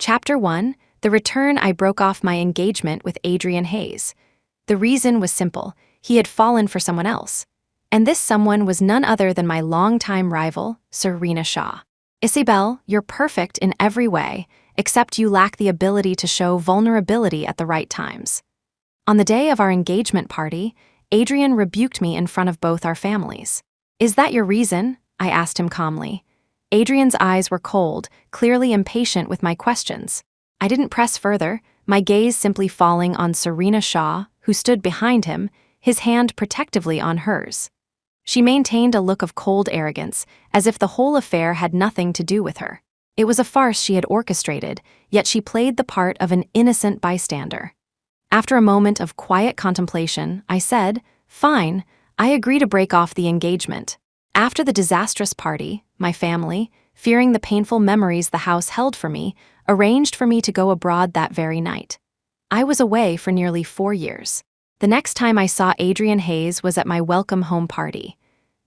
Chapter 1: The Return. I broke off my engagement with Adrien Hayes. The reason was simple: he had fallen for someone else. And this someone was none other than my longtime rival, Serena Shaw. Isabelle, you're perfect in every way, except you lack the ability to show vulnerability at the right times. On the day of our engagement party, Adrien rebuked me in front of both our families. Is that your reason? I asked him calmly. Adrien's eyes were cold, clearly impatient with my questions. I didn't press further, my gaze simply falling on Serena Shaw, who stood behind him, his hand protectively on hers. She maintained a look of cold arrogance, as if the whole affair had nothing to do with her. It was a farce she had orchestrated, yet she played the part of an innocent bystander. After a moment of quiet contemplation, I said, "Fine, I agree to break off the engagement." After the disastrous party, my family, fearing the painful memories the house held for me, arranged for me to go abroad that very night. I was away for nearly 4 years. The next time I saw Adrien Hayes was at my welcome home party.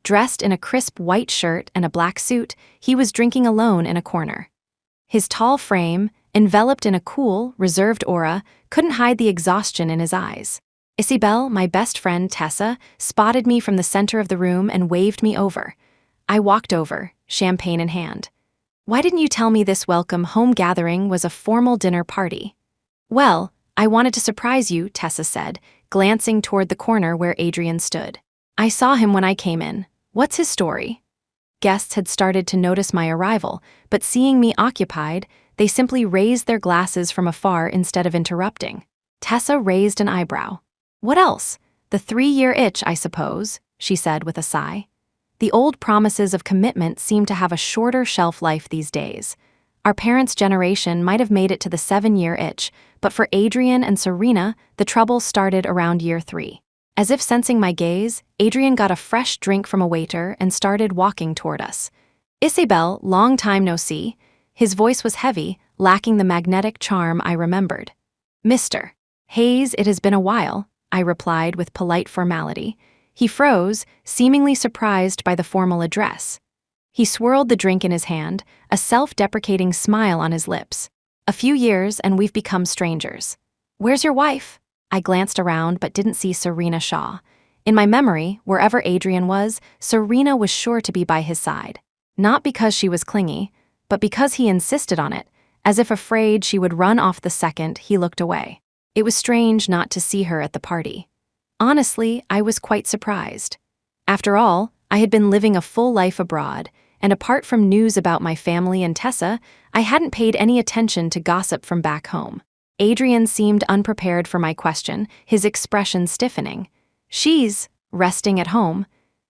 Dressed in a crisp white shirt and a black suit, he was drinking alone in a corner. His tall frame, enveloped in a cool, reserved aura, couldn't hide the exhaustion in his eyes. Isabelle, my best friend Tessa, spotted me from the center of the room and waved me over. I walked over, champagne in hand. "Why didn't you tell me this welcome home gathering was a formal dinner party?" "Well, I wanted to surprise you," Tessa said, glancing toward the corner where Adrien stood. "I saw him when I came in. What's his story?" Guests had started to notice my arrival, but seeing me occupied, they simply raised their glasses from afar instead of interrupting. Tessa raised an eyebrow. "What else? The 3-year itch, I suppose," she said with a sigh. The old promises of commitment seem to have a shorter shelf life these days. Our parents' generation might have made it to the 7-year itch, but for Adrien and Serena, the trouble started around year 3. As if sensing my gaze, Adrien got a fresh drink from a waiter and started walking toward us. "Isabelle, long time no see." His voice was heavy, lacking the magnetic charm I remembered. "Mr. Hayes, it has been a while," I replied with polite formality. He froze, seemingly surprised by the formal address. He swirled the drink in his hand, a self-deprecating smile on his lips. "A few years and we've become strangers." "Where's your wife?" I glanced around but didn't see Serena Shaw. In my memory, wherever Adrien was, Serena was sure to be by his side. Not because she was clingy, but because he insisted on it, as if afraid she would run off the second he looked away. It was strange not to see her at the party. Honestly, I was quite surprised. After all, I had been living a full life abroad, and apart from news about my family and Tessa, I hadn't paid any attention to gossip from back home. Adrien seemed unprepared for my question, his expression stiffening. "She's resting at home."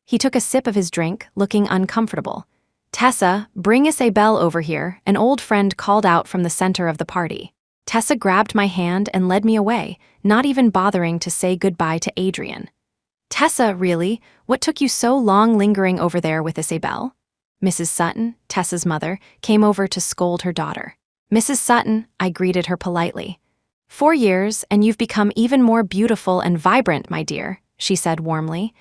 He took a sip of his drink, looking uncomfortable. "Tessa, bring Isabelle over here," an old friend called out from the center of the party. Tessa grabbed my hand and led me away, not even bothering to say goodbye to Adrien. "Tessa, really? What took you so long lingering over there with Isabelle?" Mrs. Sutton, Tessa's mother, came over to scold her daughter. "Mrs. Sutton," I greeted her politely. "4 years, and you've become even more beautiful and vibrant, my dear," she said warmly.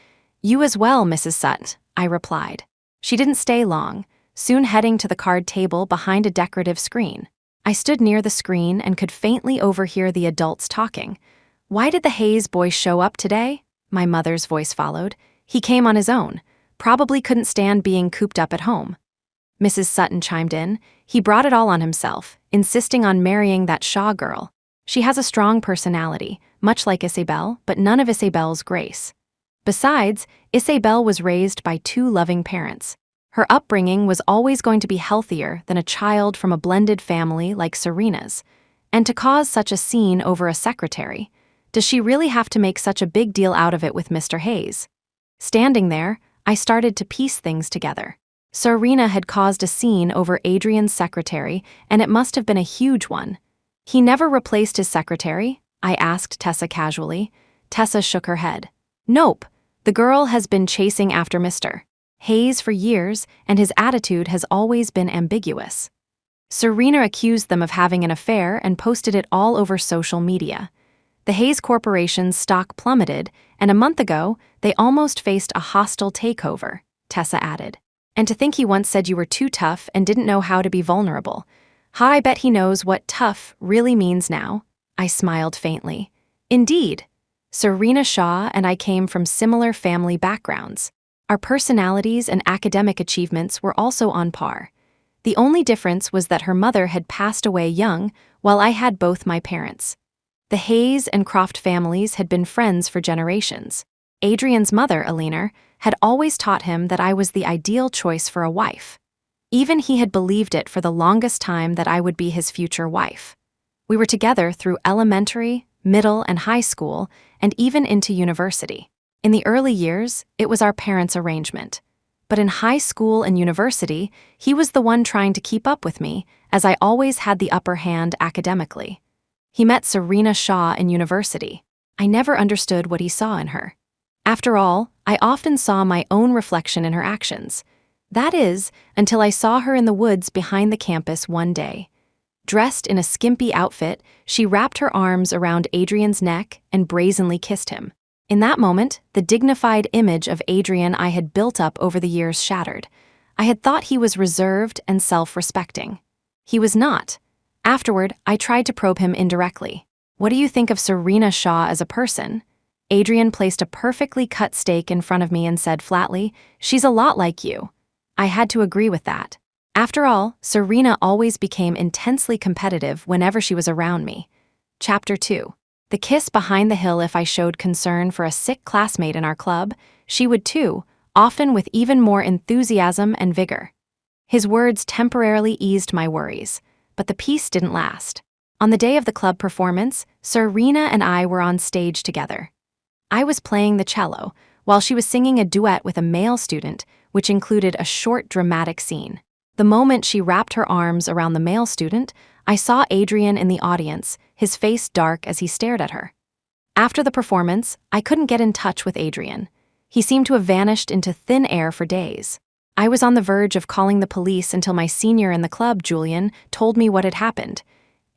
"You as well, Mrs. Sutton," I replied. She didn't stay long, soon heading to the card table behind a decorative screen. I stood near the screen and could faintly overhear the adults talking. "Why did the Hayes boy show up today?" my mother's voice followed. "He came on his own. Probably couldn't stand being cooped up at home." Mrs. Sutton chimed in. "He brought it all on himself, insisting on marrying that Shaw girl. She has a strong personality, much like Isabelle, but none of Isabelle's grace. Besides, Isabelle was raised by 2 loving parents. Her upbringing was always going to be healthier than a child from a blended family like Serena's. And to cause such a scene over a secretary, does she really have to make such a big deal out of it with Mr. Hayes?" Standing there, I started to piece things together. Serena had caused a scene over Adrien's secretary, and it must have been a huge one. "He never replaced his secretary?" I asked Tessa casually. Tessa shook her head. "Nope, the girl has been chasing after Mr. Hayes for years, and his attitude has always been ambiguous. Serena accused them of having an affair and posted it all over social media. The Hayes Corporation's stock plummeted, and a month ago, they almost faced a hostile takeover," Tessa added. "And to think he once said you were too tough and didn't know how to be vulnerable. I bet he knows what tough really means now. I smiled faintly. Indeed. Serena Shaw and I came from similar family backgrounds. Our personalities and academic achievements were also on par. The only difference was that her mother had passed away young, while I had both my parents. The Hayes and Croft families had been friends for generations. Adrien's mother, Alina, had always taught him that I was the ideal choice for a wife. Even he had believed it for the longest time that I would be his future wife. We were together through elementary, middle, and high school, and even into university. In the early years, it was our parents' arrangement. But in high school and university, he was the one trying to keep up with me, as I always had the upper hand academically. He met Serena Shaw in university. I never understood what he saw in her. After all, I often saw my own reflection in her actions. That is, until I saw her in the woods behind the campus one day. Dressed in a skimpy outfit, she wrapped her arms around Adrien's neck and brazenly kissed him. In that moment, the dignified image of Adrien I had built up over the years shattered. I had thought he was reserved and self-respecting. He was not. Afterward, I tried to probe him indirectly. What do you think of Serena Shaw as a person? Adrien placed a perfectly cut steak in front of me and said flatly, "She's a lot like you." I had to agree with that. After all, Serena always became intensely competitive whenever she was around me. Chapter 2. The kiss behind the hill. If I showed concern for a sick classmate in our club, she would too, often with even more enthusiasm and vigor. His words temporarily eased my worries, but the peace didn't last. On the day of the club performance, Serena and I were on stage together. I was playing the cello, while she was singing a duet with a male student, which included a short dramatic scene. The moment she wrapped her arms around the male student, I saw Adrien in the audience, his face dark as he stared at her. After the performance, I couldn't get in touch with Adrien. He seemed to have vanished into thin air for days. I was on the verge of calling the police until my senior in the club, Julian, told me what had happened.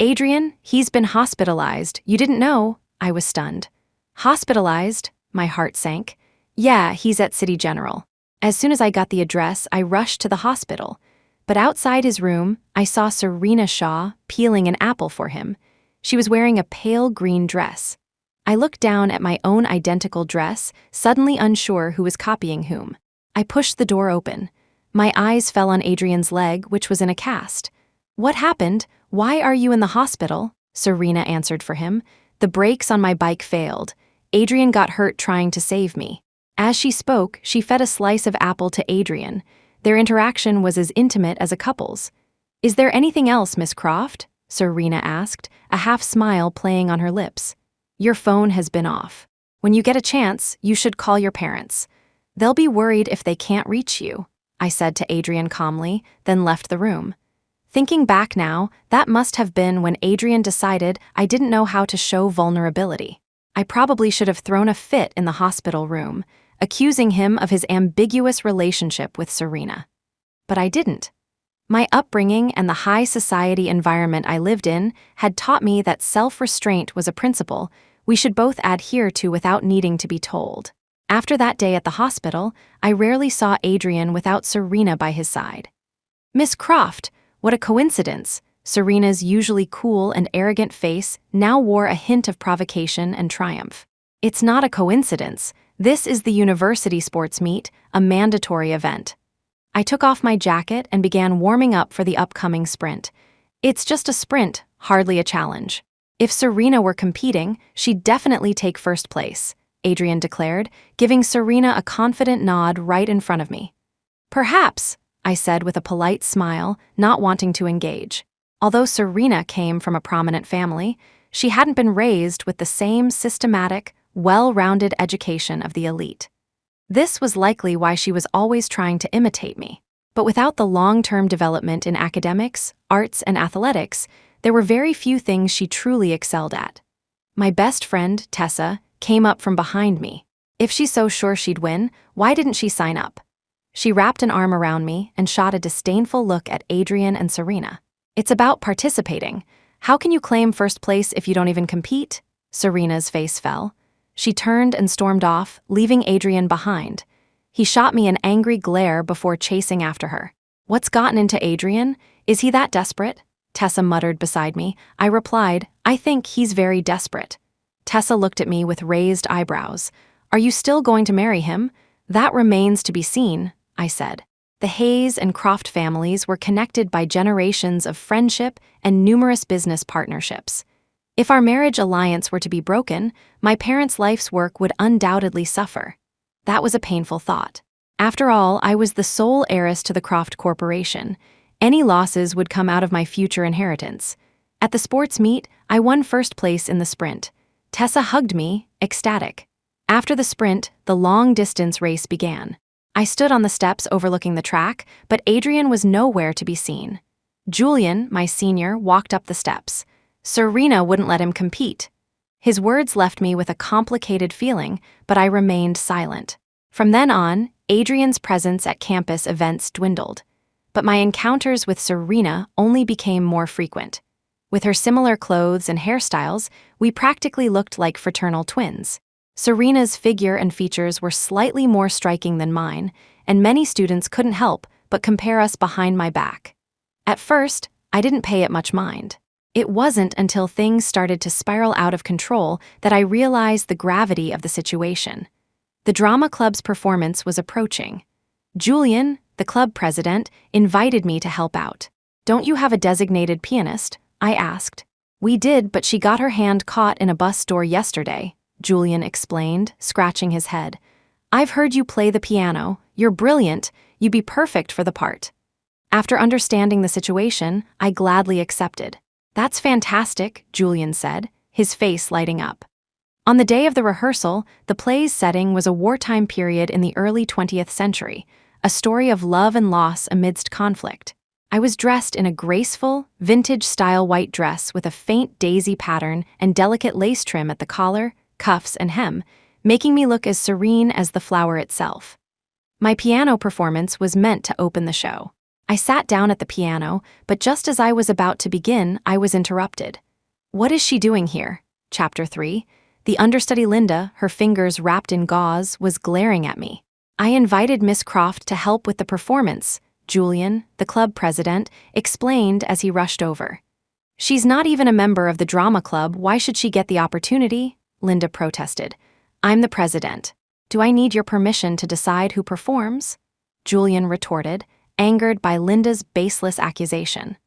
"Adrien, he's been hospitalized. You didn't know?" I was stunned. Hospitalized? My heart sank. Yeah, he's at City General. As soon as I got the address, I rushed to the hospital. But outside his room, I saw Serena Shaw peeling an apple for him. She was wearing a pale green dress. I looked down at my own identical dress, suddenly unsure who was copying whom. I pushed the door open. My eyes fell on Adrien's leg, which was in a cast. "What happened? Why are you in the hospital?" Serena answered for him. "The brakes on my bike failed. Adrien got hurt trying to save me." As she spoke, she fed a slice of apple to Adrien. Their interaction was as intimate as a couple's. "Is there anything else, Miss Croft?" Serena asked, a half-smile playing on her lips. "Your phone has been off. When you get a chance, you should call your parents. They'll be worried if they can't reach you," I said to Adrien calmly, then left the room. Thinking back now, that must have been when Adrien decided I didn't know how to show vulnerability. I probably should have thrown a fit in the hospital room, accusing him of his ambiguous relationship with Serena. But I didn't. My upbringing and the high society environment I lived in had taught me that self-restraint was a principle we should both adhere to without needing to be told. After that day at the hospital, I rarely saw Adrien without Serena by his side. "Miss Croft, what a coincidence!" Serena's usually cool and arrogant face now wore a hint of provocation and triumph. "It's not a coincidence. This is the university sports meet, a mandatory event." I took off my jacket and began warming up for the upcoming sprint. "It's just a sprint, hardly a challenge. If Serena were competing, she'd definitely take first place," Adrien declared, giving Serena a confident nod right in front of me. "Perhaps," I said with a polite smile, not wanting to engage. Although Serena came from a prominent family, she hadn't been raised with the same systematic, well-rounded education of the elite. This was likely why she was always trying to imitate me. But without the long-term development in academics, arts, and athletics, there were very few things she truly excelled at. My best friend, Tessa, came up from behind me. If she's so sure she'd win, why didn't she sign up? She wrapped an arm around me and shot a disdainful look at Adrien and Serena. "It's about participating. How can you claim first place if you don't even compete?" Serena's face fell. She turned and stormed off, leaving Adrien behind. He shot me an angry glare before chasing after her. "What's gotten into Adrien? Is he that desperate?" Tessa muttered beside me. I replied, I think he's very desperate. Tessa looked at me with raised eyebrows. Are you still going to marry him? That remains to be seen, I said. The Hayes and Croft families were connected by generations of friendship and numerous business partnerships. If our marriage alliance were to be broken, my parents' life's work would undoubtedly suffer. That was a painful thought. After all, I was the sole heiress to the Croft Corporation. Any losses would come out of my future inheritance. At the sports meet, I won first place in the sprint. Tessa hugged me, ecstatic. After the sprint, the long-distance race began. I stood on the steps overlooking the track, but Adrien was nowhere to be seen. Julian, my senior, walked up the steps. Serena wouldn't let him compete. His words left me with a complicated feeling, but I remained silent. From then on, Adrien's presence at campus events dwindled. But my encounters with Serena only became more frequent. With her similar clothes and hairstyles, we practically looked like fraternal twins. Serena's figure and features were slightly more striking than mine, and many students couldn't help but compare us behind my back. At first, I didn't pay it much mind. It wasn't until things started to spiral out of control that I realized the gravity of the situation. The drama club's performance was approaching. Julian, the club president, invited me to help out. Don't you have a designated pianist? I asked. We did, but she got her hand caught in a bus door yesterday, Julian explained, scratching his head. I've heard you play the piano. You're brilliant. You'd be perfect for the part. After understanding the situation, I gladly accepted. That's fantastic, Julian said, his face lighting up. On the day of the rehearsal, the play's setting was a wartime period in the early 20th century, a story of love and loss amidst conflict. I was dressed in a graceful, vintage-style white dress with a faint daisy pattern and delicate lace trim at the collar, cuffs, and hem, making me look as serene as the flower itself. My piano performance was meant to open the show. I sat down at the piano, but just as I was about to begin, I was interrupted. What is she doing here? Chapter 3. The understudy Linda, her fingers wrapped in gauze, was glaring at me. I invited Miss Croft to help with the performance, Julian, the club president, explained as he rushed over. She's not even a member of the drama club. Why should she get the opportunity? Linda protested. I'm the president. Do I need your permission to decide who performs? Julian retorted, angered by Linda's baseless accusation.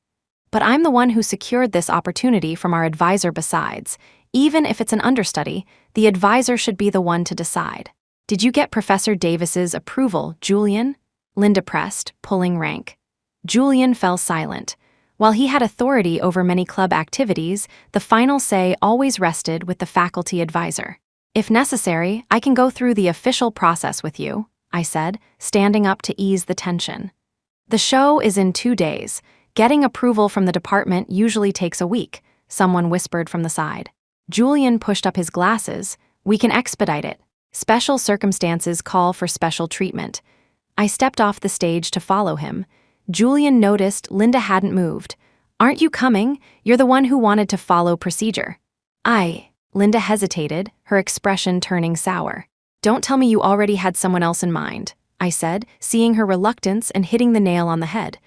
But I'm the one who secured this opportunity from our advisor besides. Even if it's an understudy, the advisor should be the one to decide. Did you get Professor Davis's approval, Julian? Linda pressed, pulling rank. Julian fell silent. While he had authority over many club activities, the final say always rested with the faculty advisor. If necessary, I can go through the official process with you, I said, standing up to ease the tension. The show is in 2 days. Getting approval from the department usually takes a week, someone whispered from the side. Julian pushed up his glasses. We can expedite it. Special circumstances call for special treatment. I stepped off the stage to follow him. Julian noticed Linda hadn't moved. Aren't you coming? You're the one who wanted to follow procedure. Linda hesitated, her expression turning sour. Don't tell me you already had someone else in mind, I said, seeing her reluctance and hitting the nail on the head.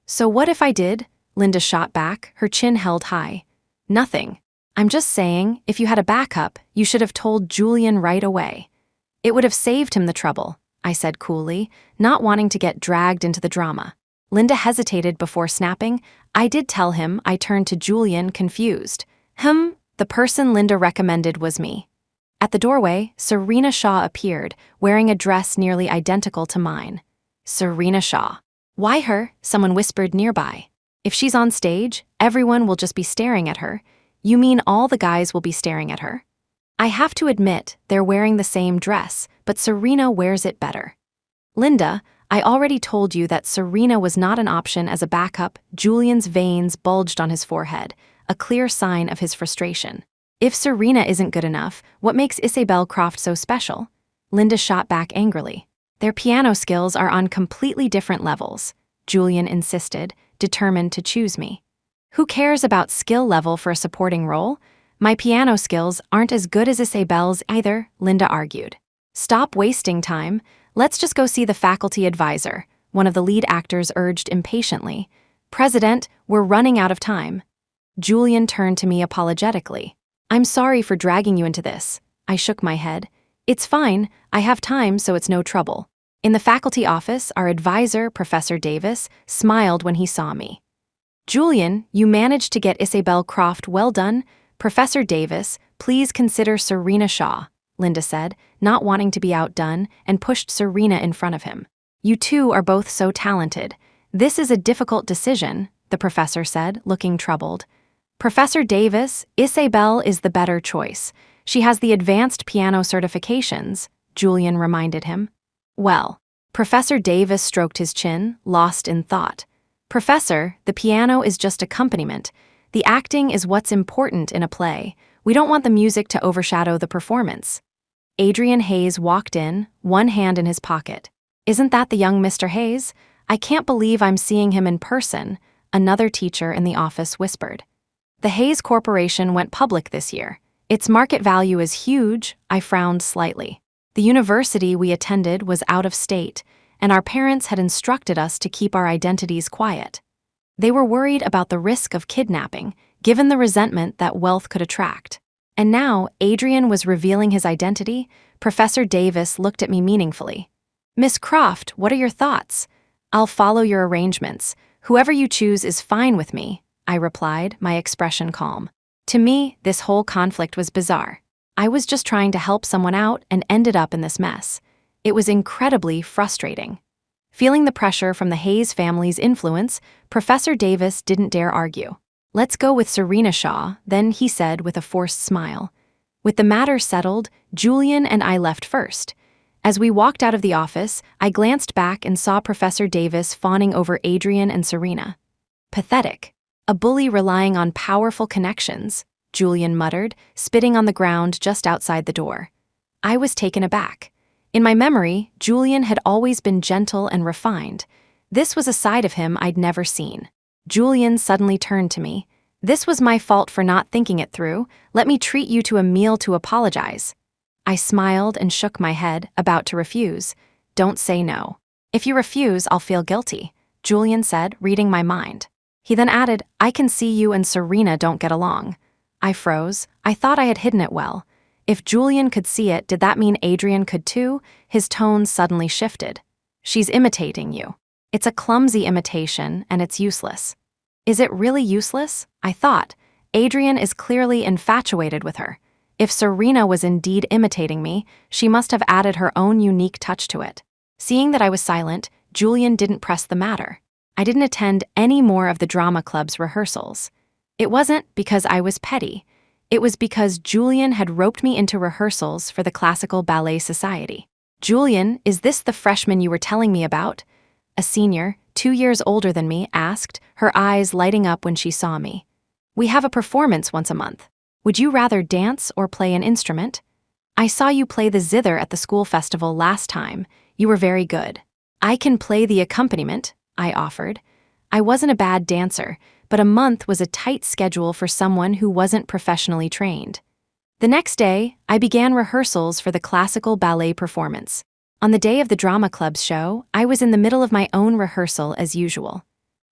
So what if I did? Linda shot back, her chin held high. Nothing. I'm just saying, if you had a backup, you should have told Julian right away. It would have saved him the trouble, I said coolly, not wanting to get dragged into the drama. Linda hesitated before snapping. I did tell him. I turned to Julian, confused. The person Linda recommended was me. At the doorway, Serena Shaw appeared, wearing a dress nearly identical to mine. Serena Shaw. Why her? Someone whispered nearby. If she's on stage, everyone will just be staring at her. You mean all the guys will be staring at her? I have to admit, they're wearing the same dress, but Serena wears it better. Linda, I already told you that Serena was not an option as a backup. Julian's veins bulged on his forehead, a clear sign of his frustration. If Serena isn't good enough, what makes Isabelle Croft so special? Linda shot back angrily. Their piano skills are on completely different levels, Julian insisted, determined to choose me. Who cares about skill level for a supporting role? My piano skills aren't as good as Isabelle's either, Linda argued. Stop wasting time. Let's just go see the faculty advisor, one of the lead actors urged impatiently. President, we're running out of time. Julian turned to me apologetically. I'm sorry for dragging you into this. I shook my head. It's fine, I have time, so it's no trouble. In the faculty office, our advisor, Professor Davis, smiled when he saw me. Julian, you managed to get Isabelle Croft, well done. Professor Davis, please consider Serena Shaw, Linda said, not wanting to be outdone, and pushed Serena in front of him. You two are both so talented. This is a difficult decision, the professor said, looking troubled. Professor Davis, Isabelle is the better choice. She has the advanced piano certifications, Julian reminded him. Well, Professor Davis stroked his chin, lost in thought. Professor, the piano is just accompaniment. The acting is what's important in a play. We don't want the music to overshadow the performance. Adrien Hayes walked in, one hand in his pocket. Isn't that the young Mr. Hayes? I can't believe I'm seeing him in person, another teacher in the office whispered. The Hayes Corporation went public this year. Its market value is huge, I frowned slightly. The university we attended was out of state, and our parents had instructed us to keep our identities quiet. They were worried about the risk of kidnapping, given the resentment that wealth could attract. And now, Adrien was revealing his identity. Professor Davis looked at me meaningfully. Miss Croft, what are your thoughts? I'll follow your arrangements. Whoever you choose is fine with me, I replied, my expression calm. To me, this whole conflict was bizarre. I was just trying to help someone out and ended up in this mess. It was incredibly frustrating. Feeling the pressure from the Hayes family's influence, Professor Davis didn't dare argue. Let's go with Serena Shaw, then he said with a forced smile. With the matter settled, Julian and I left first. As we walked out of the office, I glanced back and saw Professor Davis fawning over Adrien and Serena. Pathetic. A bully relying on powerful connections, Julian muttered, spitting on the ground just outside the door. I was taken aback. In my memory, Julian had always been gentle and refined. This was a side of him I'd never seen. Julian suddenly turned to me. This was my fault for not thinking it through. Let me treat you to a meal to apologize. I smiled and shook my head, about to refuse. Don't say no. If you refuse, I'll feel guilty, Julian said, reading my mind. He then added, I can see you and Serena don't get along. I froze. I thought I had hidden it well. If Julian could see it, did that mean Adrien could too? His tone suddenly shifted. She's imitating you. It's a clumsy imitation, and it's useless. Is it really useless? I thought. Adrien is clearly infatuated with her. If Serena was indeed imitating me, she must have added her own unique touch to it. Seeing that I was silent, Julian didn't press the matter. I didn't attend any more of the drama club's rehearsals. It wasn't because I was petty. It was because Julian had roped me into rehearsals for the Classical Ballet Society. Julian, is this the freshman you were telling me about? A senior, 2 years older than me, asked, her eyes lighting up when she saw me. We have a performance once a month. Would you rather dance or play an instrument? I saw you play the zither at the school festival last time. You were very good. I can play the accompaniment, I offered. I wasn't a bad dancer, but a month was a tight schedule for someone who wasn't professionally trained. The next day, I began rehearsals for the classical ballet performance. On the day of the drama club's show, I was in the middle of my own rehearsal as usual.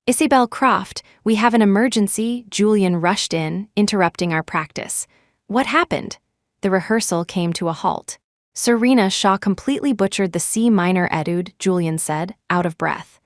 Isabelle Croft, we have an emergency, Julian rushed in, interrupting our practice. What happened? The rehearsal came to a halt. Serena Shaw completely butchered the C minor etude, Julian said, out of breath.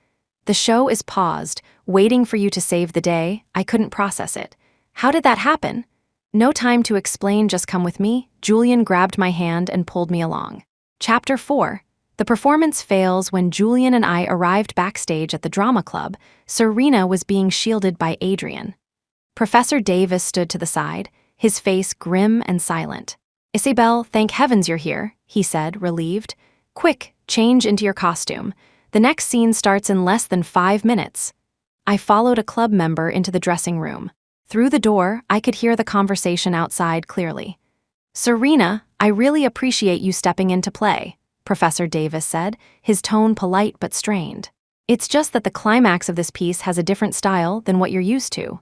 The show is paused, waiting for you to save the day. I couldn't process it. How did that happen? No time to explain, just come with me. Julian grabbed my hand and pulled me along. Chapter 4. The performance fails. When Julian and I arrived backstage at the drama club, Serena was being shielded by Adrien. Professor Davis stood to the side, his face grim and silent. Isabelle, thank heavens you're here, he said, relieved. Quick, change into your costume. The next scene starts in less than 5 minutes. I followed a club member into the dressing room. Through the door, I could hear the conversation outside clearly. Serena, I really appreciate you stepping in to play, Professor Davis said, his tone polite but strained. It's just that the climax of this piece has a different style than what you're used to.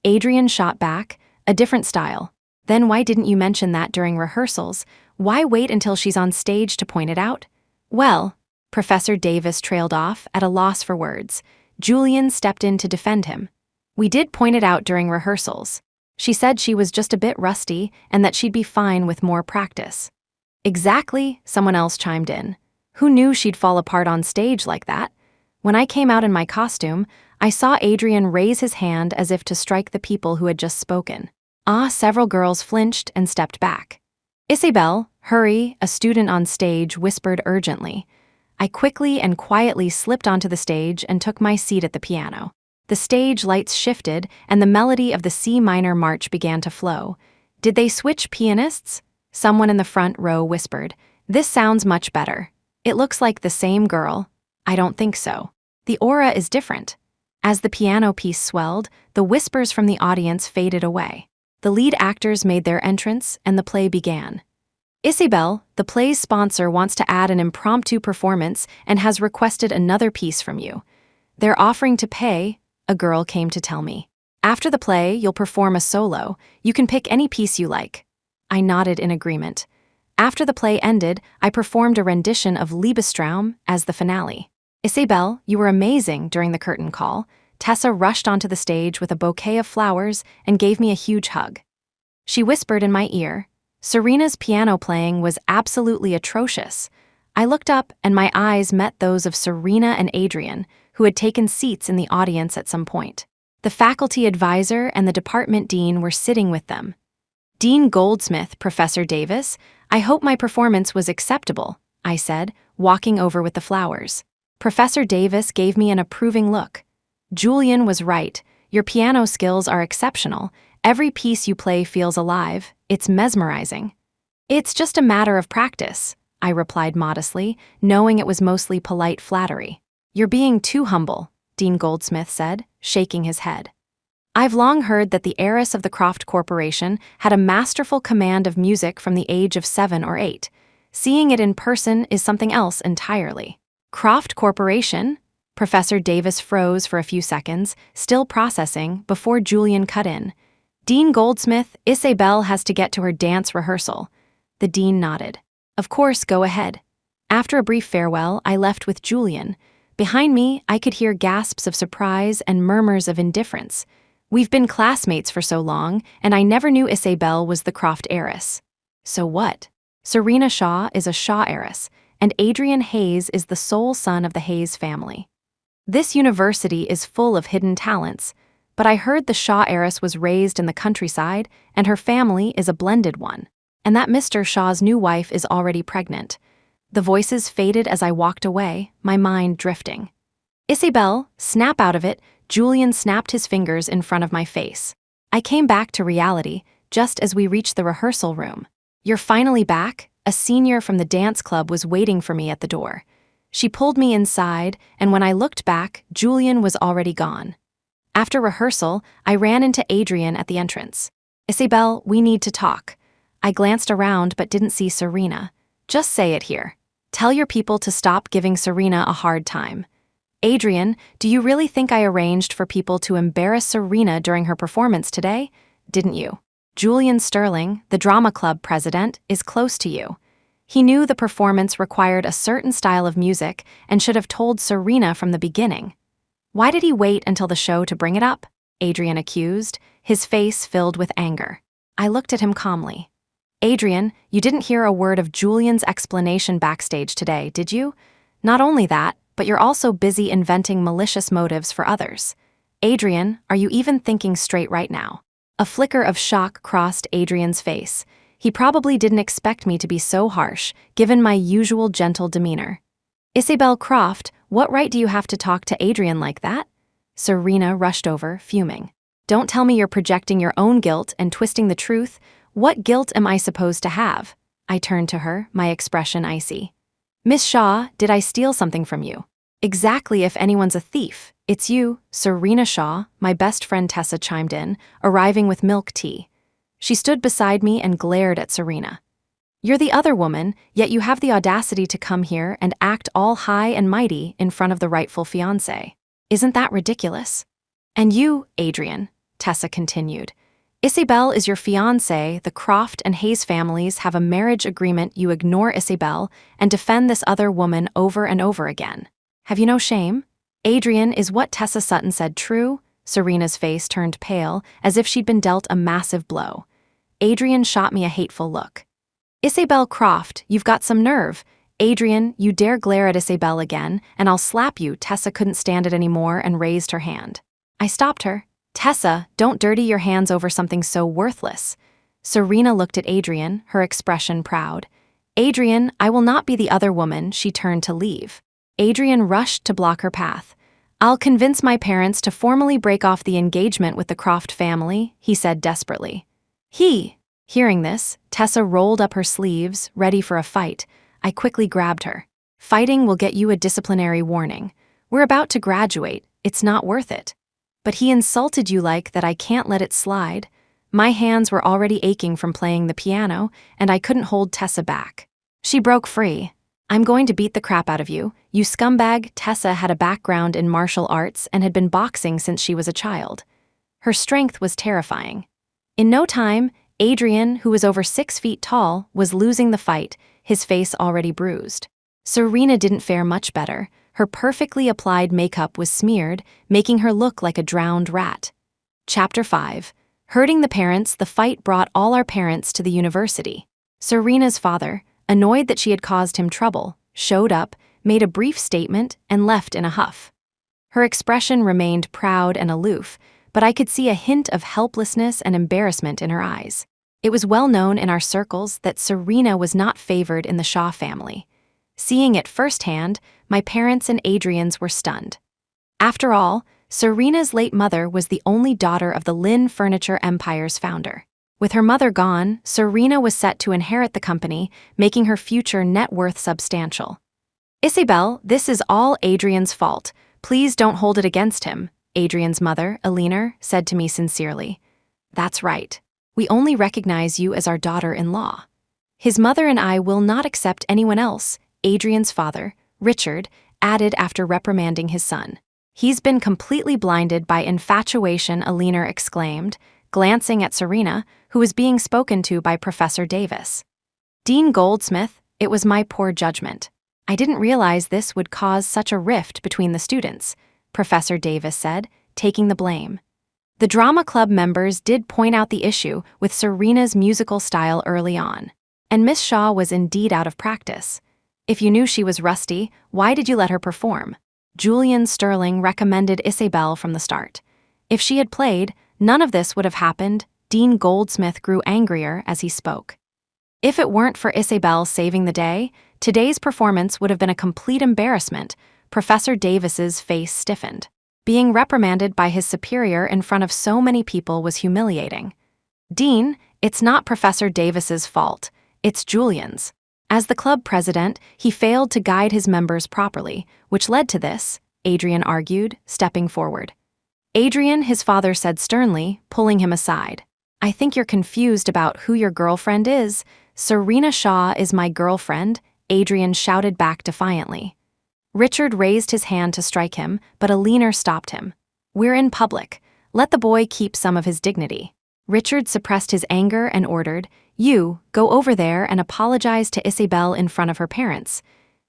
Adrien shot back, a different style. Then why didn't you mention that during rehearsals? Why wait until she's on stage to point it out? Well, Professor Davis trailed off, at a loss for words. Julian stepped in to defend him. We did point it out during rehearsals. She said she was just a bit rusty and that she'd be fine with more practice. Exactly, someone else chimed in. Who knew she'd fall apart on stage like that? When I came out in my costume, I saw Adrien raise his hand as if to strike the people who had just spoken. Several girls flinched and stepped back. Isabelle, hurry, a student on stage whispered urgently. I quickly and quietly slipped onto the stage and took my seat at the piano. The stage lights shifted and the melody of the C minor march began to flow. Did they switch pianists? Someone in the front row whispered. This sounds much better. It looks like the same girl. I don't think so. The aura is different. As the piano piece swelled, the whispers from the audience faded away. The lead actors made their entrance and the play began. Isabelle, the play's sponsor, wants to add an impromptu performance and has requested another piece from you. They're offering to pay, a girl came to tell me. After the play, you'll perform a solo. You can pick any piece you like. I nodded in agreement. After the play ended, I performed a rendition of Liebestraum as the finale. Isabelle, you were amazing during the curtain call. Tessa rushed onto the stage with a bouquet of flowers and gave me a huge hug. She whispered in my ear, Serena's piano playing was absolutely atrocious. I looked up and my eyes met those of Serena and Adrien, who had taken seats in the audience at some point. The faculty advisor and the department dean were sitting with them. Dean Goldsmith, Professor Davis, I hope my performance was acceptable, I said, walking over with the flowers. Professor Davis gave me an approving look. Julian was right. Your piano skills are exceptional. Every piece you play feels alive. It's mesmerizing. It's just a matter of practice, I replied modestly, knowing it was mostly polite flattery. You're being too humble, Dean Goldsmith said, shaking his head. I've long heard that the heiress of the Croft Corporation had a masterful command of music from the age of 7 or 8. Seeing it in person is something else entirely. Croft Corporation? Professor Davis froze for a few seconds, still processing, before Julian cut in. Dean Goldsmith, Isabelle has to get to her dance rehearsal. The dean nodded. Of course, go ahead. After a brief farewell, I left with Julian. Behind me, I could hear gasps of surprise and murmurs of indifference. We've been classmates for so long, and I never knew Isabelle was the Croft heiress. So what? Serena Shaw is a Shaw heiress, and Adrien Hayes is the sole son of the Hayes family. This university is full of hidden talents, but I heard the Shaw heiress was raised in the countryside, and her family is a blended one, and that Mr. Shaw's new wife is already pregnant. The voices faded as I walked away, my mind drifting. Isabelle, snap out of it, Julian snapped his fingers in front of my face. I came back to reality, just as we reached the rehearsal room. You're finally back? A senior from the dance club was waiting for me at the door. She pulled me inside, and when I looked back, Julian was already gone. After rehearsal, I ran into Adrien at the entrance. Isabelle, we need to talk. I glanced around but didn't see Serena. Just say it here. Tell your people to stop giving Serena a hard time. Adrien, do you really think I arranged for people to embarrass Serena during her performance today? Didn't you? Julian Sterling, the drama club president, is close to you. He knew the performance required a certain style of music and should have told Serena from the beginning. Why did he wait until the show to bring it up? Adrien accused, his face filled with anger. I looked at him calmly. Adrien, you didn't hear a word of Julian's explanation backstage today, did you? Not only that, but you're also busy inventing malicious motives for others. Adrien, are you even thinking straight right now? A flicker of shock crossed Adrien's face. He probably didn't expect me to be so harsh, given my usual gentle demeanor. Isabelle Croft, what right do you have to talk to Adrien like that? Serena rushed over, fuming. Don't tell me you're projecting your own guilt and twisting the truth. What guilt am I supposed to have? I turned to her, my expression icy. Miss Shaw, did I steal something from you? Exactly, if anyone's a thief. It's you, Serena Shaw, my best friend Tessa chimed in, arriving with milk tea. She stood beside me and glared at Serena. You're the other woman, yet you have the audacity to come here and act all high and mighty in front of the rightful fiancé. Isn't that ridiculous? And you, Adrien, Tessa continued. Isabelle is your fiancé. The Croft and Hayes families have a marriage agreement. You ignore Isabelle and defend this other woman over and over again. Have you no shame? Adrien, is what Tessa Sutton said true? Serena's face turned pale, as if she'd been dealt a massive blow. Adrien shot me a hateful look. Isabelle Croft, you've got some nerve. Adrien, you dare glare at Isabelle again, and I'll slap you. Tessa couldn't stand it anymore and raised her hand. I stopped her. Tessa, don't dirty your hands over something so worthless. Serena looked at Adrien, her expression proud. Adrien, I will not be the other woman. She turned to leave. Adrien rushed to block her path. I'll convince my parents to formally break off the engagement with the Croft family, he said desperately. Hearing this, Tessa rolled up her sleeves, ready for a fight. I quickly grabbed her. Fighting will get you a disciplinary warning. We're about to graduate. It's not worth it. But he insulted you like that. I can't let it slide. My hands were already aching from playing the piano, and I couldn't hold Tessa back. She broke free. I'm going to beat the crap out of you, you scumbag. Tessa had a background in martial arts and had been boxing since she was a child. Her strength was terrifying. In no time, Adrien, who was over 6 feet tall, was losing the fight, his face already bruised. Serena didn't fare much better. Her perfectly applied makeup was smeared, making her look like a drowned rat. Chapter 5. Hurting the parents. The fight brought all our parents to the university. Serena's father, annoyed that she had caused him trouble, showed up, made a brief statement, and left in a huff. Her expression remained proud and aloof, but I could see a hint of helplessness and embarrassment in her eyes. It was well known in our circles that Serena was not favored in the Shaw family. Seeing it firsthand, my parents and Adrien's were stunned. After all, Serena's late mother was the only daughter of the Lynn Furniture Empire's founder. With her mother gone, Serena was set to inherit the company, making her future net worth substantial. Isabelle, this is all Adrien's fault. Please don't hold it against him, Adrien's mother, Eleanor, said to me sincerely. That's right. We only recognize you as our daughter-in-law. His mother and I will not accept anyone else, Adrien's father, Richard, added after reprimanding his son. He's been completely blinded by infatuation, Eleanor exclaimed, glancing at Serena, who was being spoken to by Professor Davis. Dean Goldsmith, it was my poor judgment. I didn't realize this would cause such a rift between the students, Professor Davis said, taking the blame. The drama club members did point out the issue with Serena's musical style early on, and Miss Shaw was indeed out of practice. If you knew she was rusty, why did you let her perform? Julian Sterling recommended Isabelle from the start. If she had played, none of this would have happened. Dean Goldsmith grew angrier as he spoke. If it weren't for Isabelle saving the day, today's performance would have been a complete embarrassment. Professor Davis's face stiffened. Being reprimanded by his superior in front of so many people was humiliating. Dean, it's not Professor Davis's fault. It's Julian's. As the club president, he failed to guide his members properly, which led to this, Adrien argued, stepping forward. Adrien, his father said sternly, pulling him aside. I think you're confused about who your girlfriend is. Serena Shaw is my girlfriend, Adrien shouted back defiantly. Richard raised his hand to strike him, but Eleanor stopped him. We're in public. Let the boy keep some of his dignity. Richard suppressed his anger and ordered, You, go over there and apologize to Isabelle in front of her parents.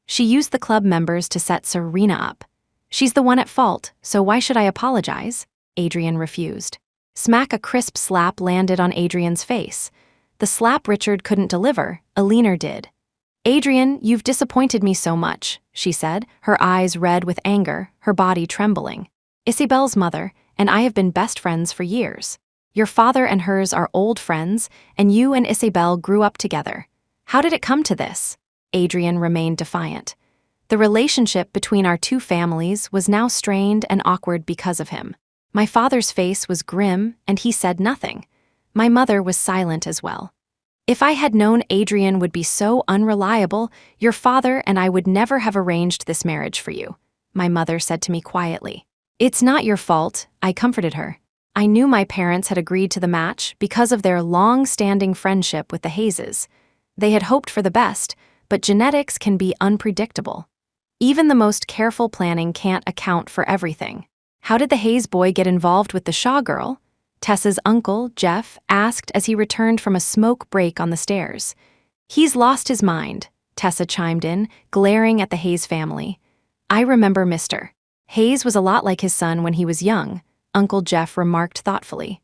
She used the club members to set Serena up. She's the one at fault, so why should I apologize? Adrien refused. Smack! A crisp slap landed on Adrien's face. The slap Richard couldn't deliver, Eleanor did. Adrien, you've disappointed me so much, she said, her eyes red with anger, her body trembling. Isabelle's mother and I have been best friends for years. Your father and hers are old friends, and you and Isabelle grew up together. How did it come to this? Adrien remained defiant. The relationship between our two families was now strained and awkward because of him. My father's face was grim, and he said nothing. My mother was silent as well. If I had known Adrien would be so unreliable, your father and I would never have arranged this marriage for you, my mother said to me quietly. It's not your fault, I comforted her. I knew my parents had agreed to the match because of their long-standing friendship with the Hayeses. They had hoped for the best, but genetics can be unpredictable. Even the most careful planning can't account for everything. How did the Hayes boy get involved with the Shaw girl? Tessa's uncle, Jeff, asked as he returned from a smoke break on the stairs. He's lost his mind, Tessa chimed in, glaring at the Hayes family. I remember Mr. Hayes was a lot like his son when he was young, Uncle Jeff remarked thoughtfully.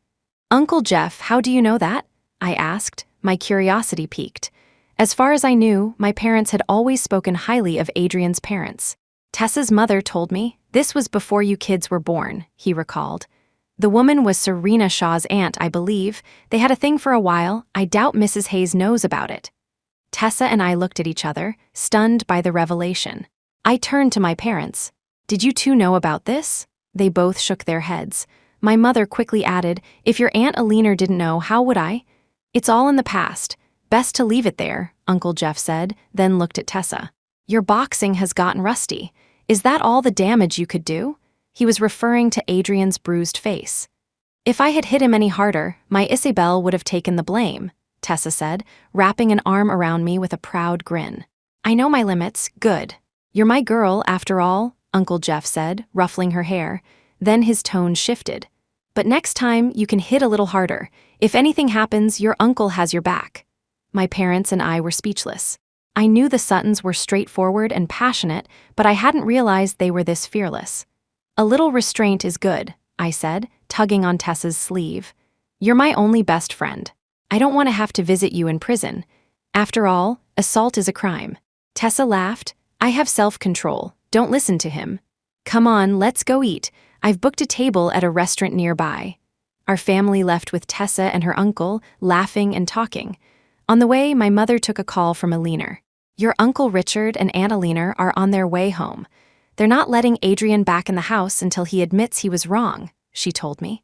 Uncle Jeff, how do you know that? I asked, my curiosity piqued. As far as I knew, my parents had always spoken highly of Adrien's parents. Tessa's mother told me, this was before you kids were born, he recalled. The woman was Serena Shaw's aunt, I believe. They had a thing for a while. I doubt Mrs. Hayes knows about it. Tessa and I looked at each other, stunned by the revelation. I turned to my parents. Did you two know about this? They both shook their heads. My mother quickly added, if your Aunt Alina didn't know, how would I? It's all in the past. Best to leave it there, Uncle Jeff said, then looked at Tessa. Your boxing has gotten rusty. Is that all the damage you could do? He was referring to Adrien's bruised face. If I had hit him any harder, my Isabelle would have taken the blame, Tessa said, wrapping an arm around me with a proud grin. I know my limits, good. You're my girl, after all, Uncle Jeff said, ruffling her hair. Then his tone shifted. But next time, you can hit a little harder. If anything happens, your uncle has your back. My parents and I were speechless. I knew the Suttons were straightforward and passionate, but I hadn't realized they were this fearless. A little restraint is good, I said, tugging on Tessa's sleeve. You're my only best friend. I don't want to have to visit you in prison. After all, assault is a crime. Tessa laughed. I have self-control. Don't listen to him. Come on, let's go eat. I've booked a table at a restaurant nearby. Our family left with Tessa and her uncle, laughing and talking. On the way, my mother took a call from Alina. Your Uncle Richard and Aunt Alina are on their way home. They're not letting Adrien back in the house until he admits he was wrong, she told me.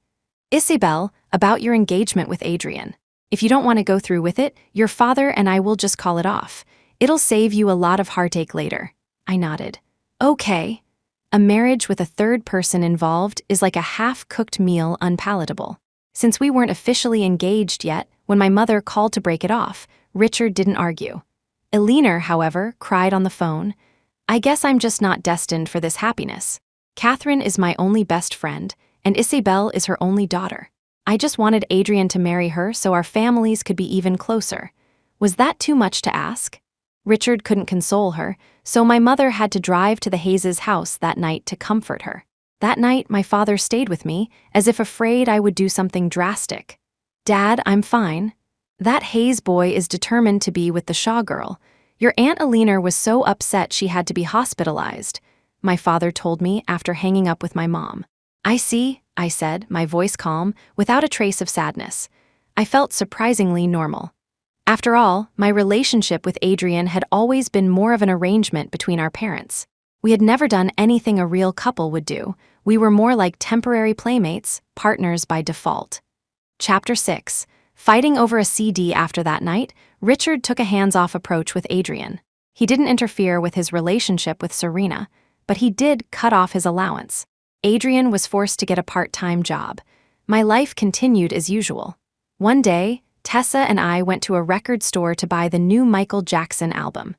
Isabelle, about your engagement with Adrien. If you don't want to go through with it, your father and I will just call it off. It'll save you a lot of heartache later. I nodded. Okay. A marriage with a third person involved is like a half-cooked meal unpalatable. Since we weren't officially engaged yet, when my mother called to break it off, Richard didn't argue. Alina, however, cried on the phone. I guess I'm just not destined for this happiness. Catherine is my only best friend, and Isabelle is her only daughter. I just wanted Adrien to marry her so our families could be even closer. Was that too much to ask? Richard couldn't console her, so my mother had to drive to the Hayes' house that night to comfort her. That night, my father stayed with me, as if afraid I would do something drastic. Dad, I'm fine. That Hayes boy is determined to be with the Shaw girl. Your Aunt Alina was so upset she had to be hospitalized, my father told me after hanging up with my mom. I see, I said, my voice calm, without a trace of sadness. I felt surprisingly normal. After all, my relationship with Adrien had always been more of an arrangement between our parents. We had never done anything a real couple would do. We were more like temporary playmates, partners by default. Chapter 6. Fighting over a CD after that night, Richard took a hands-off approach with Adrien. He didn't interfere with his relationship with Serena, but he did cut off his allowance. Adrien was forced to get a part-time job. My life continued as usual. One day, Tessa and I went to a record store to buy the new Michael Jackson album.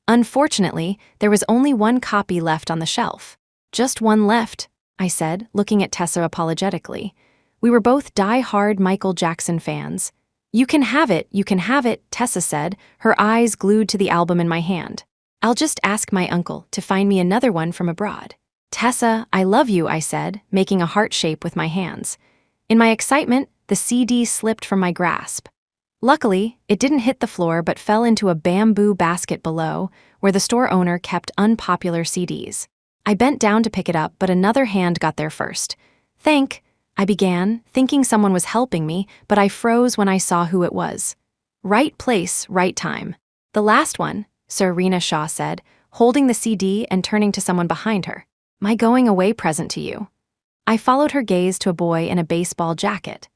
Unfortunately, there was only one copy left on the shelf. Just one left, I said, looking at Tessa apologetically. We were both die-hard Michael Jackson fans. You can have it, Tessa said, her eyes glued to the album in my hand. I'll just ask my uncle to find me another one from abroad. Tessa, I love you, I said, making a heart shape with my hands. In my excitement, the CD slipped from my grasp. Luckily, it didn't hit the floor but fell into a bamboo basket below, where the store owner kept unpopular CDs. I bent down to pick it up, but another hand got there first. I began, thinking someone was helping me, but I froze when I saw who it was. Right place, right time. The last one, Serena Shaw said, holding the CD and turning to someone behind her. My going-away present to you. I followed her gaze to a boy in a baseball jacket.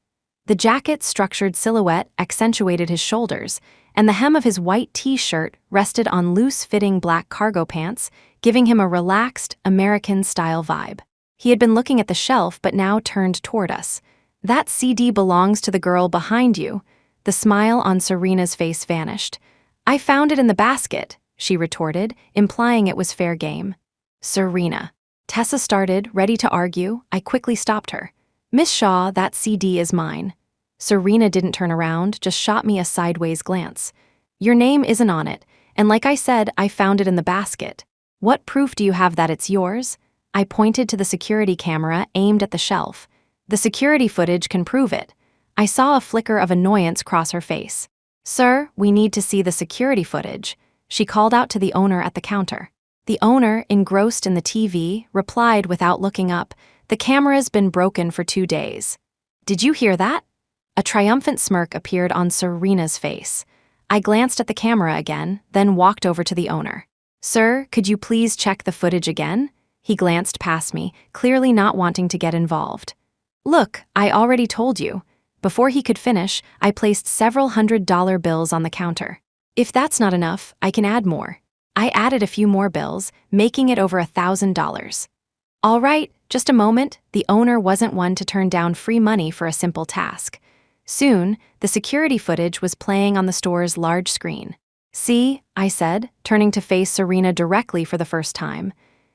The jacket's structured silhouette accentuated his shoulders, and the hem of his white t-shirt rested on loose-fitting black cargo pants, giving him a relaxed, American-style vibe. He had been looking at the shelf but now turned toward us. That CD belongs to the girl behind you. The smile on Serena's face vanished. I found it in the basket, she retorted, implying it was fair game. Serena. Tessa started, ready to argue. I quickly stopped her. Miss Shaw, that CD is mine. Serena didn't turn around, just shot me a sideways glance. Your name isn't on it, and like I said, I found it in the basket. What proof do you have that it's yours? I pointed to the security camera aimed at the shelf. The security footage can prove it. I saw a flicker of annoyance cross her face. Sir, we need to see the security footage, she called out to the owner at the counter. The owner, engrossed in the TV, replied without looking up, the camera's been broken for 2 days. Did you hear that? A triumphant smirk appeared on Serena's face. I glanced at the camera again, then walked over to the owner. Sir, could you please check the footage again? He glanced past me, clearly not wanting to get involved. Look, I already told you. Before he could finish, I placed several $100 bills on the counter. If that's not enough, I can add more. I added a few more bills, making it over $1,000. All right, just a moment. The owner wasn't one to turn down free money for a simple task. Soon, the security footage was playing on the store's large screen. See, I said, turning to face Serena directly for the first time.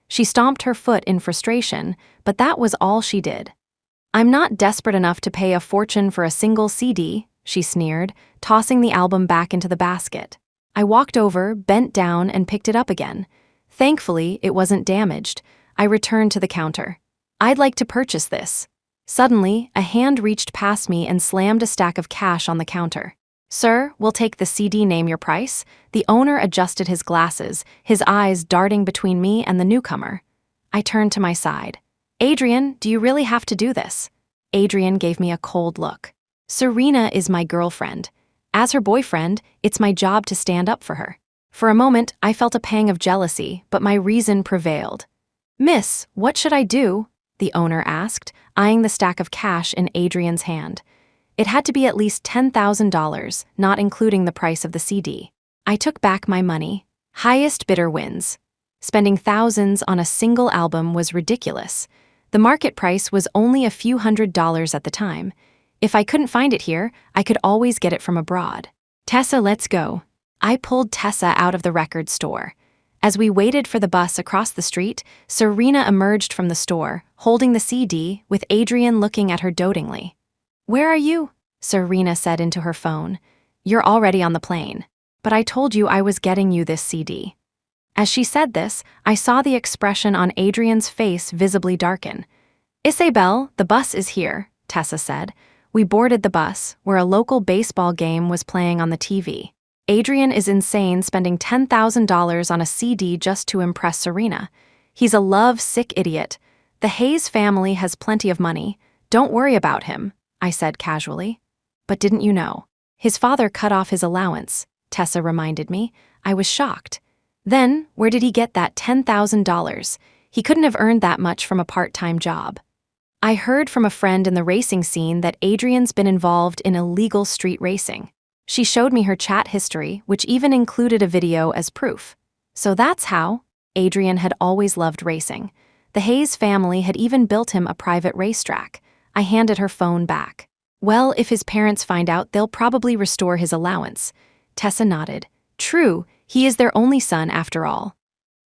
She stomped her foot in frustration, but that was all she did. I'm not desperate enough to pay a fortune for a single CD, she sneered, tossing the album back into the basket. I walked over, bent down, and picked it up again. Thankfully, it wasn't damaged. I returned to the counter. I'd like to purchase this. Suddenly, a hand reached past me and slammed a stack of cash on the counter. Sir, we'll take the CD. Name your price. The owner adjusted his glasses, his eyes darting between me and the newcomer. I turned to my side. Adrien, do you really have to do this? Adrien gave me a cold look. Serena is my girlfriend. As her boyfriend, it's my job to stand up for her. For a moment, I felt a pang of jealousy, but my reason prevailed. Miss, what should I do? The owner asked, eyeing the stack of cash in Adrien's hand. It had to be at least $10,000, not including the price of the CD. I took back my money. Highest bidder wins. Spending thousands on a single album was ridiculous. The market price was only a few $100s at the time. If I couldn't find it here, I could always get it from abroad. Tessa, let's go. I pulled Tessa out of the record store. As we waited for the bus across the street, Serena emerged from the store, holding the CD, with Adrien looking at her dotingly. Where are you? Serena said into her phone. You're already on the plane. But I told you I was getting you this CD. As she said this, I saw the expression on Adrien's face visibly darken. Isabelle, the bus is here, Tessa said. We boarded the bus, where a local baseball game was playing on the TV. Adrien is insane spending $10,000 on a CD just to impress Serena. He's a love-sick idiot. The Hayes family has plenty of money. Don't worry about him, I said casually. But didn't you know? His father cut off his allowance, Tessa reminded me. I was shocked. Then, where did he get that $10,000? He couldn't have earned that much from a part-time job. I heard from a friend in the racing scene that Adrien's been involved in illegal street racing. She showed me her chat history, which even included a video as proof. So that's how. Adrien had always loved racing. The Hayes family had even built him a private racetrack. I handed her phone back. Well, if his parents find out, they'll probably restore his allowance. Tessa nodded. True, he is their only son after all.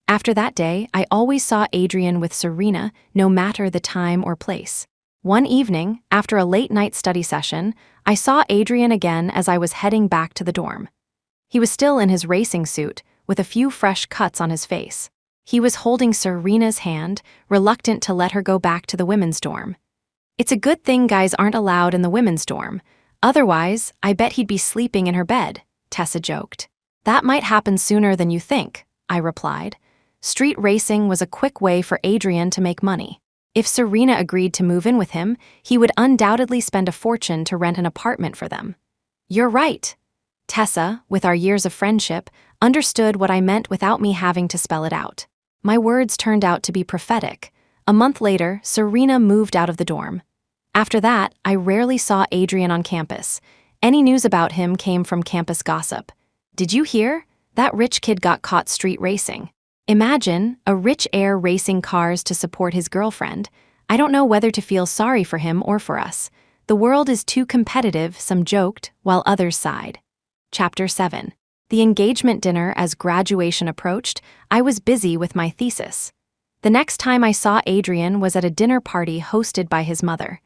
After that day, I always saw Adrien with Serena, no matter the time or place. One evening, after a late-night study session, I saw Adrien again as I was heading back to the dorm. He was still in his racing suit, with a few fresh cuts on his face. He was holding Serena's hand, reluctant to let her go back to the women's dorm. It's a good thing guys aren't allowed in the women's dorm. Otherwise, I bet he'd be sleeping in her bed, Tessa joked. That might happen sooner than you think, I replied. Street racing was a quick way for Adrien to make money. If Serena agreed to move in with him, he would undoubtedly spend a fortune to rent an apartment for them. You're right. Tessa, with our years of friendship, understood what I meant without me having to spell it out. My words turned out to be prophetic. A month later, Serena moved out of the dorm. After that, I rarely saw Adrien on campus. Any news about him came from campus gossip. Did you hear? That rich kid got caught street racing. Imagine, a rich heir racing cars to support his girlfriend. I don't know whether to feel sorry for him or for us. The world is too competitive, some joked, while others sighed. Chapter 7. The engagement dinner. As graduation approached, I was busy with my thesis. The next time I saw Adrien was at a dinner party hosted by his mother.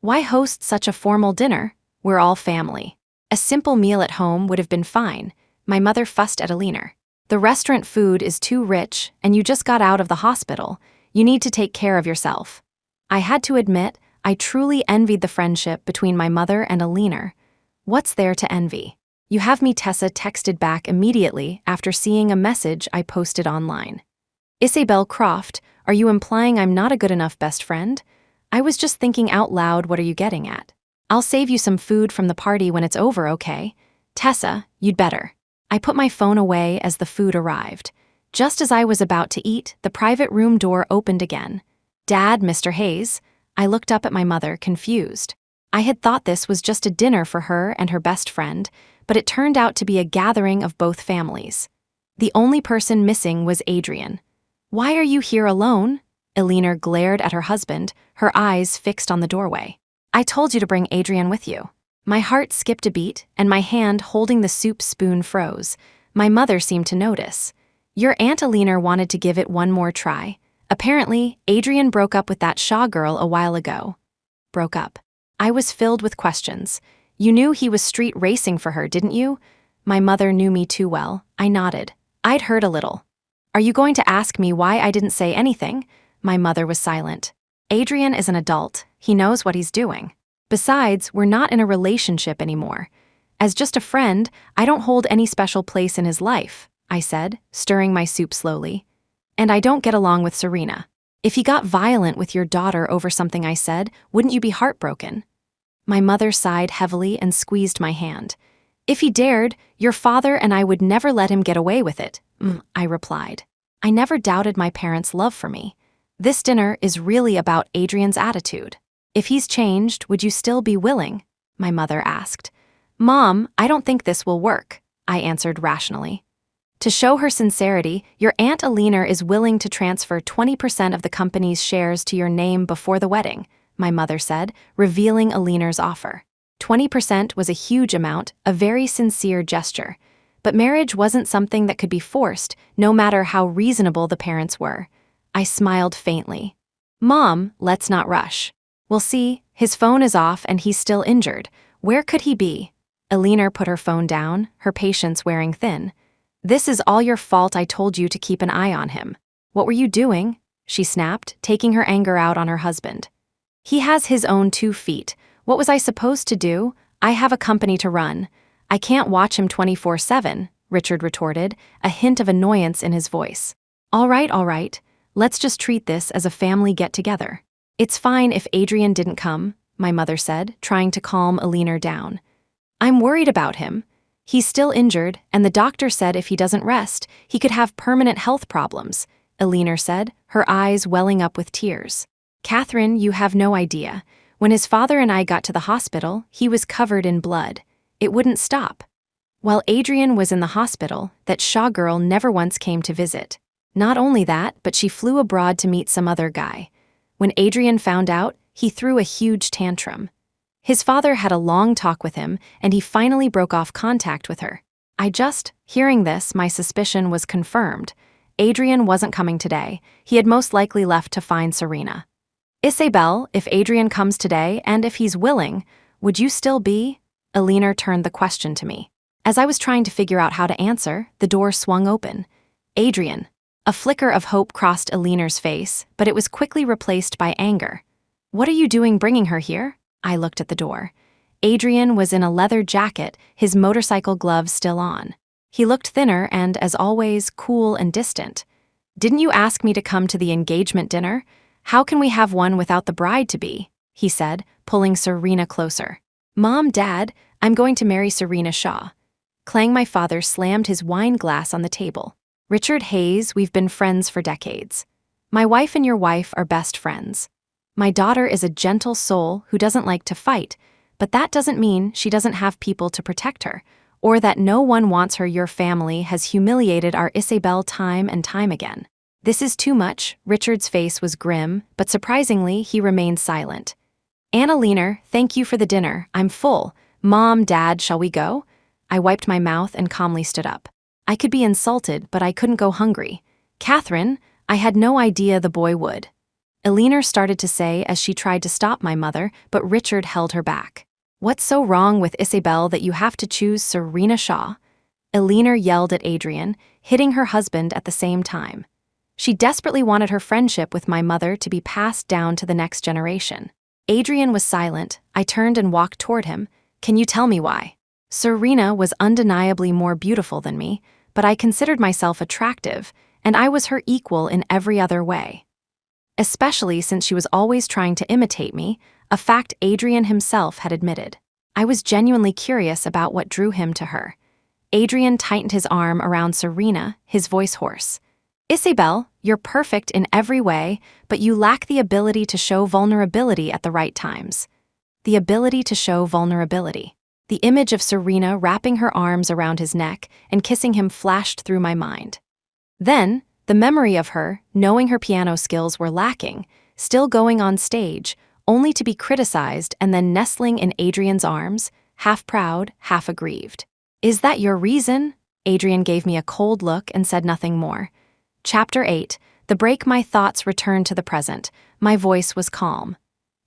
Why host such a formal dinner? We're all family. A simple meal at home would have been fine. My mother fussed at Alina. The restaurant food is too rich, and you just got out of the hospital. You need to take care of yourself. I had to admit, I truly envied the friendship between my mother and Alina. What's there to envy? You have me, Tessa texted back immediately after seeing a message I posted online. Isabelle Croft, are you implying I'm not a good enough best friend? I was just thinking out loud, what are you getting at? I'll save you some food from the party when it's over, okay? Tessa, you'd better. I put my phone away as the food arrived. Just as I was about to eat, the private room door opened again. Dad, Mr. Hayes. I looked up at my mother, confused. I had thought this was just a dinner for her and her best friend, but it turned out to be a gathering of both families. The only person missing was Adrien. Why are you here alone? Alina glared at her husband, her eyes fixed on the doorway. I told you to bring Adrien with you. My heart skipped a beat, and my hand holding the soup spoon froze. My mother seemed to notice. Your Aunt Alina wanted to give it one more try. Apparently, Adrien broke up with that Shaw girl a while ago. Broke up. I was filled with questions. You knew he was street racing for her, didn't you? My mother knew me too well. I nodded. I'd heard a little. Are you going to ask me why I didn't say anything? My mother was silent. Adrien is an adult. He knows what he's doing. Besides, we're not in a relationship anymore. As just a friend, I don't hold any special place in his life, I said, stirring my soup slowly. And I don't get along with Serena. If he got violent with your daughter over something I said, wouldn't you be heartbroken? My mother sighed heavily and squeezed my hand. If he dared, your father and I would never let him get away with it, I replied. I never doubted my parents' love for me. This dinner is really about Adrien's attitude. If he's changed, would you still be willing? My mother asked. Mom, I don't think this will work, I answered rationally. To show her sincerity, your Aunt Alina is willing to transfer 20% of the company's shares to your name before the wedding, my mother said, revealing Alina's offer. 20% was a huge amount, a very sincere gesture. But marriage wasn't something that could be forced, no matter how reasonable the parents were. I smiled faintly. Mom, let's not rush. We'll see. His phone is off and he's still injured. Where could he be? Alina put her phone down, her patience wearing thin. This is all your fault. I told you to keep an eye on him. What were you doing? She snapped, taking her anger out on her husband. He has his own 2 feet. What was I supposed to do? I have a company to run. I can't watch him 24/7, Richard retorted, a hint of annoyance in his voice. All right. Let's just treat this as a family get-together. It's fine if Adrien didn't come, my mother said, trying to calm Alina down. I'm worried about him. He's still injured, and the doctor said if he doesn't rest, he could have permanent health problems, Alina said, her eyes welling up with tears. Catherine, you have no idea. When his father and I got to the hospital, he was covered in blood. It wouldn't stop. While Adrien was in the hospital, that Shaw girl never once came to visit. Not only that, but she flew abroad to meet some other guy. When Adrien found out, he threw a huge tantrum. His father had a long talk with him, and he finally broke off contact with her. Hearing this, my suspicion was confirmed. Adrien wasn't coming today. He had most likely left to find Serena. Isabelle, if Adrien comes today, and if he's willing, would you still be? Alina turned the question to me. As I was trying to figure out how to answer, the door swung open. Adrien. A flicker of hope crossed Alina's face, but it was quickly replaced by anger. What are you doing bringing her here? I looked at the door. Adrien was in a leather jacket, his motorcycle gloves still on. He looked thinner and, as always, cool and distant. Didn't you ask me to come to the engagement dinner? How can we have one without the bride-to-be? He said, pulling Serena closer. Mom, Dad, I'm going to marry Serena Shaw. Clang, my father slammed his wine glass on the table. Richard Hayes, we've been friends for decades. My wife and your wife are best friends. My daughter is a gentle soul who doesn't like to fight, but that doesn't mean she doesn't have people to protect her, or that no one wants her. Your family has humiliated our Isabelle time and time again. This is too much. Richard's face was grim, but surprisingly, he remained silent. Annalena, thank you for the dinner. I'm full. Mom, Dad, shall we go? I wiped my mouth and calmly stood up. I could be insulted, but I couldn't go hungry. Catherine, I had no idea the boy would. Alina started to say as she tried to stop my mother, but Richard held her back. What's so wrong with Isabelle that you have to choose Serena Shaw? Alina yelled at Adrien, hitting her husband at the same time. She desperately wanted her friendship with my mother to be passed down to the next generation. Adrien was silent. I turned and walked toward him. Can you tell me why? Serena was undeniably more beautiful than me, but I considered myself attractive, and I was her equal in every other way. Especially since she was always trying to imitate me, a fact Adrien himself had admitted. I was genuinely curious about what drew him to her. Adrien tightened his arm around Serena, his voice hoarse. Isabelle, you're perfect in every way, but you lack the ability to show vulnerability at the right times. The ability to show vulnerability. The image of Serena wrapping her arms around his neck and kissing him flashed through my mind. Then, the memory of her, knowing her piano skills were lacking, still going on stage, only to be criticized and then nestling in Adrien's arms, half proud, half aggrieved. Is that your reason? Adrien gave me a cold look and said nothing more. Chapter 8. The break. My thoughts returned to the present. My voice was calm.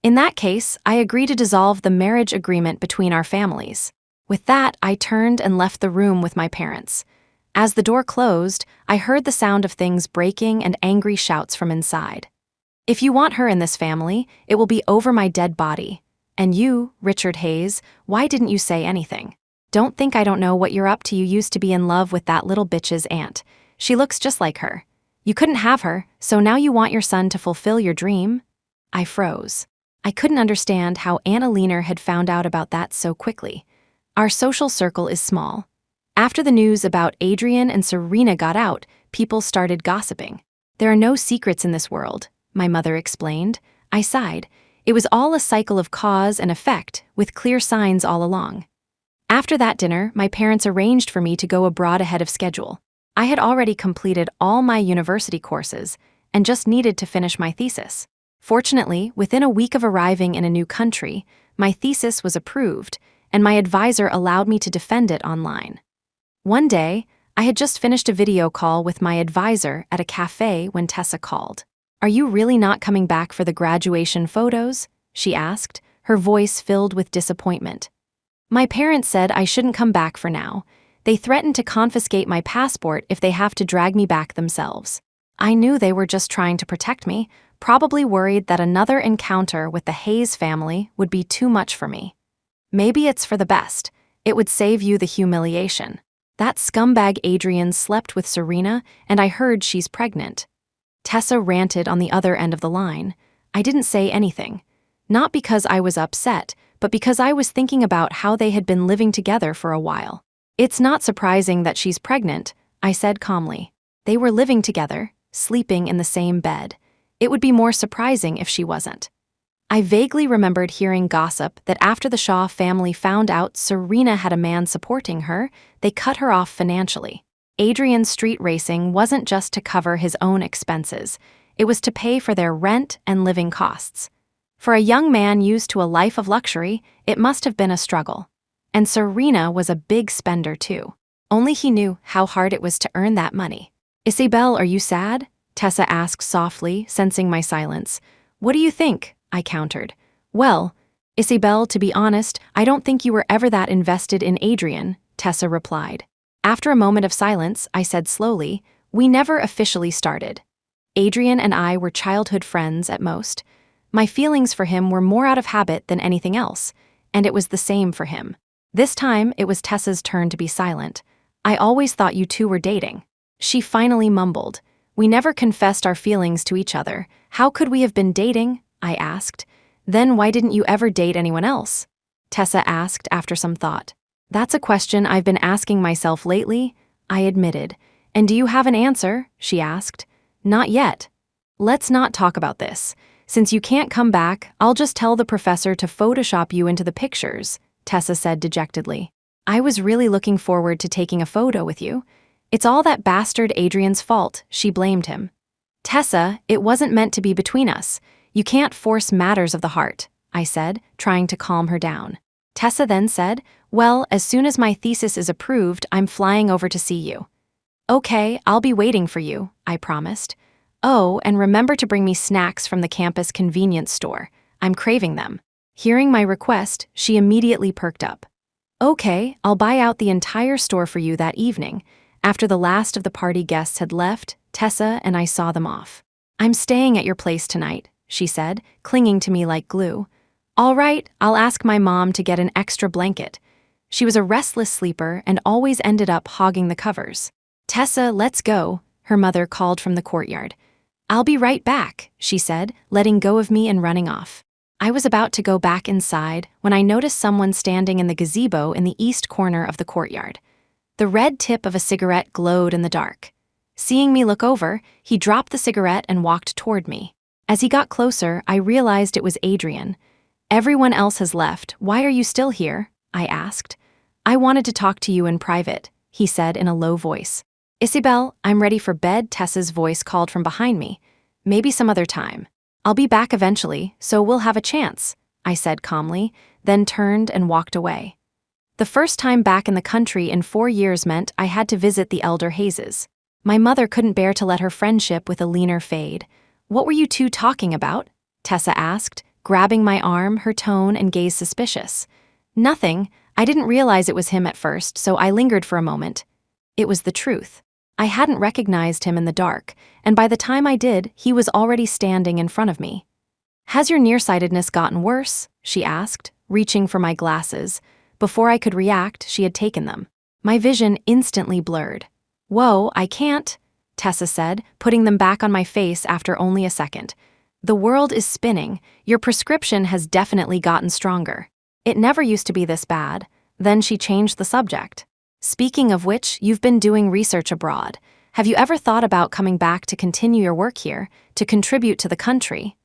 In that case, I agree to dissolve the marriage agreement between our families. With that, I turned and left the room with my parents. As the door closed, I heard the sound of things breaking and angry shouts from inside. If you want her in this family, it will be over my dead body. And you, Richard Hayes, why didn't you say anything? Don't think I don't know what you're up to. You used to be in love with that little bitch's aunt. She looks just like her. You couldn't have her, so now you want your son to fulfill your dream? I froze. I couldn't understand how Anna Lehner had found out about that so quickly. Our social circle is small. After the news about Adrien and Serena got out, people started gossiping. There are no secrets in this world, my mother explained. I sighed. It was all a cycle of cause and effect, with clear signs all along. After that dinner, my parents arranged for me to go abroad ahead of schedule. I had already completed all my university courses and just needed to finish my thesis. Fortunately, within a week of arriving in a new country, my thesis was approved, and my advisor allowed me to defend it online. One day, I had just finished a video call with my advisor at a cafe when Tessa called. Are you really not coming back for the graduation photos? She asked, her voice filled with disappointment. My parents said I shouldn't come back for now. They threatened to confiscate my passport if they have to drag me back themselves. I knew they were just trying to protect me, probably worried that another encounter with the Hayes family would be too much for me. Maybe it's for the best. It would save you the humiliation. That scumbag Adrien slept with Serena, and I heard she's pregnant. Tessa ranted on the other end of the line. I didn't say anything. Not because I was upset, but because I was thinking about how they had been living together for a while. It's not surprising that she's pregnant, I said calmly. They were living together, sleeping in the same bed. It would be more surprising if she wasn't. I vaguely remembered hearing gossip that after the Shaw family found out Serena had a man supporting her, they cut her off financially. Adrien's street racing wasn't just to cover his own expenses. It was to pay for their rent and living costs. For a young man used to a life of luxury, it must have been a struggle. And Serena was a big spender too. Only he knew how hard it was to earn that money. Isabelle, are you sad? Tessa asked softly, sensing my silence. What do you think? I countered. Well, Isabelle, to be honest, I don't think you were ever that invested in Adrien, Tessa replied. After a moment of silence, I said slowly, we never officially started. Adrien and I were childhood friends at most. My feelings for him were more out of habit than anything else, and it was the same for him. This time, it was Tessa's turn to be silent. I always thought you two were dating. She finally mumbled. We never confessed our feelings to each other. How could we have been dating? I asked. Then why didn't you ever date anyone else? Tessa asked after some thought. That's a question I've been asking myself lately, I admitted. And do you have an answer? She asked. Not yet. Let's not talk about this. Since you can't come back, I'll just tell the professor to Photoshop you into the pictures, Tessa said dejectedly. I was really looking forward to taking a photo with you. It's all that bastard Adrien's fault, she blamed him. Tessa, it wasn't meant to be between us. You can't force matters of the heart, I said, trying to calm her down. Tessa then said, well, as soon as my thesis is approved, I'm flying over to see you. Okay, I'll be waiting for you, I promised. Oh, and remember to bring me snacks from the campus convenience store. I'm craving them. Hearing my request, she immediately perked up. Okay, I'll buy out the entire store for you that evening. After the last of the party guests had left, Tessa and I saw them off. "I'm staying at your place tonight," she said, clinging to me like glue. "All right, I'll ask my mom to get an extra blanket." She was a restless sleeper and always ended up hogging the covers. "Tessa, let's go," her mother called from the courtyard. "I'll be right back," she said, letting go of me and running off. I was about to go back inside when I noticed someone standing in the gazebo in the east corner of the courtyard. The red tip of a cigarette glowed in the dark. Seeing me look over, he dropped the cigarette and walked toward me. As he got closer, I realized it was Adrien. "Everyone else has left. Why are you still here?" I asked. "I wanted to talk to you in private," he said in a low voice. "Isabelle, I'm ready for bed," Tessa's voice called from behind me. "Maybe some other time. I'll be back eventually, so we'll have a chance," I said calmly, then turned and walked away. The first time back in the country in 4 years meant I had to visit the elder Hayeses. My mother couldn't bear to let her friendship with a leaner fade. "What were you two talking about?" Tessa asked, grabbing my arm, her tone and gaze suspicious. "Nothing. I didn't realize it was him at first, so I lingered for a moment." It was the truth. I hadn't recognized him in the dark, and by the time I did, he was already standing in front of me. "Has your nearsightedness gotten worse?" she asked, reaching for my glasses. Before I could react, she had taken them. My vision instantly blurred. "Whoa, I can't," Tessa said, putting them back on my face after only a second. "The world is spinning. Your prescription has definitely gotten stronger. It never used to be this bad." Then she changed the subject. "Speaking of which, you've been doing research abroad. Have you ever thought about coming back to continue your work here, to contribute to the country?"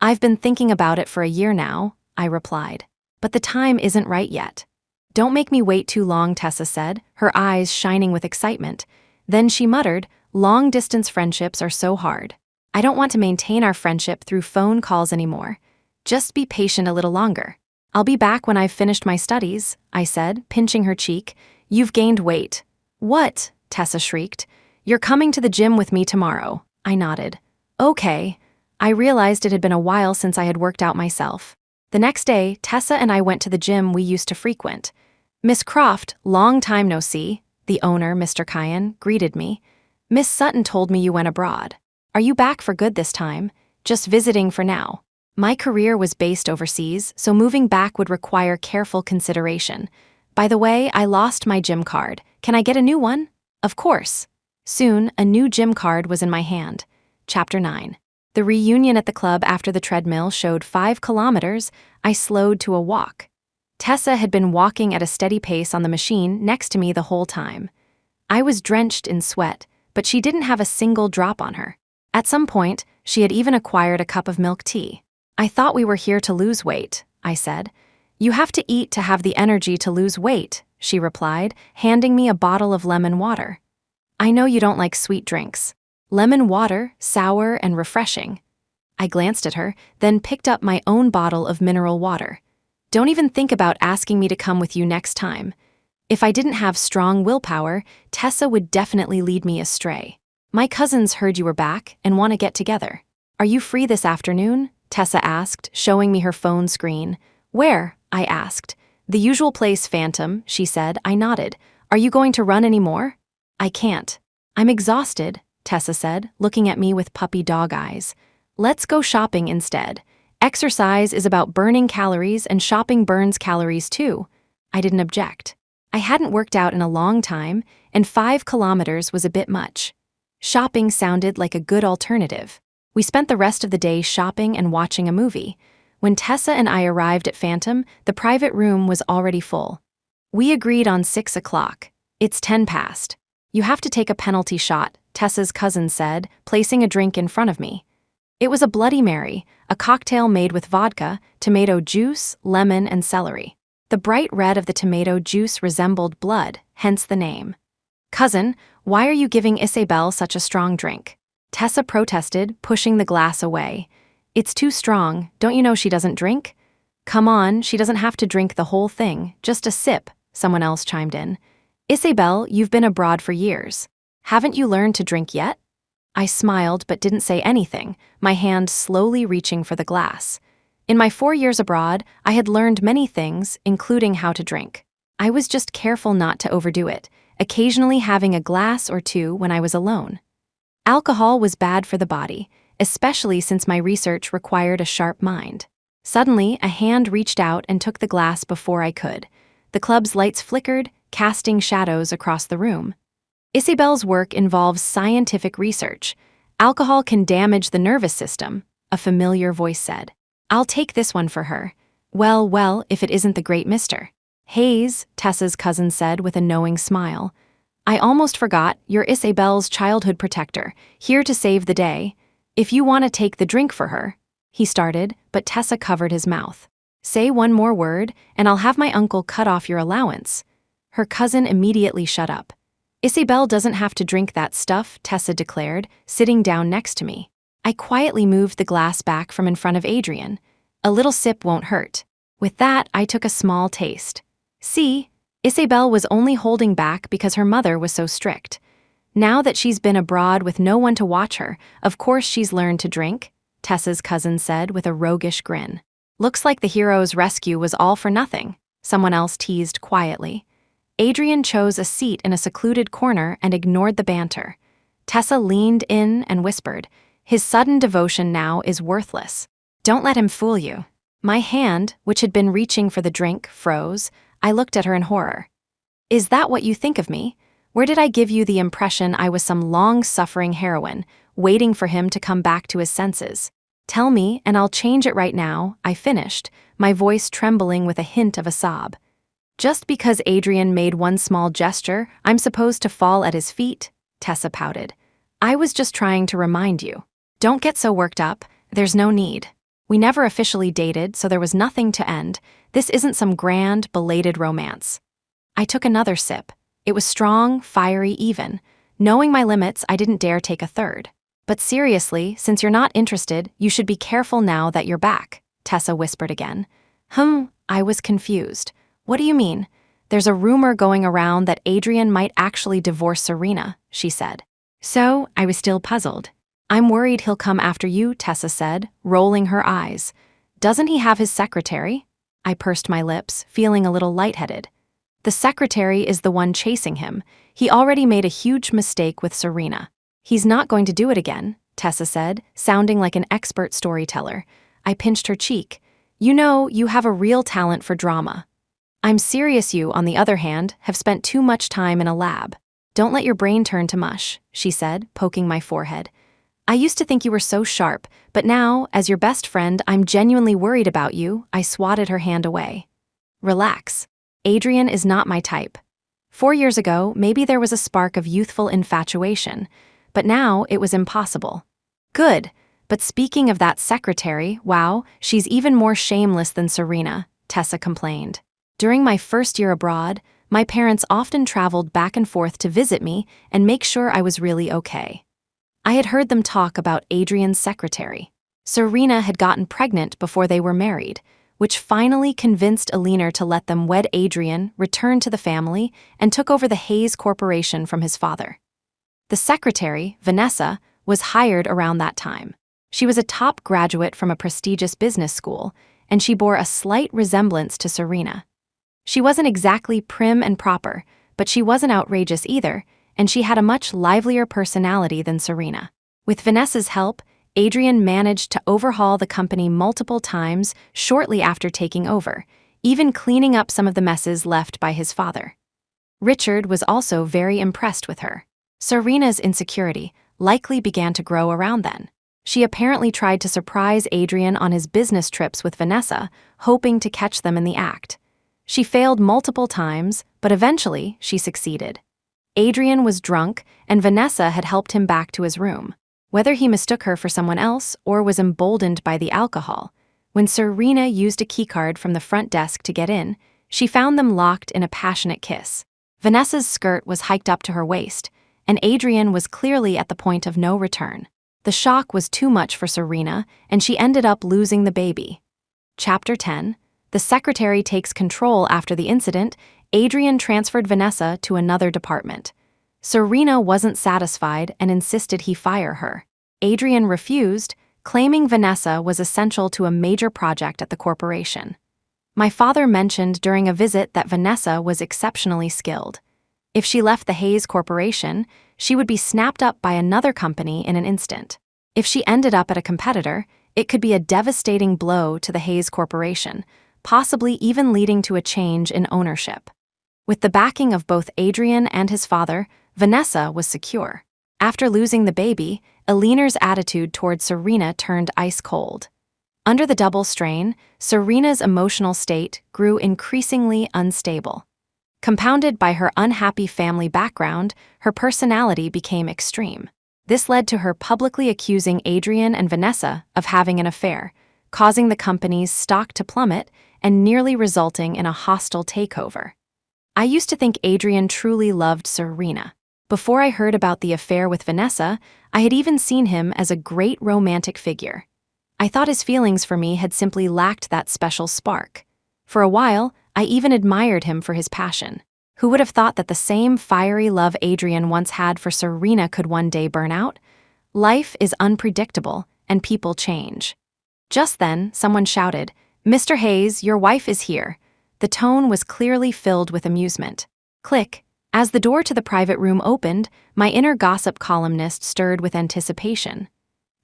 "I've been thinking about it for a year now," I replied. "But the time isn't right yet." "Don't make me wait too long," Tessa said, her eyes shining with excitement. Then she muttered, "Long-distance friendships are so hard. I don't want to maintain our friendship through phone calls anymore. Just be patient a little longer." "I'll be back when I've finished my studies," I said, pinching her cheek. "You've gained weight." "What?" Tessa shrieked. "You're coming to the gym with me tomorrow." I nodded. "Okay." I realized it had been a while since I had worked out myself. The next day, Tessa and I went to the gym we used to frequent. "Miss Croft, long time no see," the owner, Mr. Kyan, greeted me. "Miss Sutton told me you went abroad. Are you back for good this time?" "Just visiting for now." My career was based overseas, so moving back would require careful consideration. "By the way, I lost my gym card. Can I get a new one?" "Of course." Soon, a new gym card was in my hand. Chapter 9. The reunion at the club after the treadmill showed 5 kilometers. I slowed to a walk. Tessa had been walking at a steady pace on the machine next to me the whole time. I was drenched in sweat, but she didn't have a single drop on her. At some point, she had even acquired a cup of milk tea. "I thought we were here to lose weight," I said. "You have to eat to have the energy to lose weight," she replied, handing me a bottle of lemon water. "I know you don't like sweet drinks." "Lemon water, sour and refreshing." I glanced at her, then picked up my own bottle of mineral water. "Don't even think about asking me to come with you next time." If I didn't have strong willpower, Tessa would definitely lead me astray. "My cousins heard you were back and want to get together. Are you free this afternoon?" Tessa asked, showing me her phone screen. "Where?" I asked. "The usual place, Phantom," she said. I nodded. "Are you going to run anymore?" "I can't." "I'm exhausted," Tessa said, looking at me with puppy dog eyes. "Let's go shopping instead. Exercise is about burning calories and shopping burns calories too." I didn't object. I hadn't worked out in a long time, and 5 kilometers was a bit much. Shopping sounded like a good alternative. We spent the rest of the day shopping and watching a movie. When Tessa and I arrived at Phantom, the private room was already full. We agreed on 6 o'clock. "It's 10 past. You have to take a penalty shot," Tessa's cousin said, placing a drink in front of me. It was a Bloody Mary, a cocktail made with vodka, tomato juice, lemon, and celery. The bright red of the tomato juice resembled blood, hence the name. "Cousin, why are you giving Isabelle such a strong drink?" Tessa protested, pushing the glass away. "It's too strong, don't you know she doesn't drink?" "Come on, she doesn't have to drink the whole thing, just a sip," someone else chimed in. "Isabelle, you've been abroad for years. Haven't you learned to drink yet?" I smiled but didn't say anything, my hand slowly reaching for the glass. In my 4 years abroad, I had learned many things, including how to drink. I was just careful not to overdo it, occasionally having a glass or two when I was alone. Alcohol was bad for the body, especially since my research required a sharp mind. Suddenly, a hand reached out and took the glass before I could. The club's lights flickered, casting shadows across the room. Isabelle's work involves scientific research. Alcohol can damage the nervous system, a familiar voice said. I'll take this one for her. Well, if it isn't the great Mr. Hayes, Tessa's cousin said with a knowing smile. I almost forgot, you're Isabelle's childhood protector, here to save the day. If you want to take the drink for her, he started, but Tessa covered his mouth. Say one more word, and I'll have my uncle cut off your allowance. Her cousin immediately shut up. Isabelle doesn't have to drink that stuff, Tessa declared, sitting down next to me. I quietly moved the glass back from in front of Adrien. A little sip won't hurt. With that, I took a small taste. See, Isabelle was only holding back because her mother was so strict. Now that she's been abroad with no one to watch her, of course she's learned to drink, Tessa's cousin said with a roguish grin. Looks like the hero's rescue was all for nothing, someone else teased quietly. Adrien chose a seat in a secluded corner and ignored the banter. Tessa leaned in and whispered, his sudden devotion now is worthless. Don't let him fool you. My hand, which had been reaching for the drink, froze. I looked at her in horror. Is that what you think of me? Where did I give you the impression I was some long-suffering heroine, waiting for him to come back to his senses? Tell me, and I'll change it right now, I finished, my voice trembling with a hint of a sob. Just because Adrien made one small gesture, I'm supposed to fall at his feet? Tessa pouted. I was just trying to remind you. Don't get so worked up, there's no need. We never officially dated, so there was nothing to end. This isn't some grand, belated romance. I took another sip. It was strong, fiery, even. Knowing my limits, I didn't dare take a third. But seriously, since you're not interested, you should be careful now that you're back, Tessa whispered again. I was confused. What do you mean? There's a rumor going around that Adrien might actually divorce Serena, she said. So, I was still puzzled. I'm worried he'll come after you, Tessa said, rolling her eyes. Doesn't he have his secretary? I pursed my lips, feeling a little lightheaded. The secretary is the one chasing him. He already made a huge mistake with Serena. He's not going to do it again, Tessa said, sounding like an expert storyteller. I pinched her cheek. You know, you have a real talent for drama. I'm serious. You, on the other hand, have spent too much time in a lab. Don't let your brain turn to mush, she said, poking my forehead. I used to think you were so sharp, but now, as your best friend, I'm genuinely worried about you. I swatted her hand away. Relax. Adrien is not my type. 4 years ago, maybe there was a spark of youthful infatuation, but now it was impossible. Good, but speaking of that secretary, wow, she's even more shameless than Serena, Tessa complained. During my first year abroad, my parents often traveled back and forth to visit me and make sure I was really okay. I had heard them talk about Adrien's secretary. Serena had gotten pregnant before they were married, which finally convinced Alina to let them wed Adrien, return to the family, and took over the Hayes Corporation from his father. The secretary, Vanessa, was hired around that time. She was a top graduate from a prestigious business school, and she bore a slight resemblance to Serena. She wasn't exactly prim and proper, but she wasn't outrageous either, and she had a much livelier personality than Serena. With Vanessa's help, Adrien managed to overhaul the company multiple times shortly after taking over, even cleaning up some of the messes left by his father. Richard was also very impressed with her. Serena's insecurity likely began to grow around then. She apparently tried to surprise Adrien on his business trips with Vanessa, hoping to catch them in the act. She failed multiple times, but eventually she succeeded. Adrien was drunk, and Vanessa had helped him back to his room. Whether he mistook her for someone else or was emboldened by the alcohol, when Serena used a keycard from the front desk to get in, she found them locked in a passionate kiss. Vanessa's skirt was hiked up to her waist, and Adrien was clearly at the point of no return. The shock was too much for Serena, and she ended up losing the baby. Chapter 10. The secretary takes control. After the incident, Adrien transferred Vanessa to another department. Serena wasn't satisfied and insisted he fire her. Adrien refused, claiming Vanessa was essential to a major project at the corporation. My father mentioned during a visit that Vanessa was exceptionally skilled. If she left the Hayes Corporation, she would be snapped up by another company in an instant. If she ended up at a competitor, it could be a devastating blow to the Hayes Corporation, possibly even leading to a change in ownership. With the backing of both Adrien and his father, Vanessa was secure. After losing the baby, Eleanor's attitude toward Serena turned ice cold. Under the double strain, Serena's emotional state grew increasingly unstable. Compounded by her unhappy family background, her personality became extreme. This led to her publicly accusing Adrien and Vanessa of having an affair, causing the company's stock to plummet and nearly resulting in a hostile takeover. I used to think Adrien truly loved Serena. Before I heard about the affair with Vanessa, I had even seen him as a great romantic figure. I thought his feelings for me had simply lacked that special spark. For a while, I even admired him for his passion. Who would have thought that the same fiery love Adrien once had for Serena could one day burn out? Life is unpredictable, and people change. Just then, someone shouted, "Mr. Hayes, your wife is here." The tone was clearly filled with amusement. Click. As the door to the private room opened, my inner gossip columnist stirred with anticipation.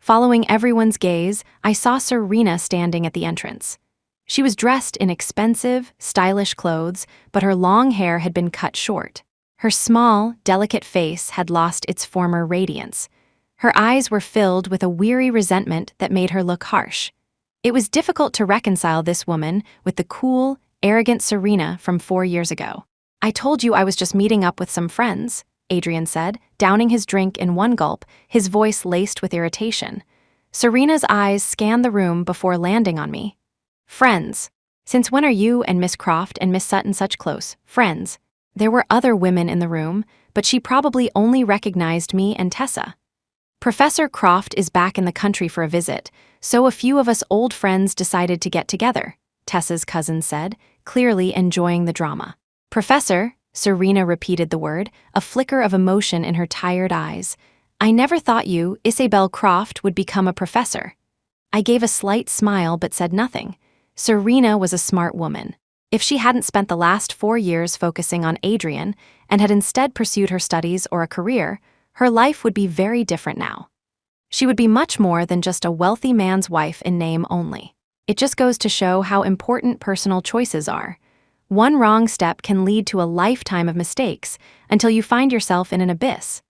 Following everyone's gaze, I saw Serena standing at the entrance. She was dressed in expensive, stylish clothes, but her long hair had been cut short. Her small, delicate face had lost its former radiance. Her eyes were filled with a weary resentment that made her look harsh. It was difficult to reconcile this woman with the cool, arrogant Serena from 4 years ago. "I told you I was just meeting up with some friends," Adrien said, downing his drink in one gulp, his voice laced with irritation. Serena's eyes scanned the room before landing on me. "Friends? Since when are you and Miss Croft and Miss Sutton such close friends?" There were other women in the room, but she probably only recognized me and Tessa. "Professor Croft is back in the country for a visit, so a few of us old friends decided to get together," Tessa's cousin said, clearly enjoying the drama. "Professor," Serena repeated the word, a flicker of emotion in her tired eyes. "I never thought you, Isabelle Croft, would become a professor." I gave a slight smile but said nothing. Serena was a smart woman. If she hadn't spent the last 4 years focusing on Adrien and had instead pursued her studies or a career, her life would be very different now. She would be much more than just a wealthy man's wife in name only. It just goes to show how important personal choices are. One wrong step can lead to a lifetime of mistakes until you find yourself in an abyss.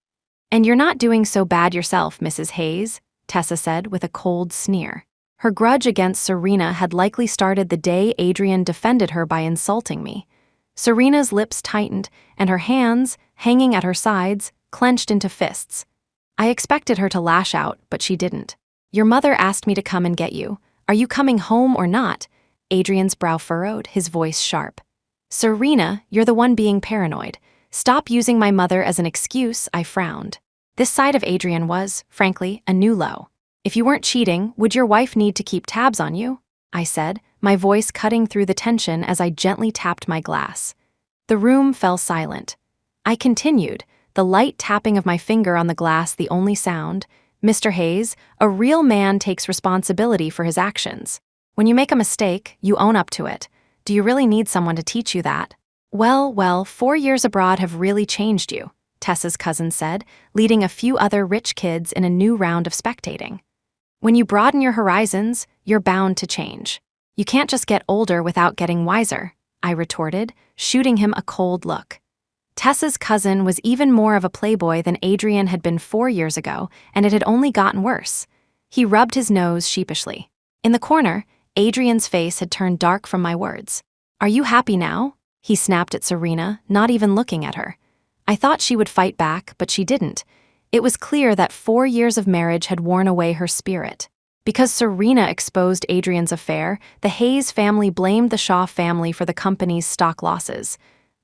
"And you're not doing so bad yourself, Mrs. Hayes," Tessa said with a cold sneer. Her grudge against Serena had likely started the day Adrien defended her by insulting me. Serena's lips tightened, and her hands, hanging at her sides, clenched into fists. I expected her to lash out, but she didn't. "Your mother asked me to come and get you. Are you coming home or not?" Adrien's brow furrowed, his voice sharp. "Serena, you're the one being paranoid. Stop using my mother as an excuse," I frowned. This side of Adrien was, frankly, a new low. "If you weren't cheating, would your wife need to keep tabs on you?" I said, my voice cutting through the tension as I gently tapped my glass. The room fell silent. I continued, the light tapping of my finger on the glass the only sound. "Mr. Hayes, a real man takes responsibility for his actions. When you make a mistake, you own up to it. Do you really need someone to teach you that?" Well, 4 years abroad have really changed you," Tessa's cousin said, leading a few other rich kids in a new round of spectating. "When you broaden your horizons, you're bound to change. You can't just get older without getting wiser," I retorted, shooting him a cold look. Tessa's cousin was even more of a playboy than Adrien had been 4 years ago, and it had only gotten worse. He rubbed his nose sheepishly. In the corner, Adrien's face had turned dark from my words. "Are you happy now?" he snapped at Serena, not even looking at her. I thought she would fight back, but she didn't. It was clear that 4 years of marriage had worn away her spirit. Because Serena exposed Adrien's affair, the Hayes family blamed the Shaw family for the company's stock losses.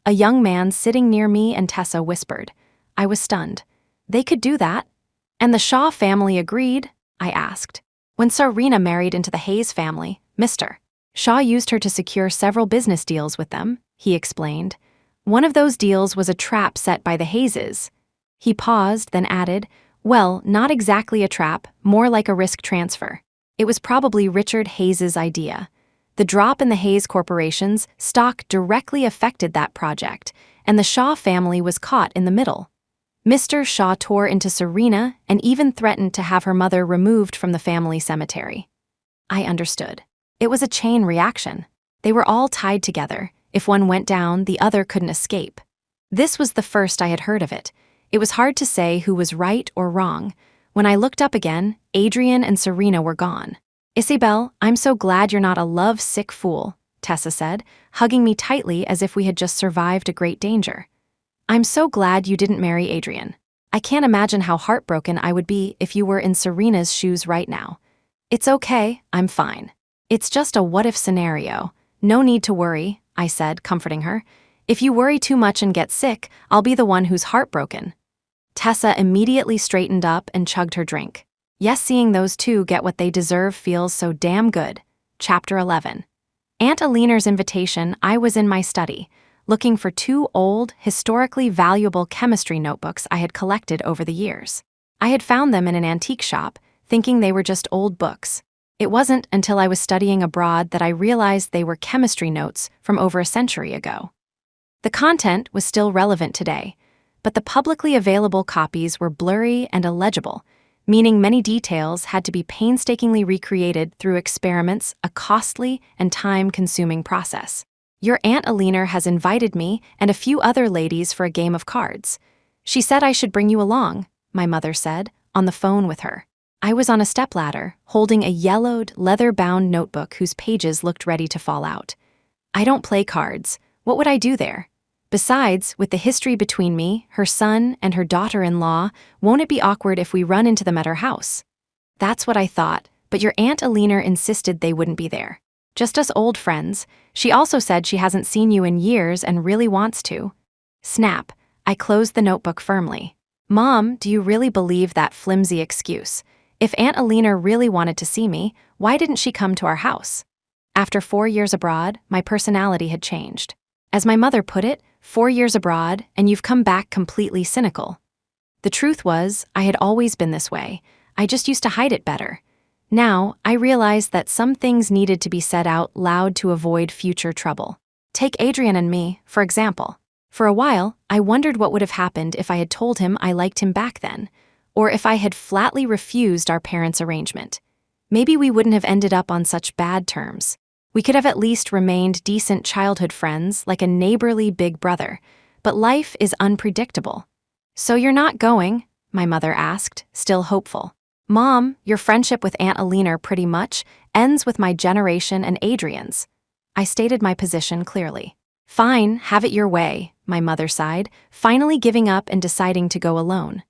A young man sitting near me and Tessa whispered. I was stunned. "They could do that?" "And the Shaw family agreed?" I asked. "When Serena married into the Hayes family, Mr. Shaw used her to secure several business deals with them," he explained. "One of those deals was a trap set by the Hayeses." He paused, then added, "Well, not exactly a trap, more like a risk transfer. It was probably Richard Hayes' idea. The drop in the Hayes Corporation's stock directly affected that project, and the Shaw family was caught in the middle. Mr. Shaw tore into Serena and even threatened to have her mother removed from the family cemetery. I understood. It was a chain reaction. They were all tied together. If one went down, the other couldn't escape. This was the first I had heard of it. It was hard to say who was right or wrong. When I looked up again, Adrien and Serena were gone. "Isabelle, I'm so glad you're not a love-sick fool," Tessa said, hugging me tightly as if we had just survived a great danger. "I'm so glad you didn't marry Adrien. I can't imagine how heartbroken I would be if you were in Serena's shoes right now." "It's okay, I'm fine. It's just a what-if scenario. No need to worry," I said, comforting her. "If you worry too much and get sick, I'll be the one who's heartbroken." Tessa immediately straightened up and chugged her drink. Yes, seeing those two get what they deserve feels so damn good. Chapter 11. Aunt Aliner's invitation, I was in my study, looking for 2 old, historically valuable chemistry notebooks I had collected over the years. I had found them in an antique shop, thinking they were just old books. It wasn't until I was studying abroad that I realized they were chemistry notes from over a century ago. The content was still relevant today, but the publicly available copies were blurry and illegible, meaning many details had to be painstakingly recreated through experiments, a costly and time-consuming process. "Your Aunt Aliner has invited me and a few other ladies for a game of cards. She said I should bring you along," my mother said, on the phone with her. I was on a stepladder, holding a yellowed, leather-bound notebook whose pages looked ready to fall out. "I don't play cards. What would I do there? Besides, with the history between me, her son, and her daughter-in-law, won't it be awkward if we run into them at her house?" That's what I thought, but your Aunt Aliner insisted they wouldn't be there. "Just us old friends. She also said she hasn't seen you in years and really wants to." Snap. I closed the notebook firmly. "Mom, do you really believe that flimsy excuse? If Aunt Aliner really wanted to see me, why didn't she come to our house?" After 4 years abroad, my personality had changed. As my mother put it, 4 years abroad, and you've come back completely cynical. The truth was, I had always been this way. I just used to hide it better. Now, I realized that some things needed to be said out loud to avoid future trouble. Take Adrien and me, for example. For a while, I wondered what would have happened if I had told him I liked him back then, or if I had flatly refused our parents' arrangement. Maybe we wouldn't have ended up on such bad terms. We could have at least remained decent childhood friends, like a neighborly big brother, but life is unpredictable. "So you're not going?" my mother asked, still hopeful. "Mom, your friendship with Aunt Aliner pretty much ends with my generation and Adrien's." I stated my position clearly. "Fine, have it your way," my mother sighed, finally giving up and deciding to go alone.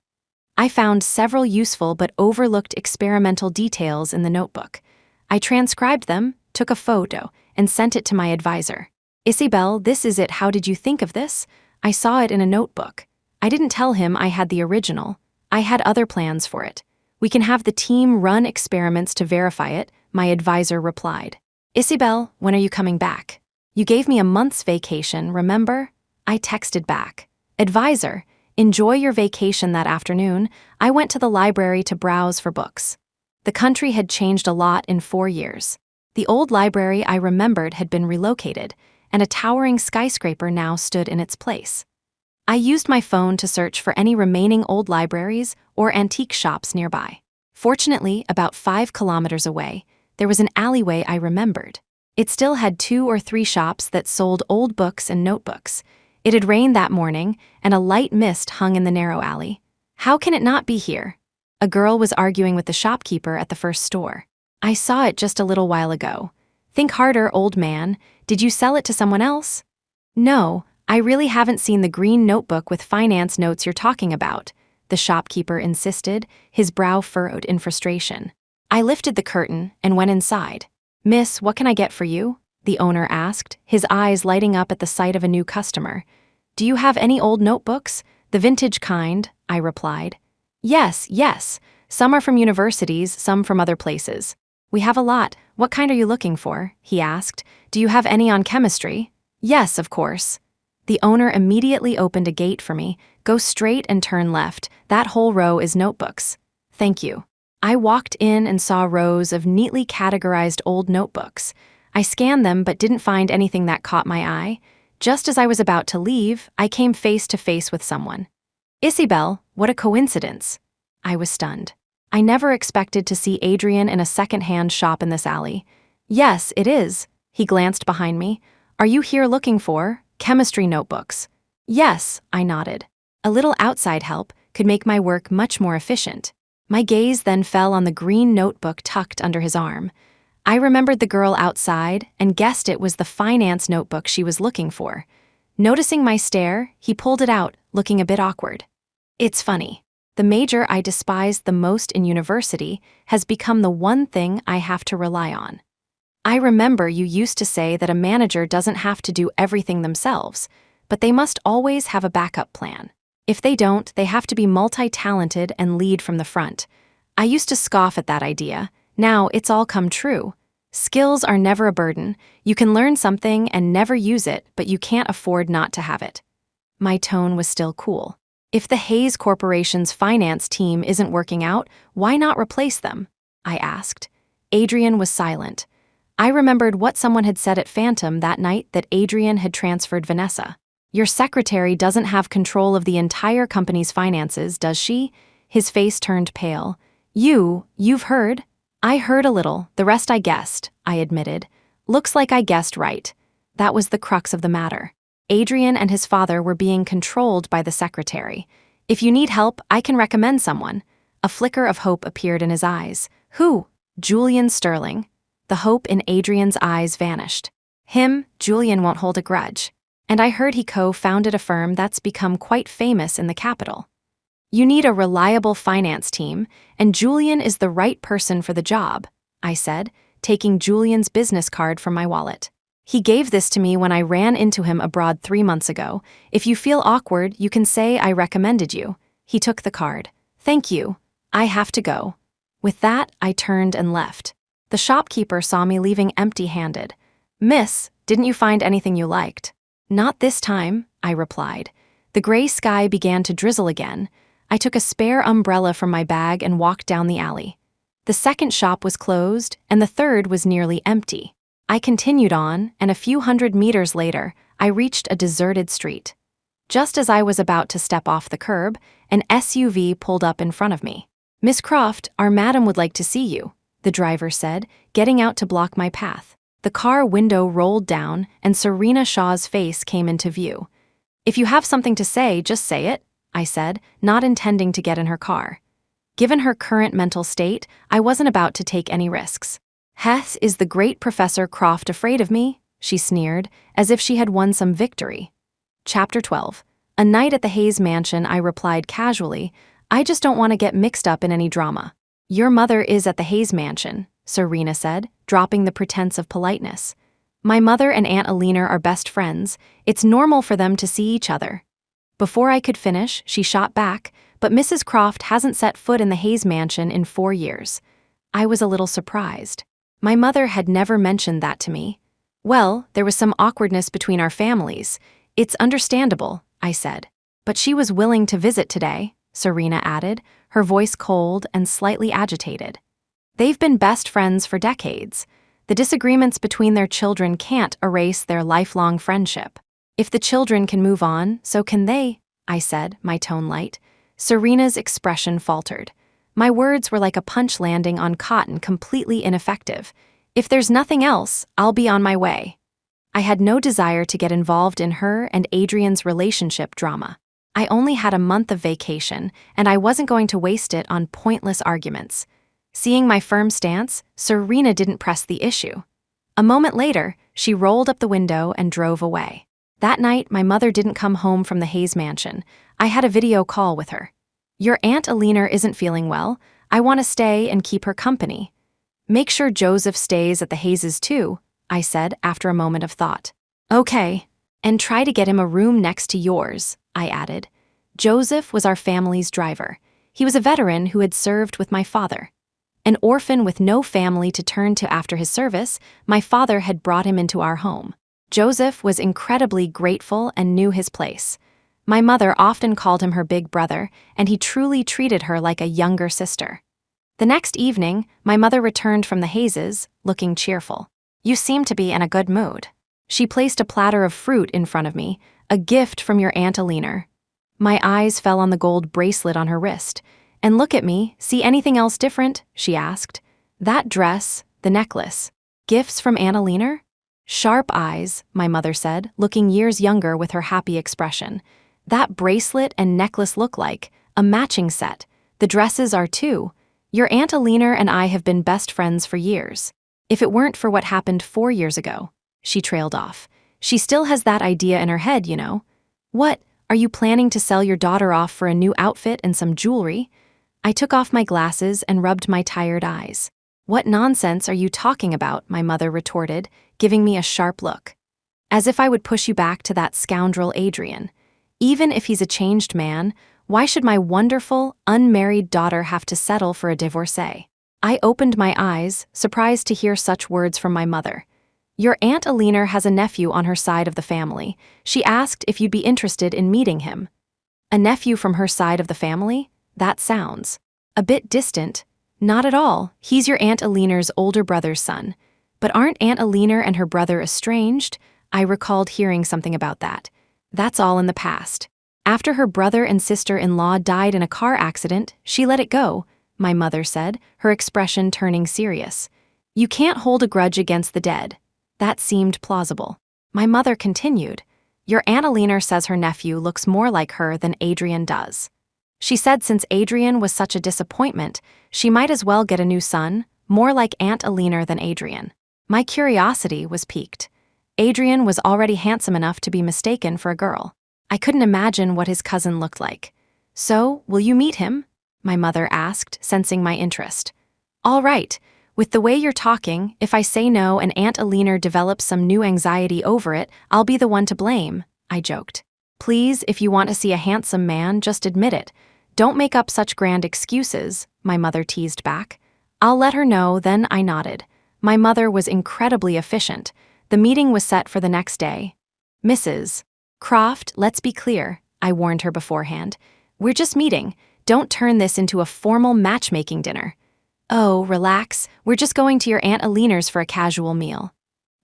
I found several useful but overlooked experimental details in the notebook. I transcribed them, took a photo, and sent it to my advisor. "Isabelle, this is it. How did you think of this? I saw it in a notebook." I didn't tell him I had the original. I had other plans for it. "We can have the team run experiments to verify it," my advisor replied. "Isabelle, when are you coming back? You gave me a month's vacation, remember?" I texted back. "Advisor, enjoy your vacation that afternoon. I went to the library to browse for books." The country had changed a lot in 4 years. The old library I remembered had been relocated, and a towering skyscraper now stood in its place. I used my phone to search for any remaining old libraries or antique shops nearby. Fortunately, about 5 kilometers away, there was an alleyway I remembered. It still had 2 or 3 shops that sold old books and notebooks. It had rained that morning, and a light mist hung in the narrow alley. "How can it not be here?" A girl was arguing with the shopkeeper at the first store. "I saw it just a little while ago." "Think harder, old man. Did you sell it to someone else?" "No, I really haven't seen the green notebook with finance notes you're talking about," the shopkeeper insisted, his brow furrowed in frustration. I lifted the curtain and went inside. "Miss, what can I get for you?" the owner asked, his eyes lighting up at the sight of a new customer. "Do you have any old notebooks? The vintage kind," I replied. Yes. Some are from universities, some from other places." "We have a lot. What kind are you looking for?" he asked. "Do you have any on chemistry?" "Yes, of course." The owner immediately opened a gate for me. "Go straight and turn left. That whole row is notebooks." "Thank you." I walked in and saw rows of neatly categorized old notebooks. I scanned them but didn't find anything that caught my eye. Just as I was about to leave, I came face to face with someone. Isabelle, what a coincidence. I was stunned. I never expected to see Adrien in a second-hand shop in this alley. Yes, it is. He glanced behind me. Are you here looking for chemistry notebooks? Yes, I nodded. A little outside help could make my work much more efficient. My gaze then fell on the green notebook tucked under his arm. I remembered the girl outside and guessed it was the finance notebook she was looking for. Noticing my stare, he pulled it out, looking a bit awkward. It's funny. The major I despised the most in university has become the one thing I have to rely on. I remember you used to say that a manager doesn't have to do everything themselves, but they must always have a backup plan. If they don't, they have to be multi-talented and lead from the front. I used to scoff at that idea. Now it's all come true. Skills are never a burden. You can learn something and never use it, but you can't afford not to have it. My tone was still cool. If the Hayes Corporation's finance team isn't working out, why not replace them? I asked. Adrien was silent. I remembered what someone had said at Phantom that night, that Adrien had transferred Vanessa. Your secretary doesn't have control of the entire company's finances, does she? His face turned pale. You've heard? I heard a little, the rest I guessed, I admitted. Looks like I guessed right. That was the crux of the matter. Adrien and his father were being controlled by the secretary. If you need help, I can recommend someone. A flicker of hope appeared in his eyes. Who? Julian Sterling. The hope in Adrien's eyes vanished. Him, Julian won't hold a grudge. And I heard he co-founded a firm that's become quite famous in the capital. You need a reliable finance team, and Julian is the right person for the job, I said, taking Julian's business card from my wallet. He gave this to me when I ran into him abroad 3 months ago. If you feel awkward, you can say I recommended you. He took the card. Thank you. I have to go. With that, I turned and left. The shopkeeper saw me leaving empty-handed. Miss, didn't you find anything you liked? Not this time, I replied. The gray sky began to drizzle again. I took a spare umbrella from my bag and walked down the alley. The second shop was closed, and the third was nearly empty. I continued on, and a few hundred meters later, I reached a deserted street. Just as I was about to step off the curb, an SUV pulled up in front of me. Miss Croft, our madam would like to see you, the driver said, getting out to block my path. The car window rolled down, and Serena Shaw's face came into view. If you have something to say, just say it, I said, not intending to get in her car. Given her current mental state, I wasn't about to take any risks. Heth, is the great Professor Croft afraid of me? She sneered, as if she had won some victory. Chapter 12. A night at the Hayes mansion, I replied casually, I just don't want to get mixed up in any drama. Your mother is at the Hayes mansion, Serena said, dropping the pretense of politeness. My mother and Aunt Alina are best friends. It's normal for them to see each other. Before I could finish, she shot back, but Mrs. Croft hasn't set foot in the Hayes mansion in 4 years. I was a little surprised. My mother had never mentioned that to me. Well, there was some awkwardness between our families. It's understandable, I said. But she was willing to visit today, Serena added, her voice cold and slightly agitated. They've been best friends for decades. The disagreements between their children can't erase their lifelong friendship. If the children can move on, so can they, I said, my tone light. Serena's expression faltered. My words were like a punch landing on cotton, completely ineffective. If there's nothing else, I'll be on my way. I had no desire to get involved in her and Adrien's relationship drama. I only had a month of vacation, and I wasn't going to waste it on pointless arguments. Seeing my firm stance, Serena didn't press the issue. A moment later, she rolled up the window and drove away. That night, my mother didn't come home from the Hayes mansion. I had a video call with her. Your Aunt Alina isn't feeling well. I want to stay and keep her company. Make sure Joseph stays at the Hayeses too, I said after a moment of thought. Okay. And try to get him a room next to yours, I added. Joseph was our family's driver. He was a veteran who had served with my father. An orphan with no family to turn to after his service, my father had brought him into our home. Joseph was incredibly grateful and knew his place. My mother often called him her big brother, and he truly treated her like a younger sister. The next evening, my mother returned from the Hayeses, looking cheerful. You seem to be in a good mood, She placed a platter of fruit in front of me, a gift from your Aunt Alina. My eyes fell on the gold bracelet on her wrist. And look at me, see anything else different? She asked. That dress, the necklace. Gifts from Aunt Alina? Sharp eyes, my mother said, looking years younger with her happy expression. That bracelet and necklace look like a matching set. The dresses are too. Your Aunt Alina and I have been best friends for years. If it weren't for what happened 4 years ago. She trailed off. She still has that idea in her head, you know. What, are you planning to sell your daughter off for a new outfit and some jewelry? I took off my glasses and rubbed my tired eyes. What nonsense are you talking about? My mother retorted, giving me a sharp look. As if I would push you back to that scoundrel Adrien. Even if he's a changed man, why should my wonderful, unmarried daughter have to settle for a divorcee? I opened my eyes, surprised to hear such words from my mother. Your Aunt Alina has a nephew on her side of the family. She asked if you'd be interested in meeting him. A nephew from her side of the family? That sounds a bit distant. Not at all. He's your Aunt Alina's older brother's son. But aren't Aunt Alina and her brother estranged? I recalled hearing something about that. That's all in the past. After her brother and sister-in-law died in a car accident, she let it go, my mother said, her expression turning serious. You can't hold a grudge against the dead. That seemed plausible. My mother continued. Your Aunt Alina says her nephew looks more like her than Adrien does. She said since Adrien was such a disappointment, she might as well get a new son, more like Aunt Alina than Adrien. My curiosity was piqued. Adrien was already handsome enough to be mistaken for a girl. I couldn't imagine what his cousin looked like. So, will you meet him? My mother asked, sensing my interest. All right. With the way you're talking, if I say no and Aunt Alina develops some new anxiety over it, I'll be the one to blame, I joked. Please, if you want to see a handsome man, just admit it. Don't make up such grand excuses, my mother teased back. I'll let her know, then I nodded. My mother was incredibly efficient. The meeting was set for the next day. Mrs. Croft, let's be clear, I warned her beforehand. We're just meeting. Don't turn this into a formal matchmaking dinner. Oh, relax. We're just going to your Aunt Alina's for a casual meal.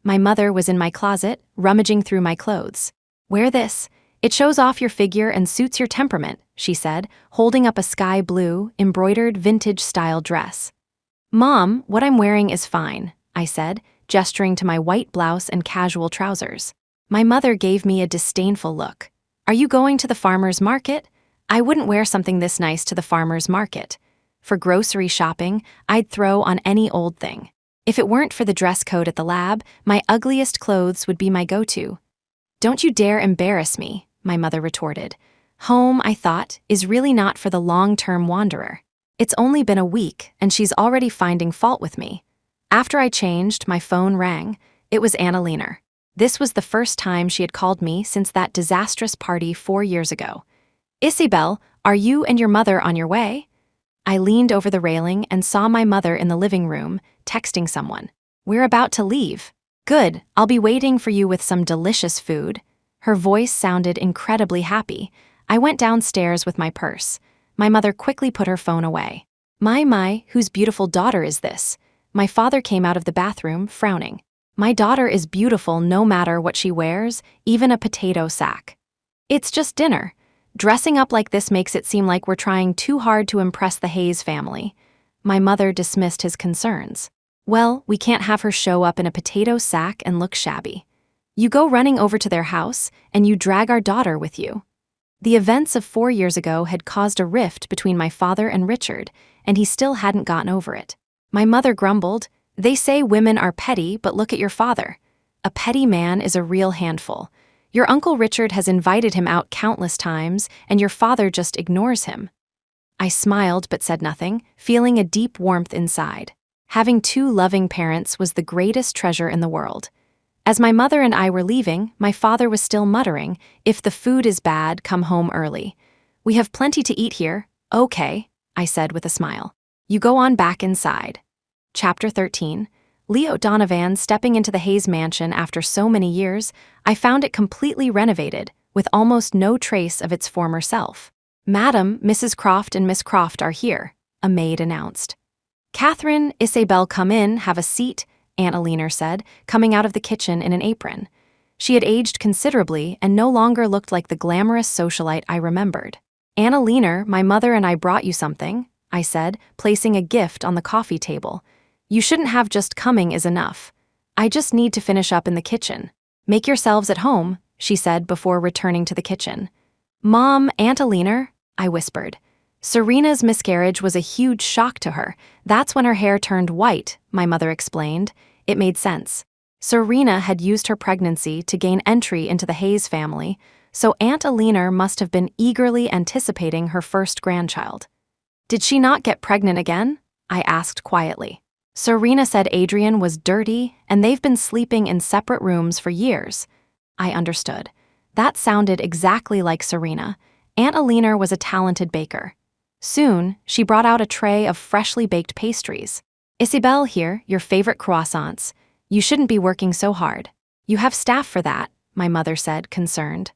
My mother was in my closet, rummaging through my clothes. Wear this. It shows off your figure and suits your temperament, she said, holding up a sky blue, embroidered vintage-style dress. Mom, what I'm wearing is fine, I said, gesturing to my white blouse and casual trousers. My mother gave me a disdainful look. Are you going to the farmer's market? I wouldn't wear something this nice to the farmer's market. For grocery shopping, I'd throw on any old thing. If it weren't for the dress code at the lab, my ugliest clothes would be my go-to. Don't you dare embarrass me, my mother retorted. Home, I thought, is really not for the long-term wanderer. It's only been a week, and she's already finding fault with me. After I changed, my phone rang. It was Aunt Alina. This was the first time she had called me since that disastrous party 4 years ago. Isabelle, are you and your mother on your way? I leaned over the railing and saw my mother in the living room, texting someone. We're about to leave. Good, I'll be waiting for you with some delicious food. Her voice sounded incredibly happy. I went downstairs with my purse. My mother quickly put her phone away. My, whose beautiful daughter is this? My father came out of the bathroom, frowning. My daughter is beautiful no matter what she wears, even a potato sack. It's just dinner. Dressing up like this makes it seem like we're trying too hard to impress the Hayes family. My mother dismissed his concerns. Well, we can't have her show up in a potato sack and look shabby. You go running over to their house, and you drag our daughter with you. The events of 4 years ago had caused a rift between my father and Richard, and he still hadn't gotten over it. My mother grumbled, They say women are petty, but look at your father. A petty man is a real handful. Your Uncle Richard has invited him out countless times, and your father just ignores him. I smiled but said nothing, feeling a deep warmth inside. Having 2 loving parents was the greatest treasure in the world. As my mother and I were leaving, my father was still muttering, If the food is bad, come home early. We have plenty to eat here. Okay, I said with a smile. You go on back inside. Chapter 13. Leo Donovan stepping into the Hayes mansion after so many years, I found it completely renovated, with almost no trace of its former self. Madam, Mrs. Croft and Miss Croft are here, a maid announced. Catherine, Isabelle, come in, have a seat, Aunt Alina said, coming out of the kitchen in an apron. She had aged considerably and no longer looked like the glamorous socialite I remembered. "Annalena, my mother and I brought you something," I said, placing a gift on the coffee table. "You shouldn't have just coming is enough. I just need to finish up in the kitchen." "Make yourselves at home," she said before returning to the kitchen. "Mom, Aunt Alina," I whispered. Serena's miscarriage was a huge shock to her. That's when her hair turned white, my mother explained. It made sense. Serena had used her pregnancy to gain entry into the Hayes family, so Aunt Alina must have been eagerly anticipating her first grandchild. "Did she not get pregnant again?" I asked quietly. Serena said Adrien was dirty and they've been sleeping in separate rooms for years. I understood. That sounded exactly like Serena. Aunt Alina was a talented baker. Soon, she brought out a tray of freshly baked pastries. "Isabelle here, your favorite croissants. You shouldn't be working so hard. You have staff for that," my mother said, concerned.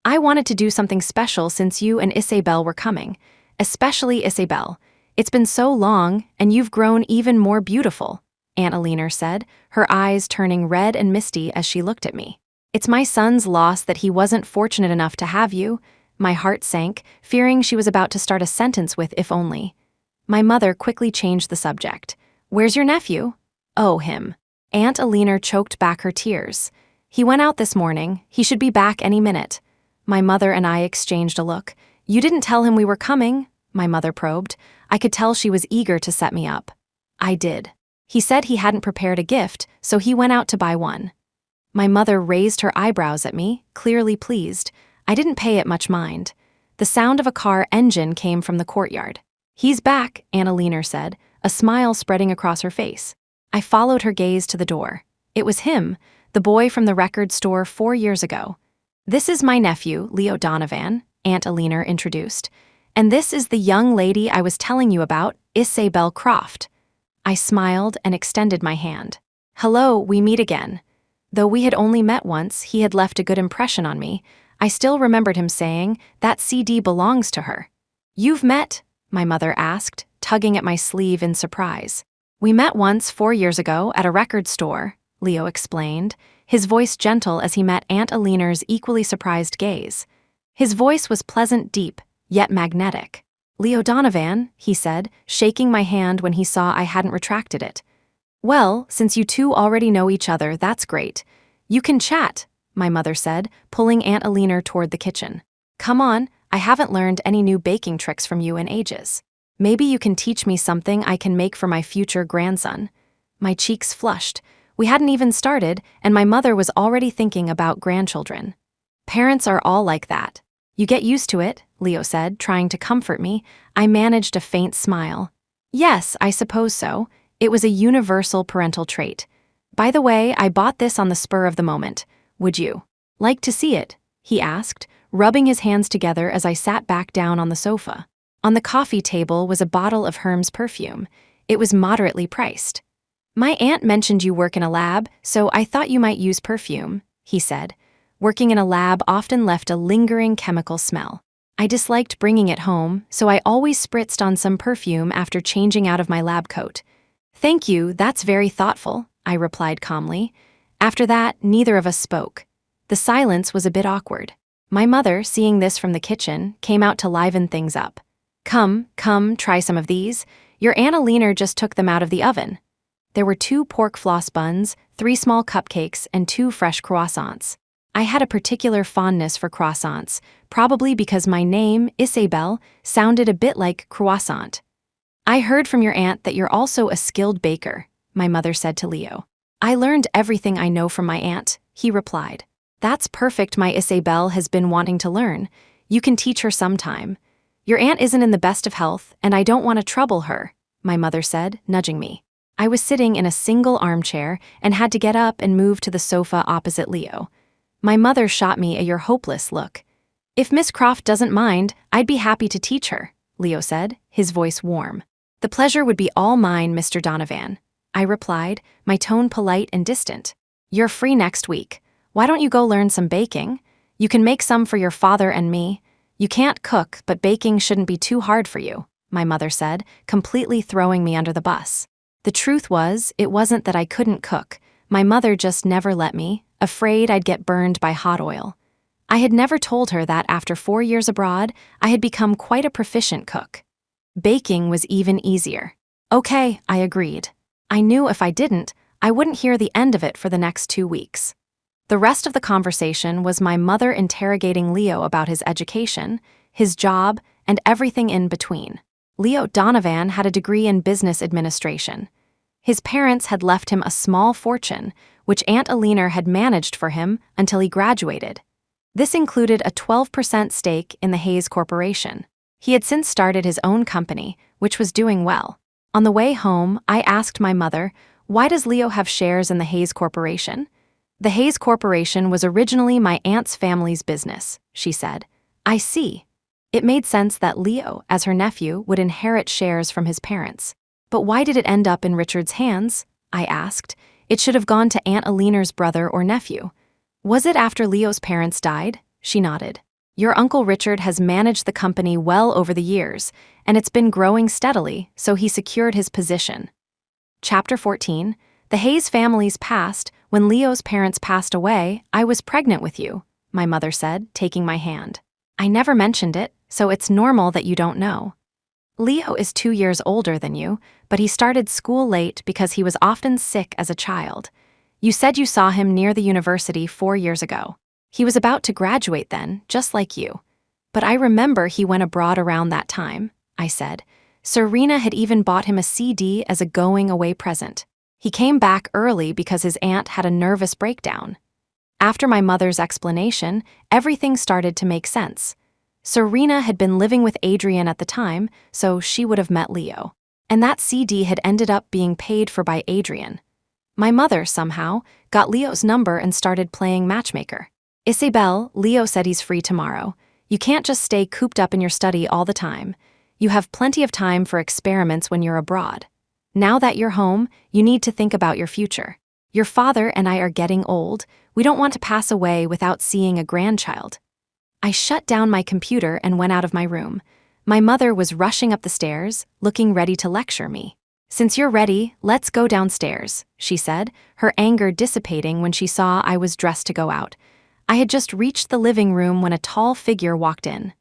"I wanted to do something special since you and Isabelle were coming, especially Isabelle. It's been so long, and you've grown even more beautiful," Aunt Alina said, her eyes turning red and misty as she looked at me. "It's my son's loss that he wasn't fortunate enough to have you." My heart sank, fearing she was about to start a sentence with "if only." My mother quickly changed the subject. "Where's your nephew?" "Oh, him." Aunt Alina choked back her tears. "He went out this morning. He should be back any minute." My mother and I exchanged a look. "You didn't tell him we were coming?" My mother probed. I could tell she was eager to set me up. "I did. He said he hadn't prepared a gift, so he went out to buy one." My mother raised her eyebrows at me, clearly pleased. I didn't pay it much mind. The sound of a car engine came from the courtyard. "He's back," Aunt Alina said, a smile spreading across her face. I followed her gaze to the door. It was him, the boy from the record store 4 years ago. "This is my nephew, Leo Donovan," Aunt Alina introduced. "And this is the young lady I was telling you about, Isabelle Croft." I smiled and extended my hand. "Hello, we meet again." Though we had only met once, he had left a good impression on me. I still remembered him saying, "That CD belongs to her." "You've met?" my mother asked, tugging at my sleeve in surprise. "We met once 4 years ago at a record store," Leo explained, his voice gentle as he met Aunt Alina's equally surprised gaze. His voice was pleasant, deep, yet magnetic. "Leo Donovan," he said, shaking my hand when he saw I hadn't retracted it. "Well, since you two already know each other, that's great. You can chat," my mother said, pulling Aunt Alina toward the kitchen. "Come on, I haven't learned any new baking tricks from you in ages. Maybe you can teach me something I can make for my future grandson." My cheeks flushed. We hadn't even started, and my mother was already thinking about grandchildren. "Parents are all like that. You get used to it," Leo said, trying to comfort me. I managed a faint smile. "Yes, I suppose so. It was a universal parental trait. By the way, I bought this on the spur of the moment. Would you like to see it?" he asked, rubbing his hands together as I sat back down on the sofa. On the coffee table was a bottle of Herm's perfume. It was moderately priced. "My aunt mentioned you work in a lab, so I thought you might use perfume," he said. Working in a lab often left a lingering chemical smell. I disliked bringing it home, so I always spritzed on some perfume after changing out of my lab coat. "Thank you, that's very thoughtful," I replied calmly. After that, neither of us spoke. The silence was a bit awkward. My mother, seeing this from the kitchen, came out to liven things up. Come, try some of these. Your Aunt Alina just took them out of the oven." There were 2 pork floss buns, 3 small cupcakes, and 2 fresh croissants. I had a particular fondness for croissants, probably because my name, Isabelle, sounded a bit like croissant. "I heard from your aunt that you're also a skilled baker," my mother said to Leo. "I learned everything I know from my aunt," he replied. "That's perfect, my Isabelle has been wanting to learn. You can teach her sometime. Your aunt isn't in the best of health, and I don't want to trouble her," my mother said, nudging me. I was sitting in a single armchair and had to get up and move to the sofa opposite Leo. My mother shot me a "you're hopeless" look. "If Miss Croft doesn't mind, I'd be happy to teach her," Leo said, his voice warm. "The pleasure would be all mine, Mr. Donovan," I replied, my tone polite and distant. "You're free next week. Why don't you go learn some baking? You can make some for your father and me. You can't cook, but baking shouldn't be too hard for you," my mother said, completely throwing me under the bus. The truth was, it wasn't that I couldn't cook. My mother just never let me. afraid I'd get burned by hot oil. I had never told her that after 4 years abroad, I had become quite a proficient cook. Baking was even easier. Okay, I agreed. I knew if I didn't, I wouldn't hear the end of it for the next 2 weeks. The rest of the conversation was my mother interrogating Leo about his education, his job, and everything in between. Leo Donovan had a degree in business administration. His parents had left him a small fortune, which Aunt Alina had managed for him until he graduated. This included a 12% stake in the Hayes Corporation. He had since started his own company, which was doing well. On the way home, I asked my mother, "Why does Leo have shares in the Hayes Corporation?" "The Hayes Corporation was originally my aunt's family's business," she said. "I see." It made sense that Leo, as her nephew, would inherit shares from his parents. "But why did it end up in Richard's hands?" I asked. "It should have gone to Aunt Alina's brother or nephew." "Was it after Leo's parents died?" She nodded. "Your Uncle Richard has managed the company well over the years, and it's been growing steadily, so he secured his position." Chapter 14. The Hayes family's past. "When Leo's parents passed away, I was pregnant with you," my mother said, taking my hand. "I never mentioned it, so it's normal that you don't know. Leo is 2 years older than you, but he started school late because he was often sick as a child. You said you saw him near the university 4 years ago. He was about to graduate then, just like you. But I remember he went abroad around that time," I said. "Serena had even bought him a CD as a going-away present. He came back early because his aunt had a nervous breakdown." After my mother's explanation, everything started to make sense. Serena had been living with Adrien at the time, so she would have met Leo. And that CD had ended up being paid for by Adrien. My mother, somehow, got Leo's number and started playing matchmaker. "Isabelle, Leo said he's free tomorrow. You can't just stay cooped up in your study all the time. You have plenty of time for experiments when you're abroad. Now that you're home, you need to think about your future. Your father and I are getting old. We don't want to pass away without seeing a grandchild." I shut down my computer and went out of my room. My mother was rushing up the stairs, looking ready to lecture me. "Since you're ready, let's go downstairs," she said, her anger dissipating when she saw I was dressed to go out. I had just reached the living room when a tall figure walked in.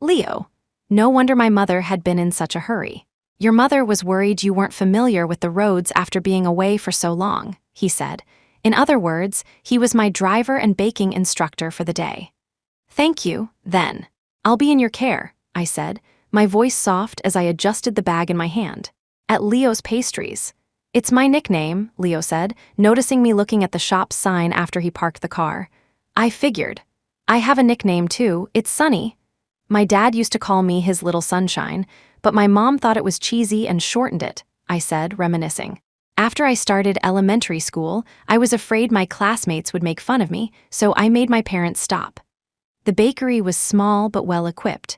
"Leo." No wonder my mother had been in such a hurry. "Your mother was worried you weren't familiar with the roads after being away for so long," he said. In other words, he was my driver and baking instructor for the day. "Thank you, then. I'll be in your care," I said, my voice soft as I adjusted the bag in my hand. "At Leo's Pastries." "It's my nickname," Leo said, noticing me looking at the shop's sign after he parked the car. "I figured. I have a nickname too, it's Sunny. My dad used to call me his little sunshine, but my mom thought it was cheesy and shortened it," I said, reminiscing. "After I started elementary school, I was afraid my classmates would make fun of me, so I made my parents stop." The bakery was small but well-equipped.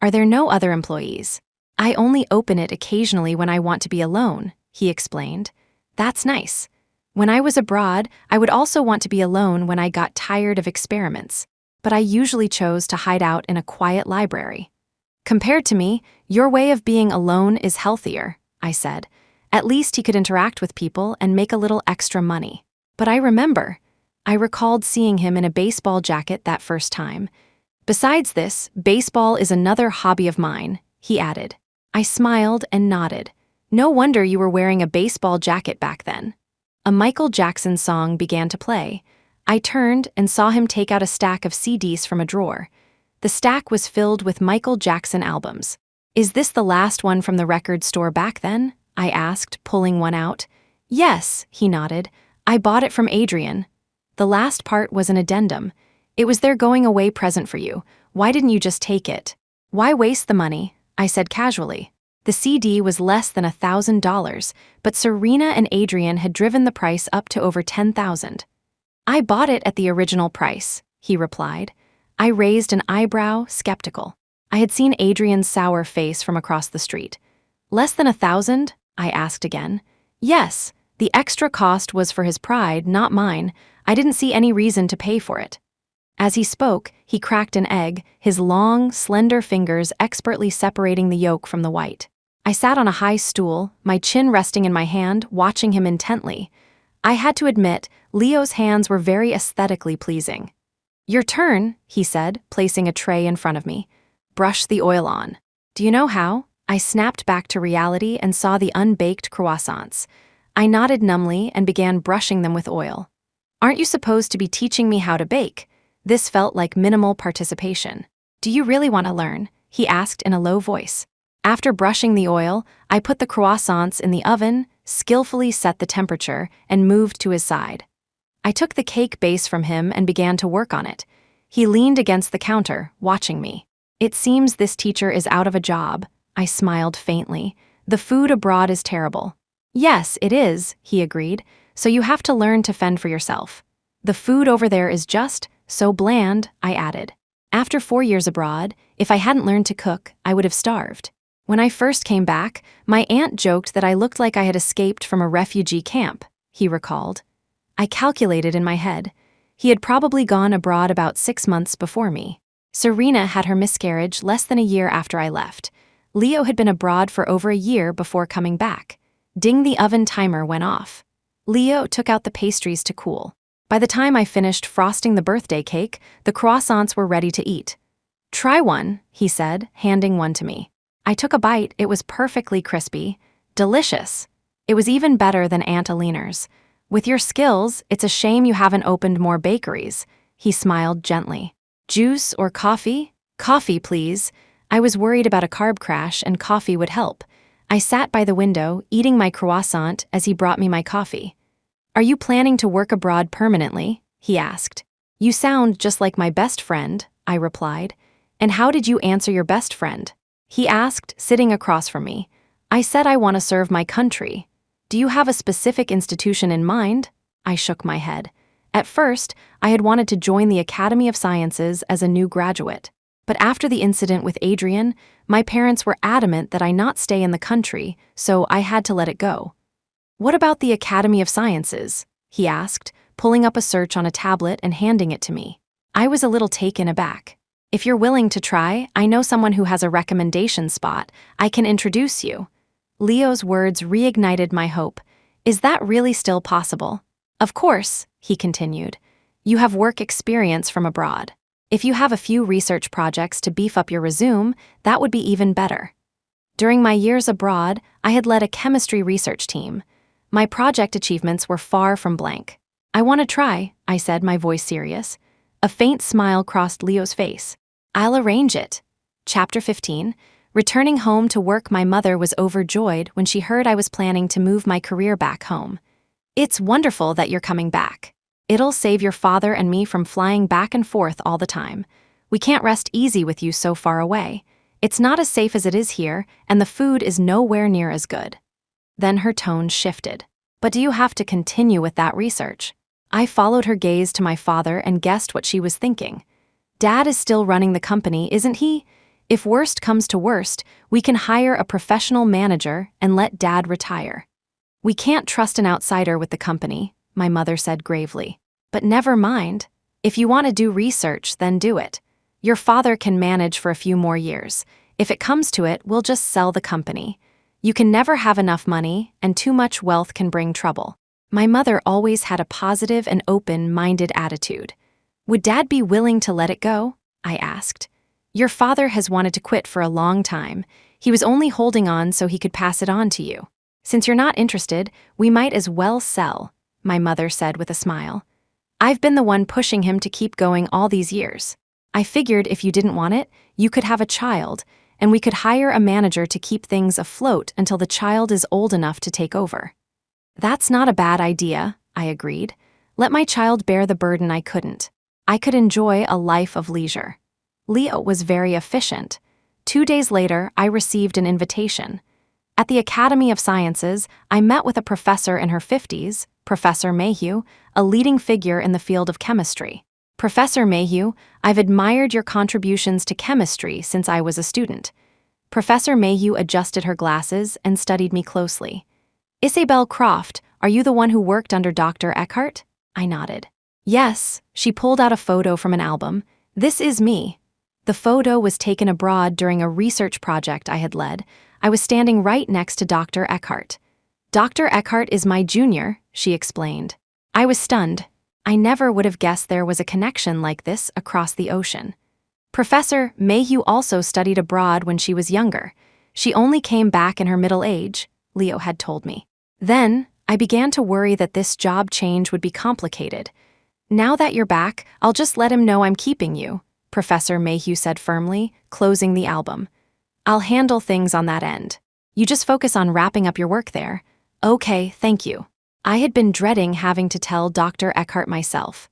"Are there no other employees?" "I only open it occasionally when I want to be alone," he explained. "That's nice. When I was abroad, I would also want to be alone when I got tired of experiments, but I usually chose to hide out in a quiet library." "Compared to me, your way of being alone is healthier," I said. At least he could interact with people and make a little extra money. "But I recalled seeing him in a baseball jacket that first time. "Besides this, baseball is another hobby of mine," he added. I smiled and nodded. "No wonder you were wearing a baseball jacket back then." A Michael Jackson song began to play. I turned and saw him take out a stack of CDs from a drawer. The stack was filled with Michael Jackson albums. "Is this the last one from the record store back then?" I asked, pulling one out. "Yes," he nodded. "I bought it from Adrien." The last part was an addendum. "It was their going-away present for you. Why didn't you just take it?" "Why waste the money?" I said casually. The CD was less than $1,000, but Serena and Adrien had driven the price up to over $10,000. "I bought it at the original price," he replied. I raised an eyebrow, skeptical. I had seen Adrien's sour face from across the street. "Less than 1,000? I asked again. "Yes. The extra cost was for his pride, not mine. I didn't see any reason to pay for it." As he spoke, he cracked an egg, his long, slender fingers expertly separating the yolk from the white. I sat on a high stool, my chin resting in my hand, watching him intently. I had to admit, Leo's hands were very aesthetically pleasing. "Your turn," he said, placing a tray in front of me. "Brush the oil on." "Do you know how?" I snapped back to reality and saw the unbaked croissants. I nodded numbly and began brushing them with oil. "Aren't you supposed to be teaching me how to bake?" This felt like minimal participation. "Do you really want to learn?" he asked in a low voice. After brushing the oil, I put the croissants in the oven, skillfully set the temperature, and moved to his side. I took the cake base from him and began to work on it. He leaned against the counter, watching me. "It seems this teacher is out of a job." I smiled faintly. "The food abroad is terrible." "Yes, it is," he agreed. "So you have to learn to fend for yourself." "The food over there is just so bland," I added. After 4 years abroad, if I hadn't learned to cook, I would have starved. When I first came back, my aunt joked that I looked like I had escaped from a refugee camp, he recalled. I calculated in my head. He had probably gone abroad about 6 months before me. Serena had her miscarriage less than a year after I left. Leo had been abroad for over a year before coming back. Ding, the oven timer went off. Leo took out the pastries to cool. By the time I finished frosting the birthday cake, the croissants were ready to eat. "Try one," he said, handing one to me. I took a bite. It was perfectly crispy. Delicious. It was even better than Aunt Aliner's. "With your skills, it's a shame you haven't opened more bakeries," he smiled gently. "Juice or coffee?" "Coffee, please." I was worried about a carb crash and coffee would help. I sat by the window, eating my croissant as he brought me my coffee. "Are you planning to work abroad permanently?" he asked. "You sound just like my best friend," I replied. "And how did you answer your best friend?" he asked, sitting across from me. "I said I want to serve my country." "Do you have a specific institution in mind?" I shook my head. At first, I had wanted to join the Academy of Sciences as a new graduate. But after the incident with Adrien, my parents were adamant that I not stay in the country, so I had to let it go. "What about the Academy of Sciences?" he asked, pulling up a search on a tablet and handing it to me. I was a little taken aback. "If you're willing to try, I know someone who has a recommendation spot. I can introduce you." Leo's words reignited my hope. "Is that really still possible?" "Of course," he continued. "You have work experience from abroad. If you have a few research projects to beef up your resume, that would be even better." During my years abroad, I had led a chemistry research team. My project achievements were far from blank. "I want to try," I said, my voice serious. A faint smile crossed Leo's face. "I'll arrange it." Chapter 15. Returning home to work, my mother was overjoyed when she heard I was planning to move my career back home. "It's wonderful that you're coming back. It'll save your father and me from flying back and forth all the time. We can't rest easy with you so far away. It's not as safe as it is here, and the food is nowhere near as good." Then her tone shifted. "But do you have to continue with that research?" I followed her gaze to my father and guessed what she was thinking. "Dad is still running the company, isn't he? If worst comes to worst, we can hire a professional manager and let Dad retire." "We can't trust an outsider with the company," my mother said gravely. "But never mind. If you want to do research, then do it. Your father can manage for a few more years. If it comes to it, we'll just sell the company. You can never have enough money, and too much wealth can bring trouble." My mother always had a positive and open-minded attitude. "Would Dad be willing to let it go?" I asked. "Your father has wanted to quit for a long time. He was only holding on so he could pass it on to you. Since you're not interested, we might as well sell," my mother said with a smile. "I've been the one pushing him to keep going all these years. I figured if you didn't want it, you could have a child, and we could hire a manager to keep things afloat until the child is old enough to take over." "That's not a bad idea," I agreed. "Let my child bear the burden I couldn't. I could enjoy a life of leisure." Leo was very efficient. 2 days later, I received an invitation. At the Academy of Sciences, I met with a professor in her 50s, Professor Mayhew, a leading figure in the field of chemistry. "Professor Mayhew, I've admired your contributions to chemistry since I was a student." Professor Mayhew adjusted her glasses and studied me closely. "Isabelle Croft, are you the one who worked under Dr. Eckhart?" I nodded. "Yes." She pulled out a photo from an album. "This is me." The photo was taken abroad during a research project I had led. I was standing right next to Dr. Eckhart. "Dr. Eckhart is my junior," she explained. I was stunned. I never would have guessed there was a connection like this across the ocean. Professor Mayhew also studied abroad when she was younger. She only came back in her middle age, Leo had told me. Then, I began to worry that this job change would be complicated. Now that you're back, I'll just let him know I'm keeping you, Professor Mayhew said firmly, closing the album. I'll handle things on that end. You just focus on wrapping up your work there. Okay, thank you. I had been dreading having to tell Dr. Eckhart myself.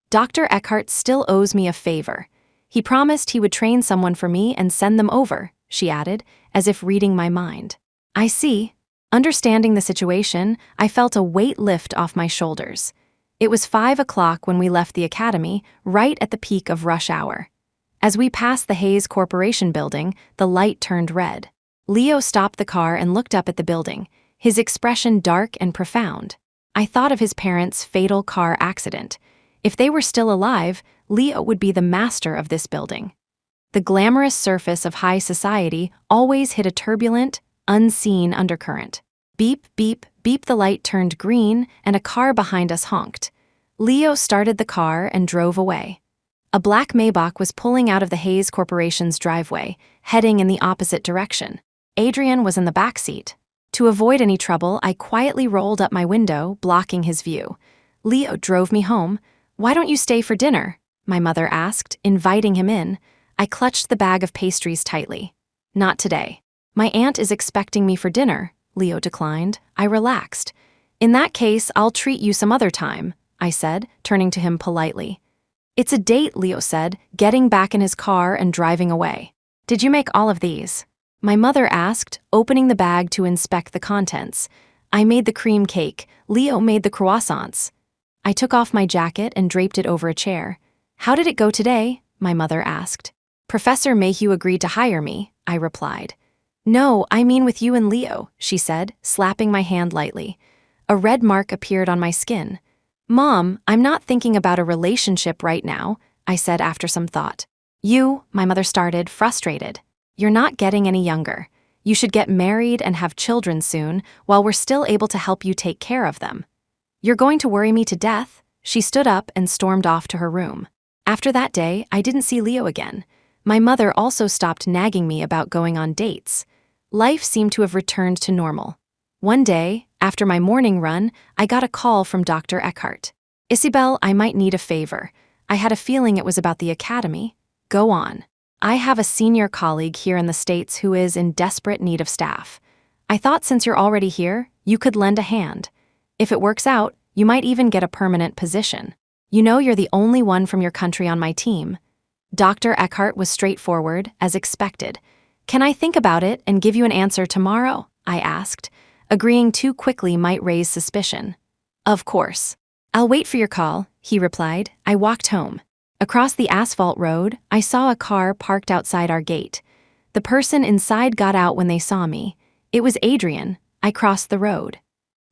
Dr. Eckhart still owes me a favor. He promised he would train someone for me and send them over, she added, as if reading my mind. I see. Understanding the situation, I felt a weight lift off my shoulders. It was 5 o'clock when we left the academy, right at the peak of rush hour. As we passed the Hayes Corporation building, the light turned red. Leo stopped the car and looked up at the building, his expression dark and profound. I thought of his parents' fatal car accident. If they were still alive, Leo would be the master of this building. The glamorous surface of high society always hid a turbulent, unseen undercurrent. Beep, beep, beep, the light turned green and a car behind us honked. Leo started the car and drove away. A black Maybach was pulling out of the Hayes Corporation's driveway, heading in the opposite direction. Adrien was in the back seat. To avoid any trouble, I quietly rolled up my window, blocking his view. Leo drove me home. Why don't you stay for dinner? My mother asked, inviting him in. I clutched the bag of pastries tightly. Not today. My aunt is expecting me for dinner, Leo declined. I relaxed. In that case, I'll treat you some other time, I said, turning to him politely. It's a date, Leo said, getting back in his car and driving away. Did you make all of these? My mother asked, opening the bag to inspect the contents. I made the cream cake. Leo made the croissants. I took off my jacket and draped it over a chair. How did it go today? My mother asked. Professor Mayhew agreed to hire me, I replied. No, I mean with you and Leo, she said, slapping my hand lightly. A red mark appeared on my skin. Mom, I'm not thinking about a relationship right now, I said after some thought. You, my mother started, frustrated. You're not getting any younger. You should get married and have children soon, while we're still able to help you take care of them. You're going to worry me to death. She stood up and stormed off to her room. After that day, I didn't see Leo again. My mother also stopped nagging me about going on dates. Life seemed to have returned to normal. One day, after my morning run, I got a call from Dr. Eckhart. Isabelle, I might need a favor. I had a feeling it was about the academy. Go on. I have a senior colleague here in the States who is in desperate need of staff. I thought since you're already here, you could lend a hand. If it works out, you might even get a permanent position. You know you're the only one from your country on my team. Dr. Eckhart was straightforward, as expected. Can I think about it and give you an answer tomorrow? I asked. Agreeing too quickly might raise suspicion. Of course. I'll wait for your call, he replied. I walked home. Across the asphalt road, I saw a car parked outside our gate. The person inside got out when they saw me. It was Adrien. I crossed the road.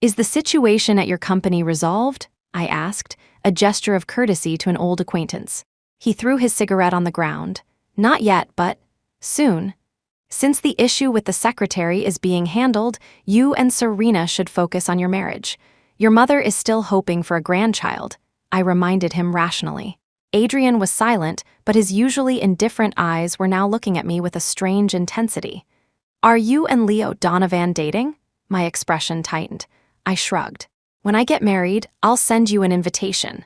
Is the situation at your company resolved? I asked, a gesture of courtesy to an old acquaintance. He threw his cigarette on the ground. Not yet, but soon. Since the issue with the secretary is being handled, you and Serena should focus on your marriage. Your mother is still hoping for a grandchild, I reminded him rationally. Adrien was silent, but his usually indifferent eyes were now looking at me with a strange intensity. Are you and Leo Donovan dating? My expression tightened. I shrugged. When I get married, I'll send you an invitation.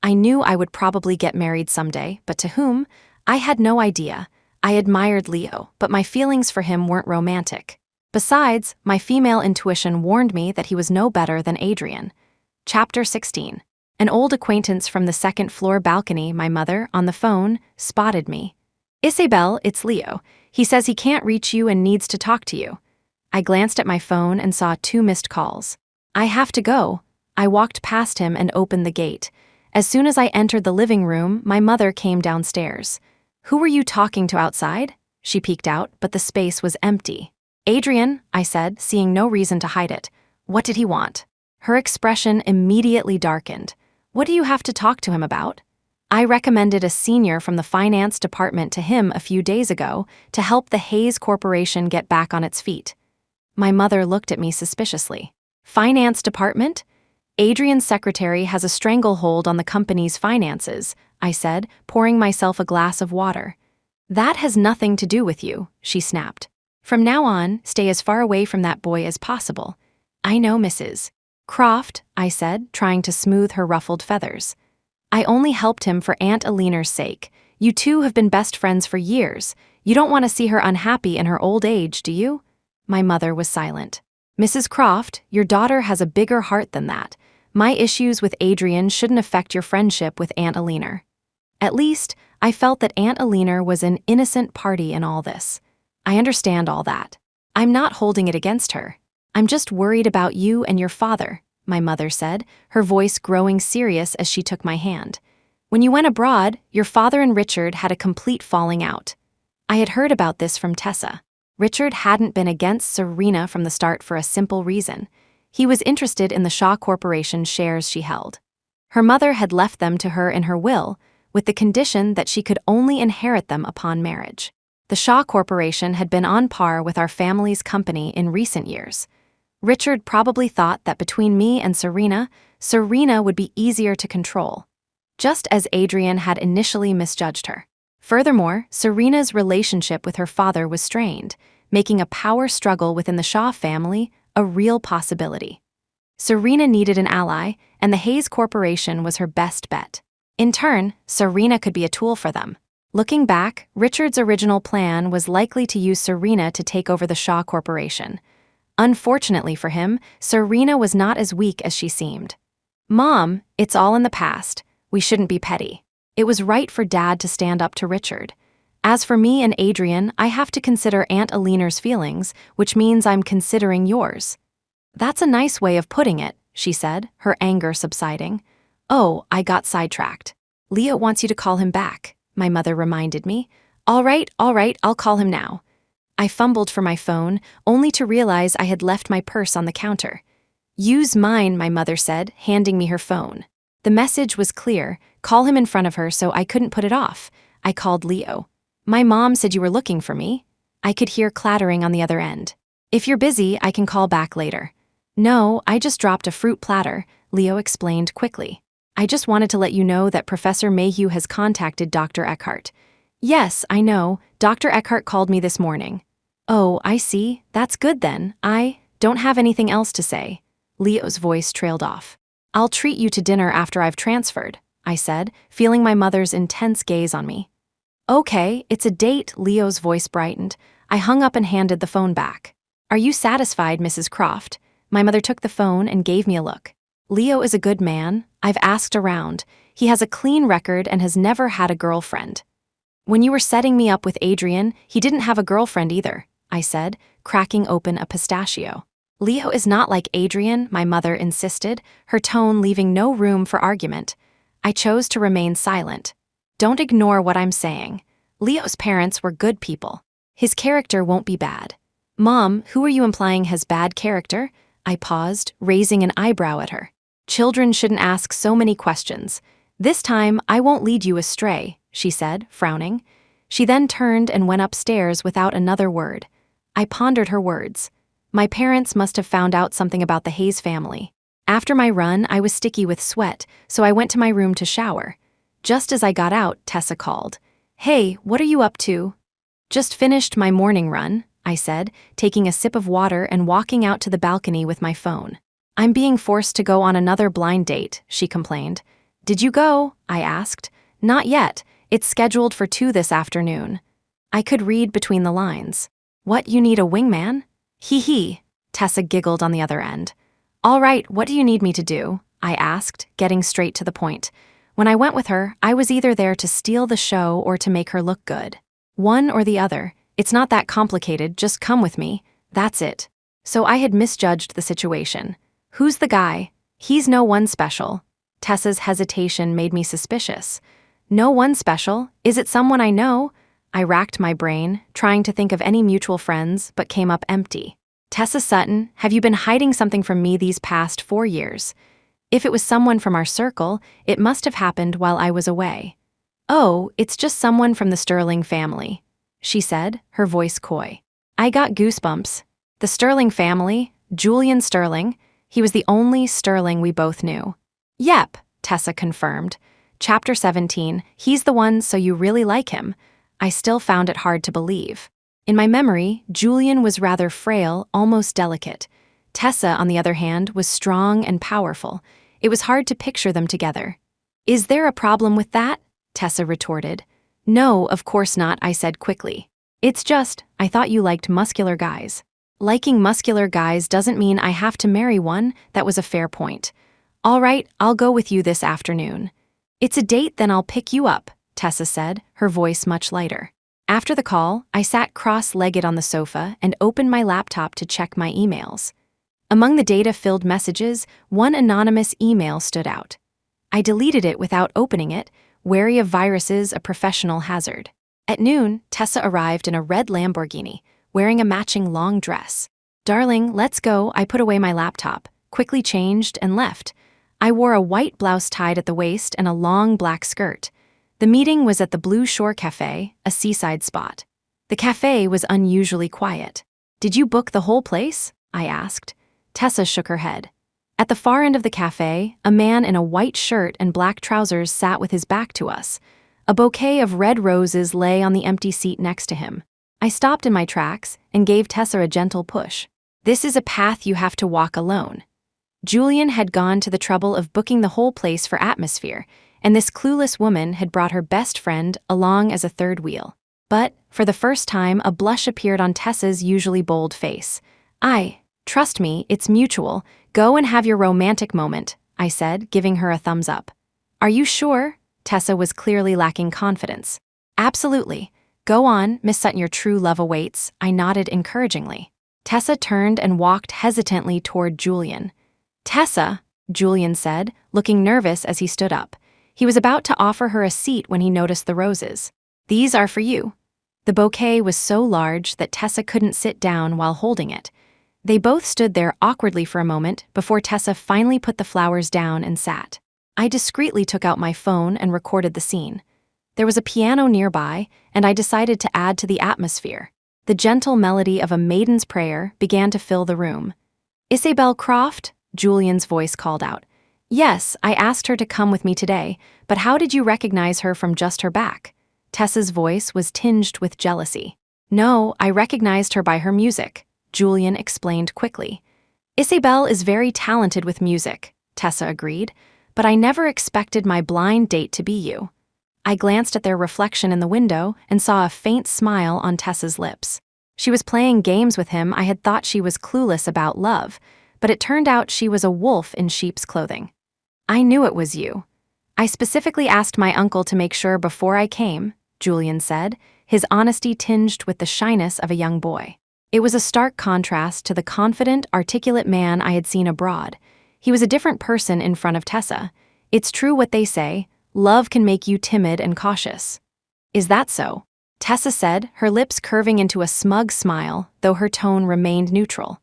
I knew I would probably get married someday, but to whom? I had no idea. I admired Leo, but my feelings for him weren't romantic. Besides, my female intuition warned me that he was no better than Adrien. Chapter 16. An old acquaintance from the second-floor balcony, my mother, on the phone, spotted me. Isabelle, it's Leo. He says he can't reach you and needs to talk to you. I glanced at my phone and saw 2 missed calls. I have to go. I walked past him and opened the gate. As soon as I entered the living room, my mother came downstairs. Who were you talking to outside? She peeked out, but the space was empty. Adrien, I said, seeing no reason to hide it. What did he want? Her expression immediately darkened. What do you have to talk to him about? I recommended a senior from the finance department to him a few days ago to help the Hayes Corporation get back on its feet. My mother looked at me suspiciously. Finance department? Adrien's secretary has a stranglehold on the company's finances, I said, pouring myself a glass of water. That has nothing to do with you, she snapped. From now on, stay as far away from that boy as possible. I know, Mrs. Croft, I said, trying to smooth her ruffled feathers. I only helped him for Aunt Alina's sake. You two have been best friends for years. You don't want to see her unhappy in her old age, do you? My mother was silent. Mrs. Croft, your daughter has a bigger heart than that. My issues with Adrien shouldn't affect your friendship with Aunt Alina. At least, I felt that Aunt Alina was an innocent party in all this. I understand all that. I'm not holding it against her. I'm just worried about you and your father, my mother said, her voice growing serious as she took my hand. When you went abroad, your father and Richard had a complete falling out. I had heard about this from Tessa. Richard hadn't been against Serena from the start for a simple reason. He was interested in the Shaw Corporation shares she held. Her mother had left them to her in her will, with the condition that she could only inherit them upon marriage. The Shaw Corporation had been on par with our family's company in recent years. Richard probably thought that between me and Serena would be easier to control, just as Adrien had initially misjudged her. Furthermore, Serena's relationship with her father was strained, making a power struggle within the Shaw family a real possibility. Serena needed an ally, and the Hayes Corporation was her best bet. In turn, Serena could be a tool for them. Looking back, Richard's original plan was likely to use Serena to take over the Shaw Corporation. Unfortunately for him, Serena was not as weak as she seemed. Mom, it's all in the past. We shouldn't be petty. It was right for Dad to stand up to Richard. As for me and Adrien, I have to consider Aunt Alina's feelings, which means I'm considering yours. That's a nice way of putting it, she said, her anger subsiding. Oh, I got sidetracked. Leo wants you to call him back, my mother reminded me. All right, I'll call him now. I fumbled for my phone, only to realize I had left my purse on the counter. Use mine, my mother said, handing me her phone. The message was clear, call him in front of her, so I couldn't put it off. I called Leo. My mom said you were looking for me. I could hear clattering on the other end. If you're busy, I can call back later. No, I just dropped a fruit platter, Leo explained quickly. I just wanted to let you know that Professor Mayhew has contacted Dr. Eckhart. Yes, I know. Dr. Eckhart called me this morning. Oh, I see. That's good then. I don't have anything else to say. Leo's voice trailed off. I'll treat you to dinner after I've transferred, I said, feeling my mother's intense gaze on me. Okay, it's a date, Leo's voice brightened. I hung up and handed the phone back. Are you satisfied, Mrs. Croft? My mother took the phone and gave me a look. Leo is a good man. I've asked around. He has a clean record and has never had a girlfriend. When you were setting me up with Adrien, he didn't have a girlfriend either, I said, cracking open a pistachio. Leo is not like Adrien, my mother insisted, her tone leaving no room for argument. I chose to remain silent. Don't ignore what I'm saying. Leo's parents were good people. His character won't be bad. Mom, who are you implying has bad character? I paused, raising an eyebrow at her. Children shouldn't ask so many questions. This time, I won't lead you astray, she said, frowning. She then turned and went upstairs without another word. I pondered her words. My parents must have found out something about the Hayes family. After my run, I was sticky with sweat, so I went to my room to shower. Just as I got out, Tessa called. Hey, what are you up to? Just finished my morning run, I said, taking a sip of water and walking out to the balcony with my phone. I'm being forced to go on another blind date, she complained. Did you go? I asked. Not yet. It's scheduled for 2 this afternoon. I could read between the lines. What, you need a wingman? Hee, Tessa giggled on the other end. All right, what do you need me to do? I asked, getting straight to the point. When I went with her, I was either there to steal the show or to make her look good. One or the other. It's not that complicated, just come with me. That's it. So I had misjudged the situation. Who's the guy? He's no one special. Tessa's hesitation made me suspicious. No one special? Is it someone I know? I racked my brain, trying to think of any mutual friends, but came up empty. Tessa Sutton, have you been hiding something from me these past 4 years? If it was someone from our circle, it must have happened while I was away. Oh, it's just someone from the Sterling family, she said, her voice coy. I got goosebumps. The Sterling family? Julian Sterling? He was the only Sterling we both knew. Yep, Tessa confirmed. Chapter 17, he's the one, so you really like him. I still found it hard to believe. In my memory, Julian was rather frail, almost delicate. Tessa, on the other hand, was strong and powerful. It was hard to picture them together. Is there a problem with that? Tessa retorted. No, of course not, I said quickly. It's just, I thought you liked muscular guys. Liking muscular guys doesn't mean I have to marry one. That was a fair point. All right, I'll go with you this afternoon. It's a date, then I'll pick you up, Tessa said, her voice much lighter. After the call, I sat cross-legged on the sofa and opened my laptop to check my emails. Among the data-filled messages, one anonymous email stood out. I deleted it without opening it, wary of viruses, a professional hazard. At noon, Tessa arrived in a red Lamborghini, wearing a matching long dress. Darling, let's go, I put away my laptop, quickly changed and left. I wore a white blouse tied at the waist and a long black skirt. The meeting was at the Blue Shore Cafe, a seaside spot. The cafe was unusually quiet. Did you book the whole place? I asked. Tessa shook her head. At the far end of the cafe, a man in a white shirt and black trousers sat with his back to us. A bouquet of red roses lay on the empty seat next to him. I stopped in my tracks and gave Tessa a gentle push. This is a path you have to walk alone. Julian had gone to the trouble of booking the whole place for atmosphere, and this clueless woman had brought her best friend along as a third wheel. But, for the first time, a blush appeared on Tessa's usually bold face. Trust me, it's mutual. Go and have your romantic moment, I said, giving her a thumbs up. Are you sure? Tessa was clearly lacking confidence. Absolutely. Go on, Miss Sutton, your true love awaits, I nodded encouragingly. Tessa turned and walked hesitantly toward Julian. Tessa, Julian said, looking nervous as he stood up. He was about to offer her a seat when he noticed the roses. These are for you. The bouquet was so large that Tessa couldn't sit down while holding it. They both stood there awkwardly for a moment before Tessa finally put the flowers down and sat. I discreetly took out my phone and recorded the scene. There was a piano nearby, and I decided to add to the atmosphere. The gentle melody of a maiden's prayer began to fill the room. Isabelle Croft? Julian's voice called out. Yes, I asked her to come with me today, but how did you recognize her from just her back? Tessa's voice was tinged with jealousy. No, I recognized her by her music, Julian explained quickly. Isabelle is very talented with music, Tessa agreed, but I never expected my blind date to be you. I glanced at their reflection in the window and saw a faint smile on Tessa's lips. She was playing games with him. I had thought she was clueless about love, but it turned out she was a wolf in sheep's clothing. I knew it was you. I specifically asked my uncle to make sure before I came, Julian said, his honesty tinged with the shyness of a young boy. It was a stark contrast to the confident, articulate man I had seen abroad. He was a different person in front of Tessa. It's true what they say, love can make you timid and cautious. Is that so? Tessa said, her lips curving into a smug smile, though her tone remained neutral.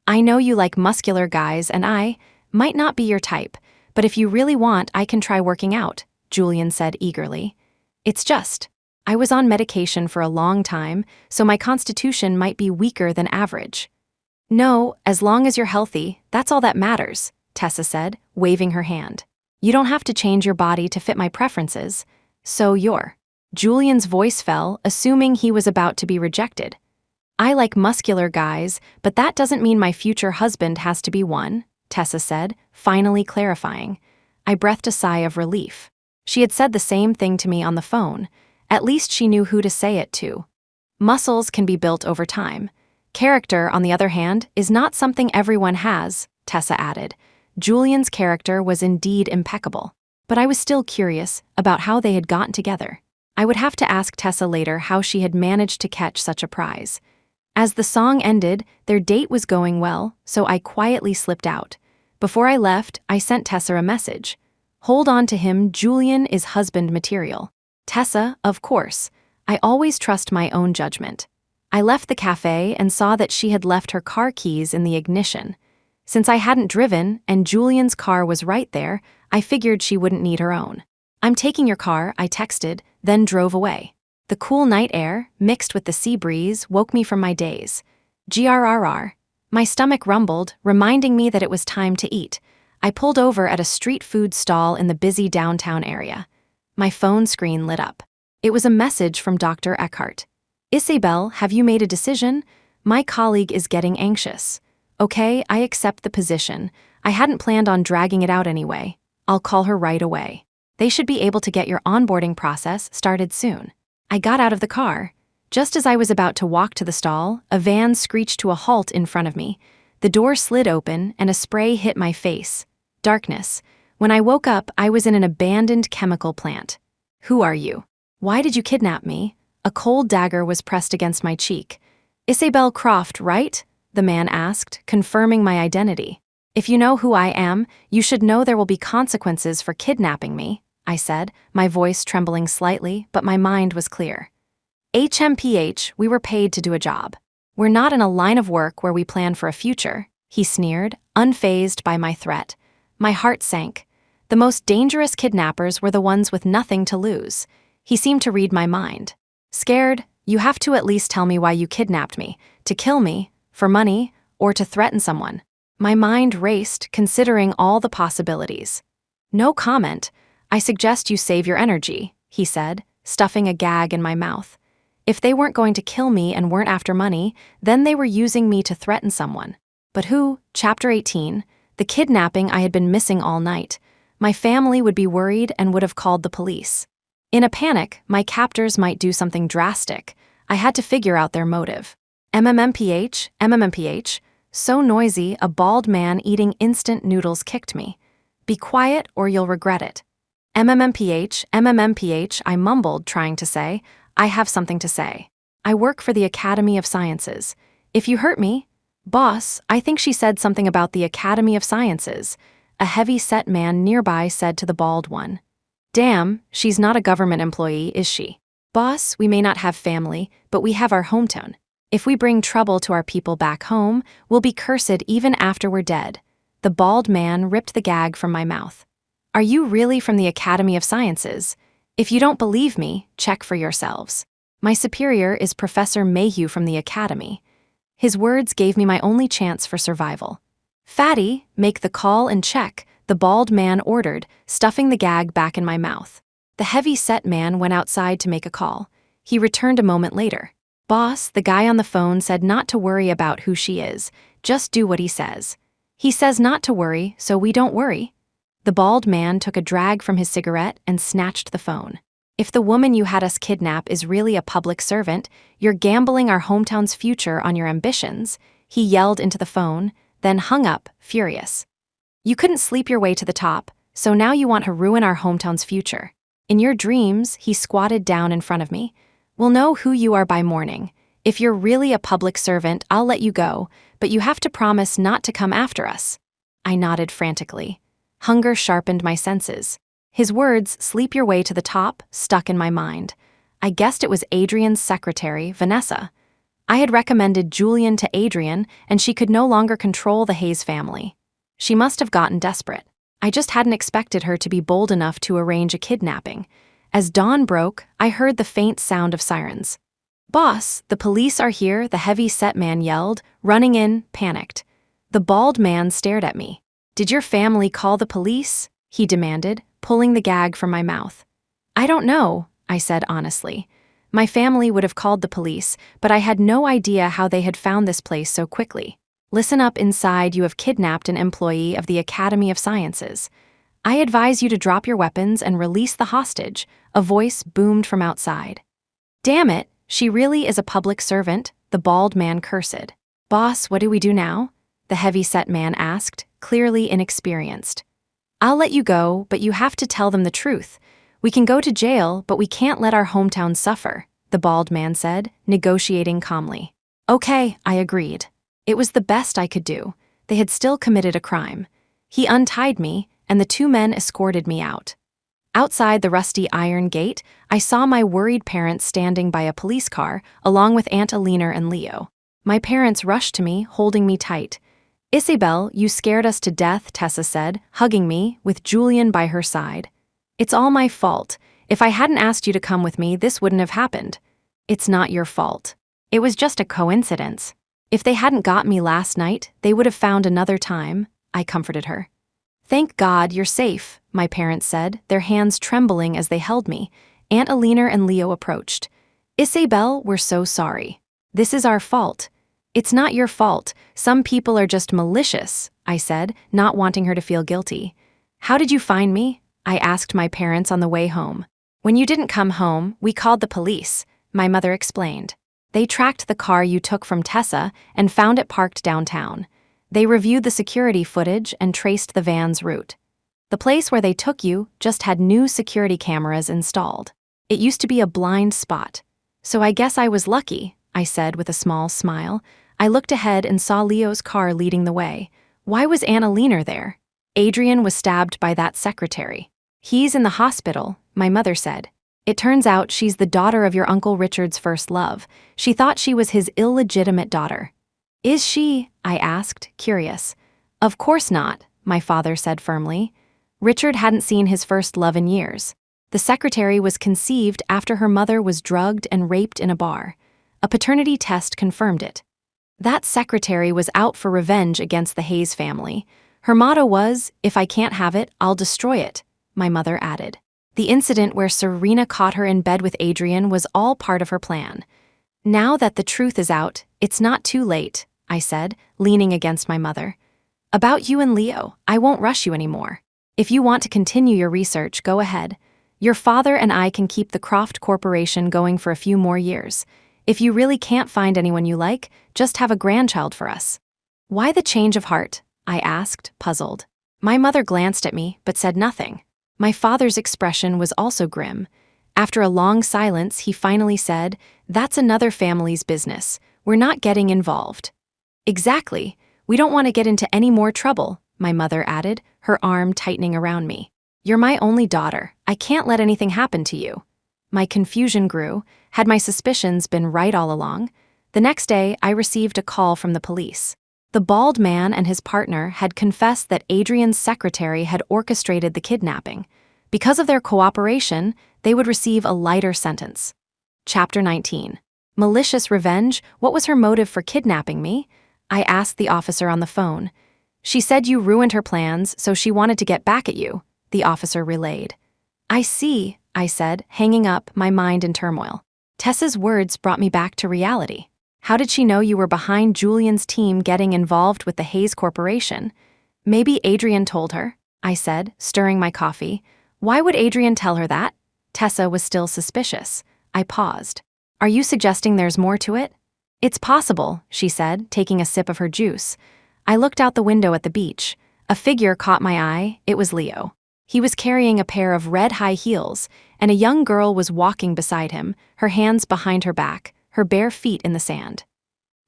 I know you like muscular guys and I might not be your type, but if you really want, I can try working out, Julian said eagerly. It's just, I was on medication for a long time, so my constitution might be weaker than average. No, as long as you're healthy, that's all that matters, Tessa said, waving her hand. You don't have to change your body to fit my preferences, so you're. Julian's voice fell, assuming he was about to be rejected. I like muscular guys, but that doesn't mean my future husband has to be one, Tessa said, finally clarifying. I breathed a sigh of relief. She had said the same thing to me on the phone. At least she knew who to say it to. Muscles can be built over time. Character, on the other hand, is not something everyone has, Tessa added. Julian's character was indeed impeccable, but I was still curious about how they had gotten together. I would have to ask Tessa later how she had managed to catch such a prize. As the song ended, their date was going well, so I quietly slipped out. Before I left, I sent Tessa a message. Hold on to him, Julian is husband material. Tessa, of course. I always trust my own judgment. I left the cafe and saw that she had left her car keys in the ignition. Since I hadn't driven and Julian's car was right there, I figured she wouldn't need her own. I'm taking your car, I texted, then drove away. The cool night air, mixed with the sea breeze, woke me from my daze. GRRR. My stomach rumbled, reminding me that it was time to eat. I pulled over at a street food stall in the busy downtown area. My phone screen lit up. It was a message from Dr. Eckhart. Isabelle, have you made a decision? My colleague is getting anxious. Okay, I accept the position. I hadn't planned on dragging it out anyway. I'll call her right away. They should be able to get your onboarding process started soon. I got out of the car. Just as I was about to walk to the stall, a van screeched to a halt in front of me. The door slid open and a spray hit my face. Darkness. When I woke up, I was in an abandoned chemical plant. Who are you? Why did you kidnap me? A cold dagger was pressed against my cheek. Isabelle Croft, right? The man asked, confirming my identity. If you know who I am, you should know there will be consequences for kidnapping me, I said, my voice trembling slightly, but my mind was clear. HMPH, we were paid to do a job. We're not in a line of work where we plan for a future, he sneered, unfazed by my threat. My heart sank. The most dangerous kidnappers were the ones with nothing to lose. He seemed to read my mind. Scared, you have to at least tell me why you kidnapped me. To kill me, for money, or to threaten someone. My mind raced, considering all the possibilities. No comment. I suggest you save your energy, he said, stuffing a gag in my mouth. If they weren't going to kill me and weren't after money, then they were using me to threaten someone. But who? Chapter 18. The kidnapping I had been missing all night. My family would be worried and would have called the police. In a panic, my captors might do something drastic. I had to figure out their motive. MMMPH. So noisy, a bald man eating instant noodles kicked me. Be quiet or you'll regret it. MMMPH, I mumbled, trying to say. I have something to say. I work for the Academy of Sciences. If you hurt me, boss, I think she said something about the Academy of Sciences. A heavy-set man nearby said to the bald one. Damn, she's not a government employee, is she? Boss, we may not have family, but we have our hometown. If we bring trouble to our people back home, we'll be cursed even after we're dead. The bald man ripped the gag from my mouth. Are you really from the Academy of Sciences? If you don't believe me, check for yourselves. My superior is Professor Mayhew from the Academy. His words gave me my only chance for survival. Fatty, make the call and check, the bald man ordered, stuffing the gag back in my mouth. The heavy-set man went outside to make a call. He returned a moment later. Boss, the guy on the phone said not to worry about who she is, just do what he says. He says not to worry, so we don't worry. The bald man took a drag from his cigarette and snatched the phone. If the woman you had us kidnap is really a public servant, you're gambling our hometown's future on your ambitions, he yelled into the phone, then hung up, furious. You couldn't sleep your way to the top, so now you want to ruin our hometown's future. In your dreams, he squatted down in front of me. We'll know who you are by morning. If you're really a public servant, I'll let you go, but you have to promise not to come after us. I nodded frantically. Hunger sharpened my senses. His words, sleep your way to the top, stuck in my mind. I guessed it was Adrien's secretary, Vanessa. I had recommended Julian to Adrien, and she could no longer control the Hayes family. She must have gotten desperate. I just hadn't expected her to be bold enough to arrange a kidnapping. As dawn broke, I heard the faint sound of sirens. Boss, the police are here, the heavy-set man yelled, running in, panicked. The bald man stared at me. Did your family call the police? He demanded, pulling the gag from my mouth. I don't know, I said honestly. My family would have called the police, but I had no idea how they had found this place so quickly. Listen up inside, you have kidnapped an employee of the Academy of Sciences. I advise you to drop your weapons and release the hostage, a voice boomed from outside. Damn it, she really is a public servant, the bald man cursed. Boss, what do we do now? The heavy-set man asked, clearly inexperienced. I'll let you go, but you have to tell them the truth. We can go to jail, but we can't let our hometown suffer, the bald man said, negotiating calmly. Okay, I agreed. It was the best I could do. They had still committed a crime. He untied me, and the two men escorted me out. Outside the rusty iron gate, I saw my worried parents standing by a police car, along with Aunt Alina and Leo. My parents rushed to me, holding me tight. Isabelle, you scared us to death, Tessa said, hugging me, with Julian by her side. It's all my fault. If I hadn't asked you to come with me, this wouldn't have happened. It's not your fault. It was just a coincidence. If they hadn't got me last night, they would have found another time, I comforted her. Thank God you're safe, my parents said, their hands trembling as they held me. Aunt Alina and Leo approached. Isabelle, we're so sorry. This is our fault. It's not your fault. Some people are just malicious, I said, not wanting her to feel guilty. How did you find me? I asked my parents on the way home. When you didn't come home, we called the police, my mother explained. They tracked the car you took from Tessa and found it parked downtown. They reviewed the security footage and traced the van's route. The place where they took you just had new security cameras installed. It used to be a blind spot. So I guess I was lucky, I said with a small smile. I looked ahead and saw Leo's car leading the way. Why was Aunt Alina there? Adrien was stabbed by that secretary. He's in the hospital, my mother said. It turns out she's the daughter of your Uncle Richard's first love. She thought she was his illegitimate daughter. Is she? I asked, curious. Of course not, my father said firmly. Richard hadn't seen his first love in years. The secretary was conceived after her mother was drugged and raped in a bar. A paternity test confirmed it. That secretary was out for revenge against the Hayes family. Her motto was, if I can't have it, I'll destroy it, my mother added. The incident where Serena caught her in bed with Adrien was all part of her plan. Now that the truth is out, it's not too late, I said, leaning against my mother. About you and Leo, I won't rush you anymore. If you want to continue your research, go ahead. Your father and I can keep the Croft Corporation going for a few more years. If you really can't find anyone you like, just have a grandchild for us. Why the change of heart? I asked, puzzled. My mother glanced at me, but said nothing. My father's expression was also grim. After a long silence, he finally said, That's another family's business. We're not getting involved. Exactly. We don't want to get into any more trouble, my mother added, her arm tightening around me. You're my only daughter. I can't let anything happen to you. My confusion grew. Had my suspicions been right all along? The next day, I received a call from the police. The bald man and his partner had confessed that Adrien's secretary had orchestrated the kidnapping. Because of their cooperation, they would receive a lighter sentence. Chapter 19. Malicious revenge? What was her motive for kidnapping me? I asked the officer on the phone. She said you ruined her plans, so she wanted to get back at you, the officer relayed. I see, I said, hanging up, my mind in turmoil. Tessa's words brought me back to reality. How did she know you were behind Julian's team getting involved with the Hayes Corporation? Maybe Adrien told her, I said, stirring my coffee. Why would Adrien tell her that? Tessa was still suspicious. I paused. Are you suggesting there's more to it? It's possible, she said, taking a sip of her juice. I looked out the window at the beach. A figure caught my eye. It was Leo. He was carrying a pair of red high heels, and a young girl was walking beside him, her hands behind her back, her bare feet in the sand.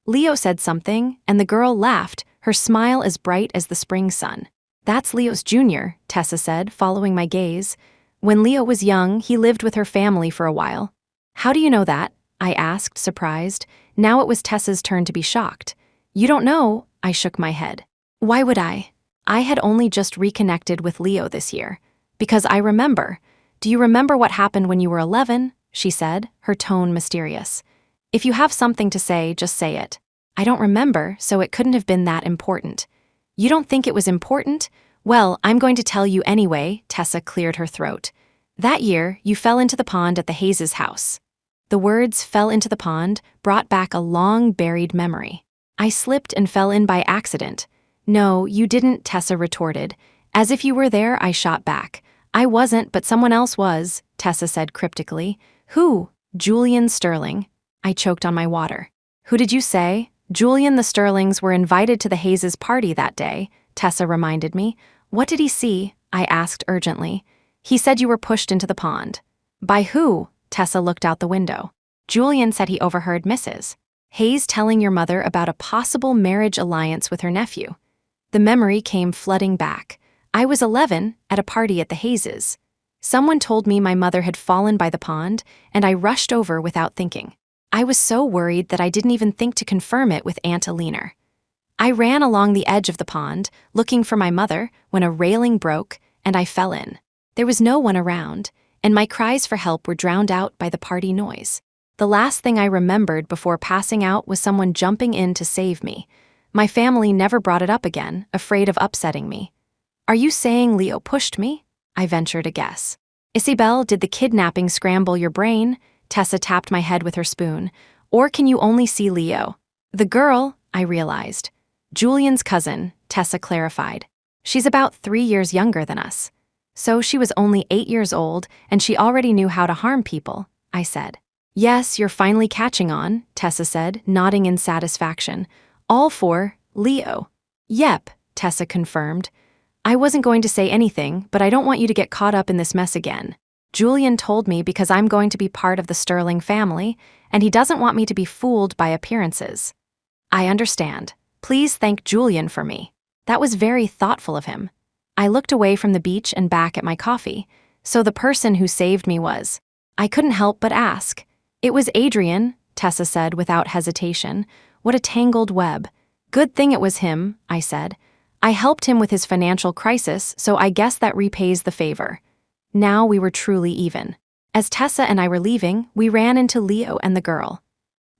Leo said something, and the girl laughed, her smile as bright as the spring sun. That's Leo's junior, Tessa said, following my gaze. When Leo was young, he lived with her family for a while. How do you know that? I asked, surprised. Now it was Tessa's turn to be shocked. You don't know? I shook my head. Why would I? I had only just reconnected with Leo this year. Because I remember. Do you remember what happened when you were 11? She said, her tone mysterious. If you have something to say, just say it. I don't remember, so it couldn't have been that important. You don't think it was important? Well, I'm going to tell you anyway, Tessa cleared her throat. That year, you fell into the pond at the Hayes' house. The words fell into the pond brought back a long-buried memory. I slipped and fell in by accident. No, you didn't, Tessa retorted. As if you were there, I shot back. I wasn't, but someone else was, Tessa said cryptically. Who? Julian Sterling. I choked on my water. Who did you say? Julian the Sterlings were invited to the Hayes' party that day, Tessa reminded me. What did he see? I asked urgently. He said you were pushed into the pond. By who? Tessa looked out the window. Julian said he overheard Mrs. Hayes telling your mother about a possible marriage alliance with her nephew. The memory came flooding back. I was 11, at a party at the Hayes'. Someone told me my mother had fallen by the pond, and I rushed over without thinking. I was so worried that I didn't even think to confirm it with Aunt Alina. I ran along the edge of the pond, looking for my mother, when a railing broke, and I fell in. There was no one around, and my cries for help were drowned out by the party noise. The last thing I remembered before passing out was someone jumping in to save me. My family never brought it up again, afraid of upsetting me. Are you saying Leo pushed me? I ventured a guess. Isabelle, did the kidnapping scramble your brain? Tessa tapped my head with her spoon. Or can you only see Leo? The girl, I realized. Julian's cousin, Tessa clarified. She's about 3 years younger than us. So she was only 8 years old, and she already knew how to harm people, I said. Yes, you're finally catching on, Tessa said, nodding in satisfaction. All for Leo. Yep, Tessa confirmed. I wasn't going to say anything, but I don't want you to get caught up in this mess again. Julian told me because I'm going to be part of the Sterling family, and he doesn't want me to be fooled by appearances. I understand. Please thank Julian for me. That was very thoughtful of him. I looked away from the beach and back at my coffee. So the person who saved me was. I couldn't help but ask. It was Adrien, Tessa said without hesitation. What a tangled web. Good thing it was him, I said. I helped him with his financial crisis, so I guess that repays the favor. Now we were truly even. As Tessa and I were leaving, we ran into Leo and the girl.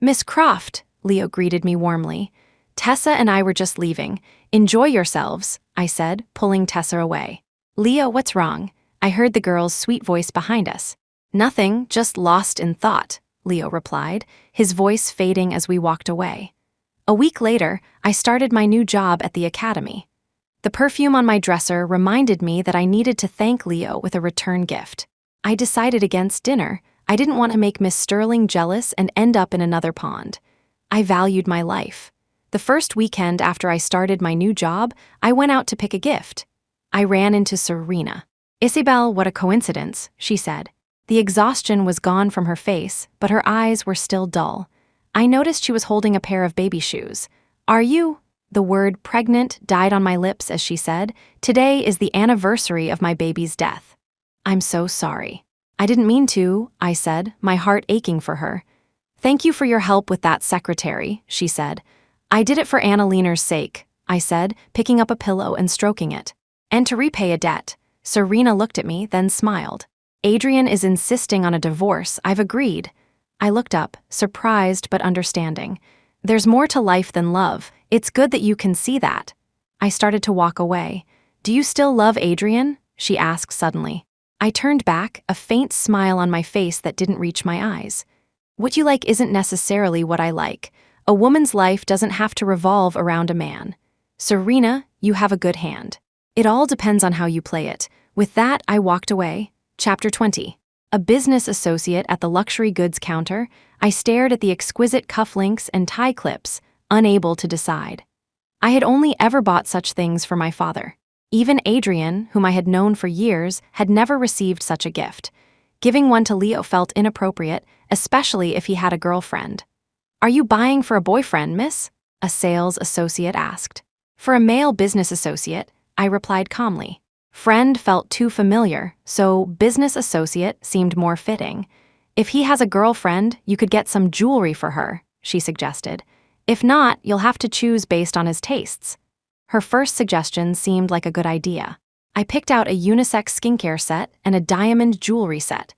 Miss Croft, Leo greeted me warmly. Tessa and I were just leaving. Enjoy yourselves, I said, pulling Tessa away. Leo, what's wrong? I heard the girl's sweet voice behind us. Nothing, just lost in thought, Leo replied, his voice fading as we walked away. A week later, I started my new job at the academy. The perfume on my dresser reminded me that I needed to thank Leo with a return gift. I decided against dinner. I didn't want to make Miss Sterling jealous and end up in another pond. I valued my life. The first weekend after I started my new job, I went out to pick a gift. I ran into Serena. Isabelle, what a coincidence, she said. The exhaustion was gone from her face, but her eyes were still dull. I noticed she was holding a pair of baby shoes. Are you? The word pregnant died on my lips as she said, Today is the anniversary of my baby's death. I'm so sorry. I didn't mean to, I said, my heart aching for her. Thank you for your help with that secretary, she said. I did it for Annalena's sake, I said, picking up a pillow and stroking it. And to repay a debt. Serena looked at me, then smiled. Adrien is insisting on a divorce. I've agreed. I looked up, surprised but understanding. There's more to life than love. It's good that you can see that. I started to walk away. Do you still love Adrien? She asked suddenly. I turned back, a faint smile on my face that didn't reach my eyes. What you like isn't necessarily what I like. A woman's life doesn't have to revolve around a man. Serena, you have a good hand. It all depends on how you play it. With that, I walked away. Chapter 20. A business associate at the luxury goods counter, I stared at the exquisite cufflinks and tie clips, unable to decide. I had only ever bought such things for my father. Even Adrien, whom I had known for years, had never received such a gift. Giving one to Leo felt inappropriate, especially if he had a girlfriend. Are you buying for a boyfriend, miss? A sales associate asked. For a male business associate, I replied calmly. Friend felt too familiar, so business associate seemed more fitting. If he has a girlfriend, you could get some jewelry for her, she suggested. If not, you'll have to choose based on his tastes. Her first suggestion seemed like a good idea. I picked out a unisex skincare set and a diamond jewelry set.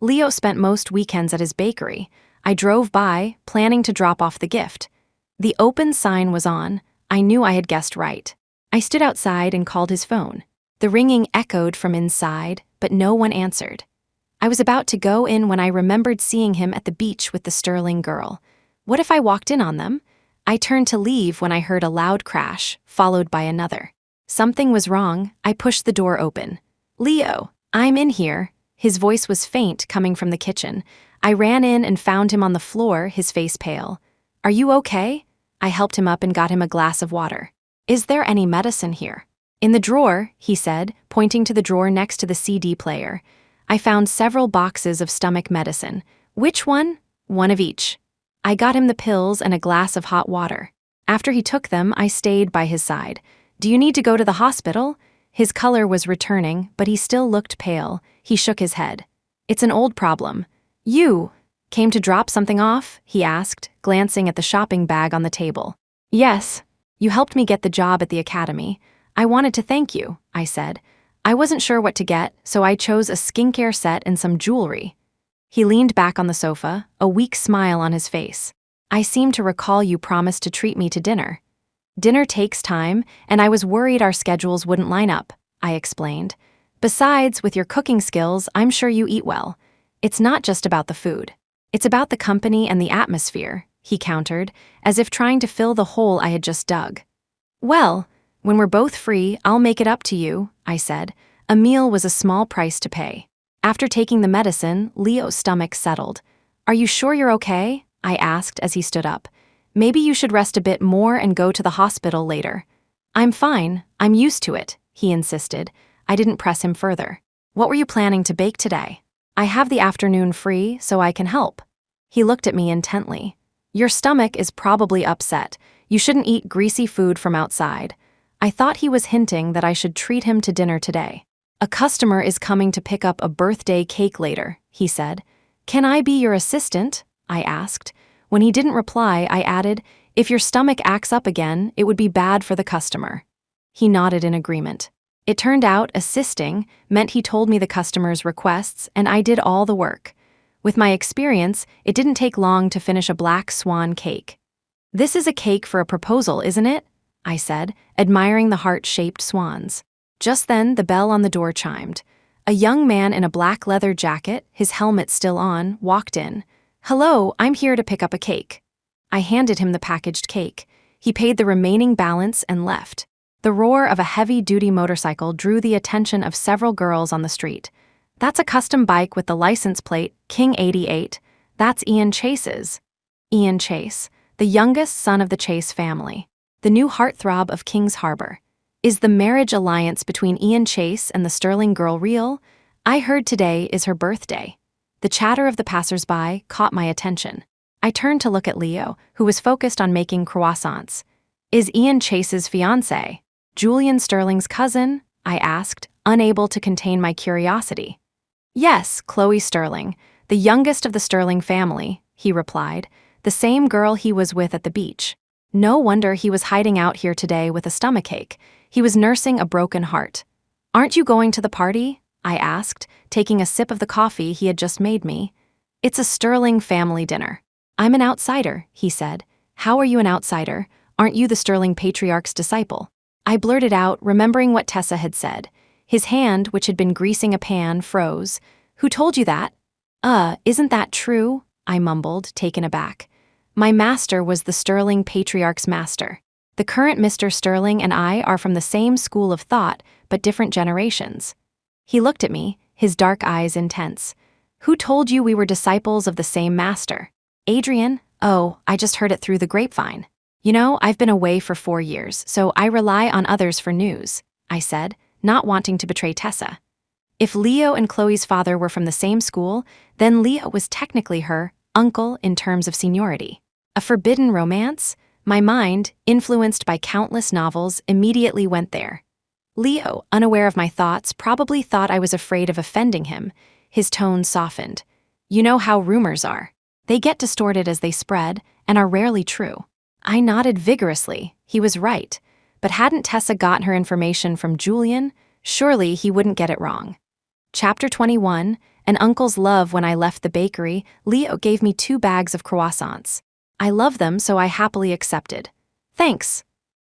Leo spent most weekends at his bakery. I drove by, planning to drop off the gift. The open sign was on. I knew I had guessed right. I stood outside and called his phone. The ringing echoed from inside, but no one answered. I was about to go in when I remembered seeing him at the beach with the Sterling girl. What if I walked in on them? I turned to leave when I heard a loud crash, followed by another. Something was wrong. I pushed the door open. Leo, I'm in here. His voice was faint, coming from the kitchen. I ran in and found him on the floor, his face pale. Are you okay? I helped him up and got him a glass of water. Is there any medicine here? In the drawer, he said, pointing to the drawer next to the CD player. I found several boxes of stomach medicine. Which one? One of each. I got him the pills and a glass of hot water. After he took them, I stayed by his side. Do you need to go to the hospital? His color was returning, but he still looked pale. He shook his head. It's an old problem. You came to drop something off? He asked, glancing at the shopping bag on the table. Yes. You helped me get the job at the academy. I wanted to thank you, I said. I wasn't sure what to get, so I chose a skincare set and some jewelry. He leaned back on the sofa, a weak smile on his face. I seem to recall you promised to treat me to dinner. Dinner takes time, and I was worried our schedules wouldn't line up, I explained. Besides, with your cooking skills, I'm sure you eat well. It's not just about the food. It's about the company and the atmosphere, he countered, as if trying to fill the hole I had just dug. Well, when we're both free, I'll make it up to you, I said. A meal was a small price to pay. After taking the medicine, Leo's stomach settled. Are you sure you're okay? I asked as he stood up. Maybe you should rest a bit more and go to the hospital later. I'm fine, I'm used to it, he insisted. I didn't press him further. What were you planning to bake today? I have the afternoon free, so I can help. He looked at me intently. Your stomach is probably upset. You shouldn't eat greasy food from outside. I thought he was hinting that I should treat him to dinner today. A customer is coming to pick up a birthday cake later, he said. Can I be your assistant? I asked. When he didn't reply, I added, if your stomach acts up again, it would be bad for the customer. He nodded in agreement. It turned out assisting meant he told me the customer's requests, and I did all the work. With my experience, it didn't take long to finish a black swan cake. This is a cake for a proposal, isn't it? I said, admiring the heart-shaped swans. Just then, the bell on the door chimed. A young man in a black leather jacket, his helmet still on, walked in. Hello, I'm here to pick up a cake. I handed him the packaged cake. He paid the remaining balance and left. The roar of a heavy-duty motorcycle drew the attention of several girls on the street. That's a custom bike with the license plate, King 88. That's Ian Chase's. Ian Chase, the youngest son of the Chase family. The new heartthrob of Kings Harbor. Is the marriage alliance between Ian Chase and the Sterling girl real? I heard today is her birthday. The chatter of the passers-by caught my attention. I turned to look at Leo, who was focused on making croissants. Is Ian Chase's fiancé Julian Sterling's cousin? I asked, unable to contain my curiosity. Yes, Chloe Sterling, the youngest of the Sterling family, he replied, the same girl he was with at the beach. No wonder he was hiding out here today with a stomachache. He was nursing a broken heart. Aren't you going to the party? I asked, taking a sip of the coffee he had just made me. It's a Sterling family dinner. I'm an outsider, he said. How are you an outsider? Aren't you the Sterling patriarch's disciple? I blurted out, remembering what Tessa had said. His hand, which had been greasing a pan, froze. Who told you that? Isn't that true? I mumbled, taken aback. My master was the Sterling patriarch's master. The current Mr. Sterling and I are from the same school of thought, but different generations. He looked at me, his dark eyes intense. Who told you we were disciples of the same master? Adrien? Oh, I just heard it through the grapevine. You know, I've been away for 4 years, so I rely on others for news, I said, not wanting to betray Tessa. If Leo and Chloe's father were from the same school, then Leo was technically her uncle in terms of seniority. A forbidden romance? My mind, influenced by countless novels, immediately went there. Leo, unaware of my thoughts, probably thought I was afraid of offending him. His tone softened. You know how rumors are. They get distorted as they spread and are rarely true. I nodded vigorously. He was right. But hadn't Tessa gotten her information from Julian? Surely he wouldn't get it wrong. Chapter 21, An Uncle's Love. When I left the bakery, Leo gave me 2 bags of croissants. I love them, so I happily accepted. Thanks.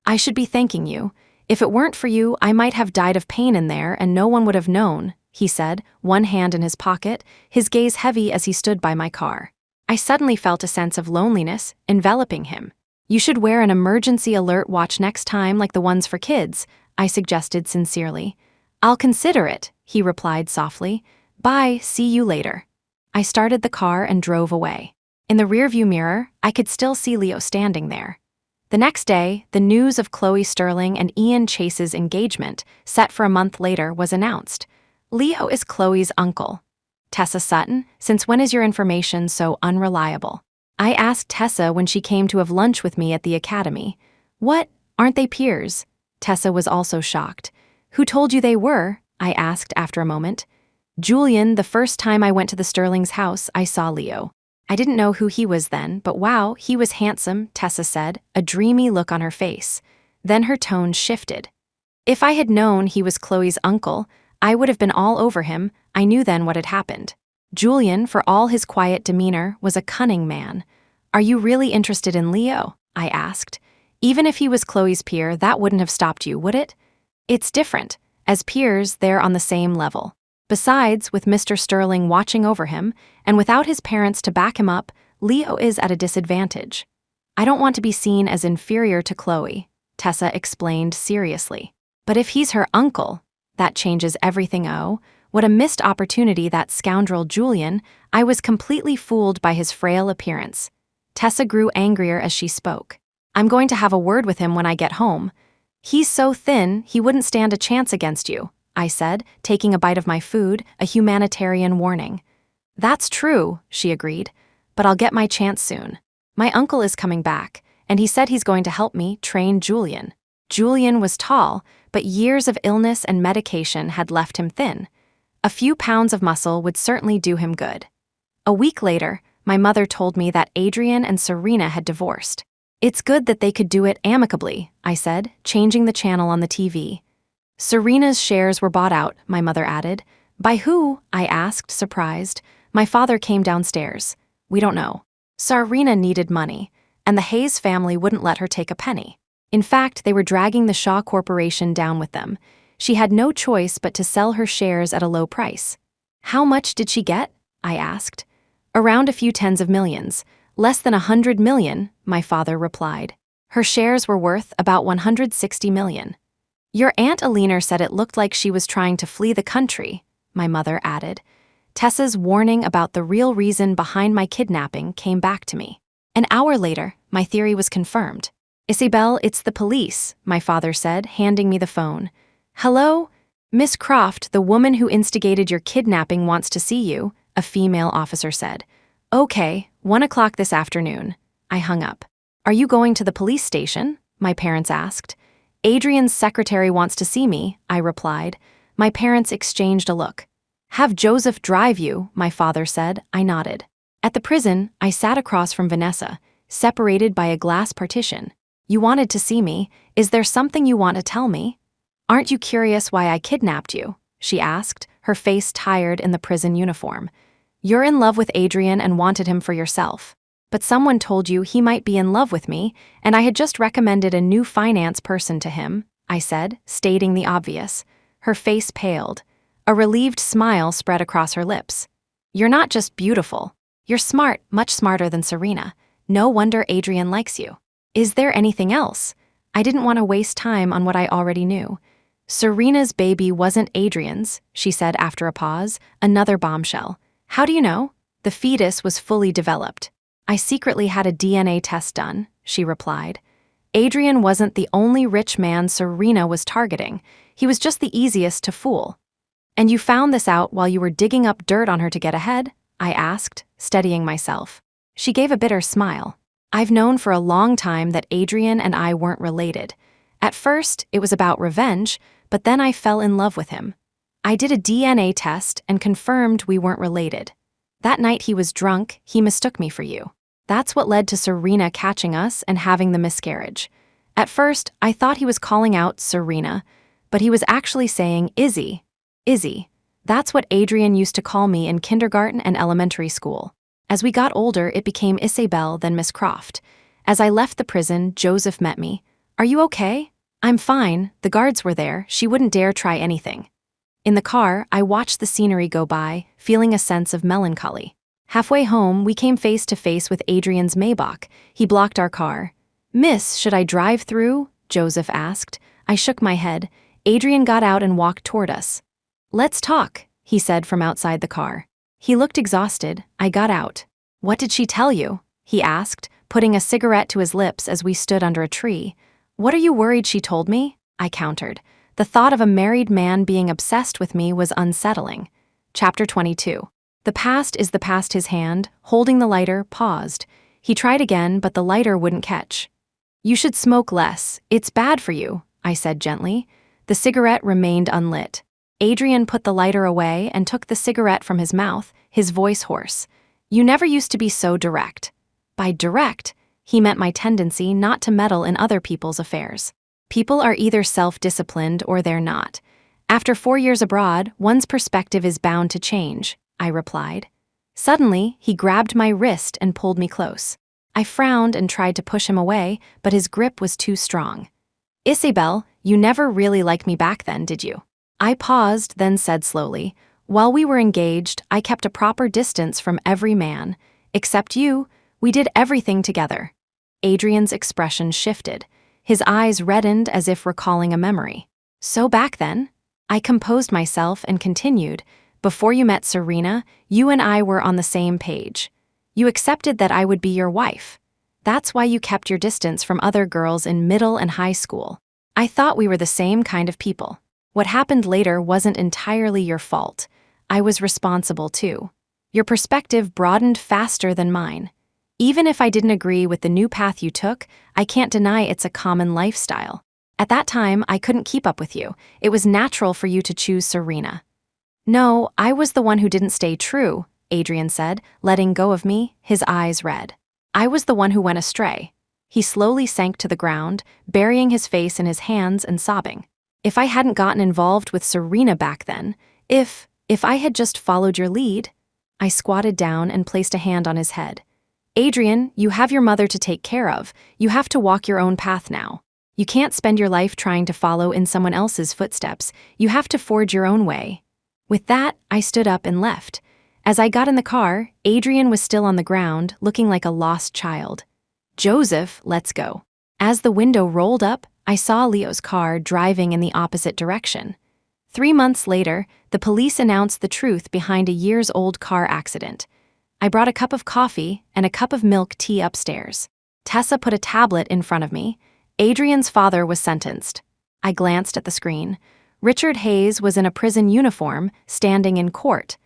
I should be thanking you. If it weren't for you, I might have died of pain in there and no one would have known, he said, one hand in his pocket, his gaze heavy as he stood by my car. I suddenly felt a sense of loneliness enveloping him. You should wear an emergency alert watch next time like the ones for kids, I suggested sincerely. I'll consider it, he replied softly. Bye, see you later. I started the car and drove away. In the rearview mirror, I could still see Leo standing there. The next day, the news of Chloe Sterling and Ian Chase's engagement, set for a month later, was announced. Leo is Chloe's uncle. Tessa Sutton, since when is your information so unreliable? I asked Tessa when she came to have lunch with me at the academy. What? Aren't they peers? Tessa was also shocked. Who told you they were? I asked after a moment. Julian, the first time I went to the Sterling's house, I saw Leo. I didn't know who he was then, but wow, he was handsome, Tessa said, a dreamy look on her face. Then her tone shifted. If I had known he was Chloe's uncle, I would have been all over him. I knew then what had happened. Julian, for all his quiet demeanor, was a cunning man. "Are you really interested in Leo?" I asked. "Even if he was Chloe's peer, that wouldn't have stopped you, would it?" "It's different. As peers, they're on the same level. Besides, with Mr. Sterling watching over him, and without his parents to back him up, Leo is at a disadvantage. I don't want to be seen as inferior to Chloe," Tessa explained seriously. "But if he's her uncle, that changes everything. Oh, what a missed opportunity, that scoundrel Julian. I was completely fooled by his frail appearance." Tessa grew angrier as she spoke. "I'm going to have a word with him when I get home. He's so thin, he wouldn't stand a chance against you," I said, taking a bite of my food, a humanitarian warning. "That's true," she agreed, "but I'll get my chance soon. My uncle is coming back, and he said he's going to help me train Julian." Julian was tall, but years of illness and medication had left him thin. A few pounds of muscle would certainly do him good. A week later, my mother told me that Adrien and Serena had divorced. "It's good that they could do it amicably," I said, changing the channel on the TV. "Serena's shares were bought out," my mother added. "By who?" I asked, surprised. My father came downstairs. "We don't know. Serena needed money, and the Hayes family wouldn't let her take a penny. In fact, they were dragging the Shaw Corporation down with them. She had no choice but to sell her shares at a low price." "How much did she get?" I asked. "Around a few tens of millions. Less than 100 million, my father replied. Her shares were worth about 160 million. "Your Aunt Alina said it looked like she was trying to flee the country," my mother added. Tessa's warning about the real reason behind my kidnapping came back to me. An hour later, my theory was confirmed. "Isabelle, it's the police," my father said, handing me the phone. "Hello? Miss Croft, the woman who instigated your kidnapping wants to see you," a female officer said. "Okay, 1 o'clock this afternoon." I hung up. "Are you going to the police station?" my parents asked. "Adrien's secretary wants to see me," I replied. My parents exchanged a look. "Have Joseph drive you," my father said. I nodded. At the prison, I sat across from Vanessa, separated by a glass partition. "You wanted to see me. Is there something you want to tell me?" "Aren't you curious why I kidnapped you?" she asked, her face tired in the prison uniform. "You're in love with Adrien and wanted him for yourself. But someone told you he might be in love with me, and I had just recommended a new finance person to him," I said, stating the obvious. Her face paled. A relieved smile spread across her lips. "You're not just beautiful. You're smart, much smarter than Serena. No wonder Adrien likes you. Is there anything else?" I didn't want to waste time on what I already knew. "Serena's baby wasn't Adrien's," she said after a pause, another bombshell. "How do you know?" "The fetus was fully developed. I secretly had a DNA test done," she replied. "Adrien wasn't the only rich man Serena was targeting. He was just the easiest to fool." "And you found this out while you were digging up dirt on her to get ahead?" I asked, steadying myself. She gave a bitter smile. "I've known for a long time that Adrien and I weren't related. At first, it was about revenge, but then I fell in love with him. I did a DNA test and confirmed we weren't related. That night he was drunk, he mistook me for you. That's what led to Serena catching us and having the miscarriage. At first, I thought he was calling out Serena, but he was actually saying Izzy. Izzy. That's what Adrien used to call me in kindergarten and elementary school. As we got older, it became Isabelle, then Miss Croft. As I left the prison, Joseph met me. "Are you okay?" "I'm fine. The guards were there. She wouldn't dare try anything." In the car, I watched the scenery go by, feeling a sense of melancholy. Halfway home, we came face to face with Adrien's Maybach. He blocked our car. "Miss, should I drive through?" Joseph asked. I shook my head. Adrien got out and walked toward us. "Let's talk," he said from outside the car. He looked exhausted. I got out. "What did she tell you?" he asked, putting a cigarette to his lips as we stood under a tree. "What are you worried she told me?" I countered. The thought of a married man being obsessed with me was unsettling. Chapter 22. The past is the past. His hand, holding the lighter, paused. He tried again, but the lighter wouldn't catch. "You should smoke less. It's bad for you," I said gently. The cigarette remained unlit. Adrien put the lighter away and took the cigarette from his mouth, his voice hoarse. "You never used to be so direct." By direct, he meant my tendency not to meddle in other people's affairs. People are either self-disciplined or they're not. After 4 years abroad, one's perspective is bound to change, I replied. Suddenly, he grabbed my wrist and pulled me close. I frowned and tried to push him away, but his grip was too strong. Isabelle, you never really liked me back then, did you? I paused, then said slowly, while we were engaged, I kept a proper distance from every man. Except you, we did everything together. Adrien's expression shifted. His eyes reddened as if recalling a memory. So back then? I composed myself and continued, before you met Serena, you and I were on the same page. You accepted that I would be your wife. That's why you kept your distance from other girls in middle and high school. I thought we were the same kind of people. What happened later wasn't entirely your fault. I was responsible too. Your perspective broadened faster than mine. Even if I didn't agree with the new path you took, I can't deny it's a common lifestyle. At that time, I couldn't keep up with you. It was natural for you to choose Serena. No, I was the one who didn't stay true, Adrien said, letting go of me, his eyes red. I was the one who went astray. He slowly sank to the ground, burying his face in his hands and sobbing. If I hadn't gotten involved with Serena back then, if I had just followed your lead, I squatted down and placed a hand on his head. Adrien, you have your mother to take care of. You have to walk your own path now. You can't spend your life trying to follow in someone else's footsteps. You have to forge your own way. With that, I stood up and left. As I got in the car, Adrien was still on the ground, looking like a lost child. Joseph, let's go. As the window rolled up, I saw Leo's car driving in the opposite direction. 3 months later, the police announced the truth behind a years-old car accident. I brought a cup of coffee and a cup of milk tea upstairs. Tessa put a tablet in front of me. Adrien's father was sentenced. I glanced at the screen. Richard Hayes was in a prison uniform, standing in court.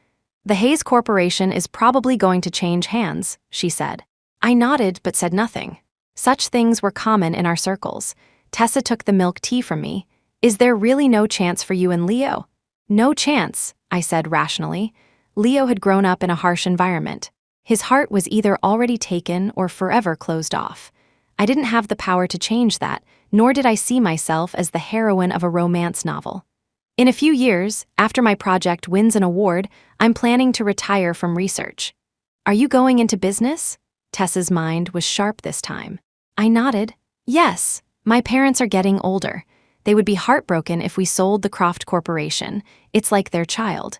The Hayes Corporation is probably going to change hands, she said. I nodded but said nothing. Such things were common in our circles. Tessa took the milk tea from me. Is there really no chance for you and Leo? No chance, I said rationally. Leo had grown up in a harsh environment. His heart was either already taken or forever closed off. I didn't have the power to change that, nor did I see myself as the heroine of a romance novel. In a few years, after my project wins an award, I'm planning to retire from research. Are you going into business? Tessa's mind was sharp this time. I nodded. Yes, my parents are getting older. They would be heartbroken if we sold the Croft Corporation. It's like their child.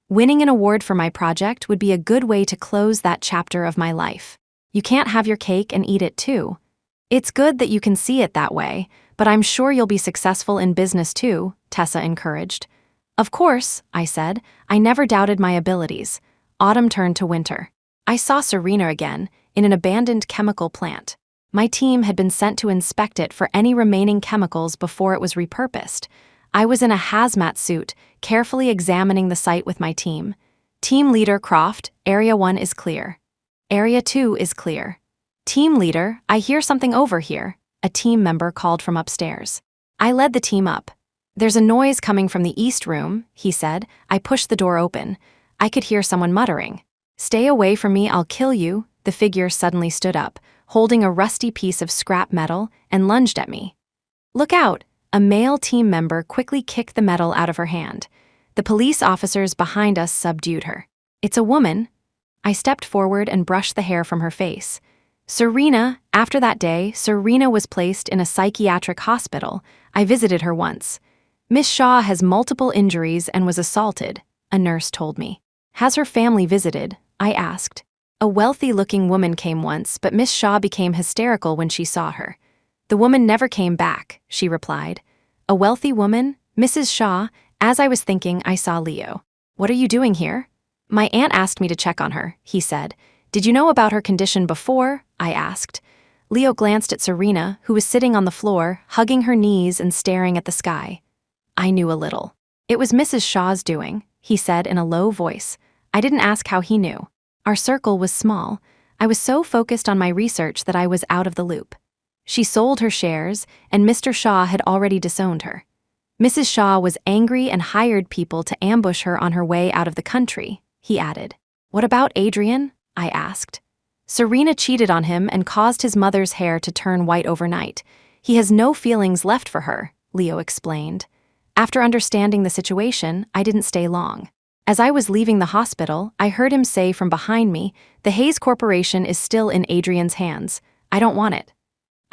Winning an award for my project would be a good way to close that chapter of my life. You can't have your cake and eat it too. It's good that you can see it that way, but I'm sure you'll be successful in business too, Tessa encouraged. Of course, I said. I never doubted my abilities. Autumn turned to winter. I saw Serena again, in an abandoned chemical plant. My team had been sent to inspect it for any remaining chemicals before it was repurposed. I was in a hazmat suit, carefully examining the site with my team. Team Leader Croft, Area 1 is clear. Area 2 is clear. Team Leader, I hear something over here, a team member called from upstairs. I led the team up. There's a noise coming from the east room, he said. I pushed the door open. I could hear someone muttering. Stay away from me, I'll kill you. The figure suddenly stood up, holding a rusty piece of scrap metal, and lunged at me. Look out! A male team member quickly kicked the metal out of her hand. The police officers behind us subdued her. It's a woman. I stepped forward and brushed the hair from her face. Serena, after that day, Serena was placed in a psychiatric hospital. I visited her once. Miss Shaw has multiple injuries and was assaulted, a nurse told me. Has her family visited? I asked. A wealthy-looking woman came once, but Miss Shaw became hysterical when she saw her. The woman never came back, she replied. A wealthy woman? Mrs. Shaw? As I was thinking, I saw Leo. What are you doing here? My aunt asked me to check on her, he said. Did you know about her condition before? I asked. Leo glanced at Serena, who was sitting on the floor, hugging her knees and staring at the sky. I knew a little. It was Mrs. Shaw's doing, he said in a low voice. I didn't ask how he knew. Our circle was small. I was so focused on my research that I was out of the loop. She sold her shares, and Mr. Shaw had already disowned her. Mrs. Shaw was angry and hired people to ambush her on her way out of the country, he added. What about Adrien? I asked. Serena cheated on him and caused his mother's hair to turn white overnight. He has no feelings left for her, Leo explained. After understanding the situation, I didn't stay long. As I was leaving the hospital, I heard him say from behind me, "The Hayes Corporation is still in Adrien's hands. I don't want it."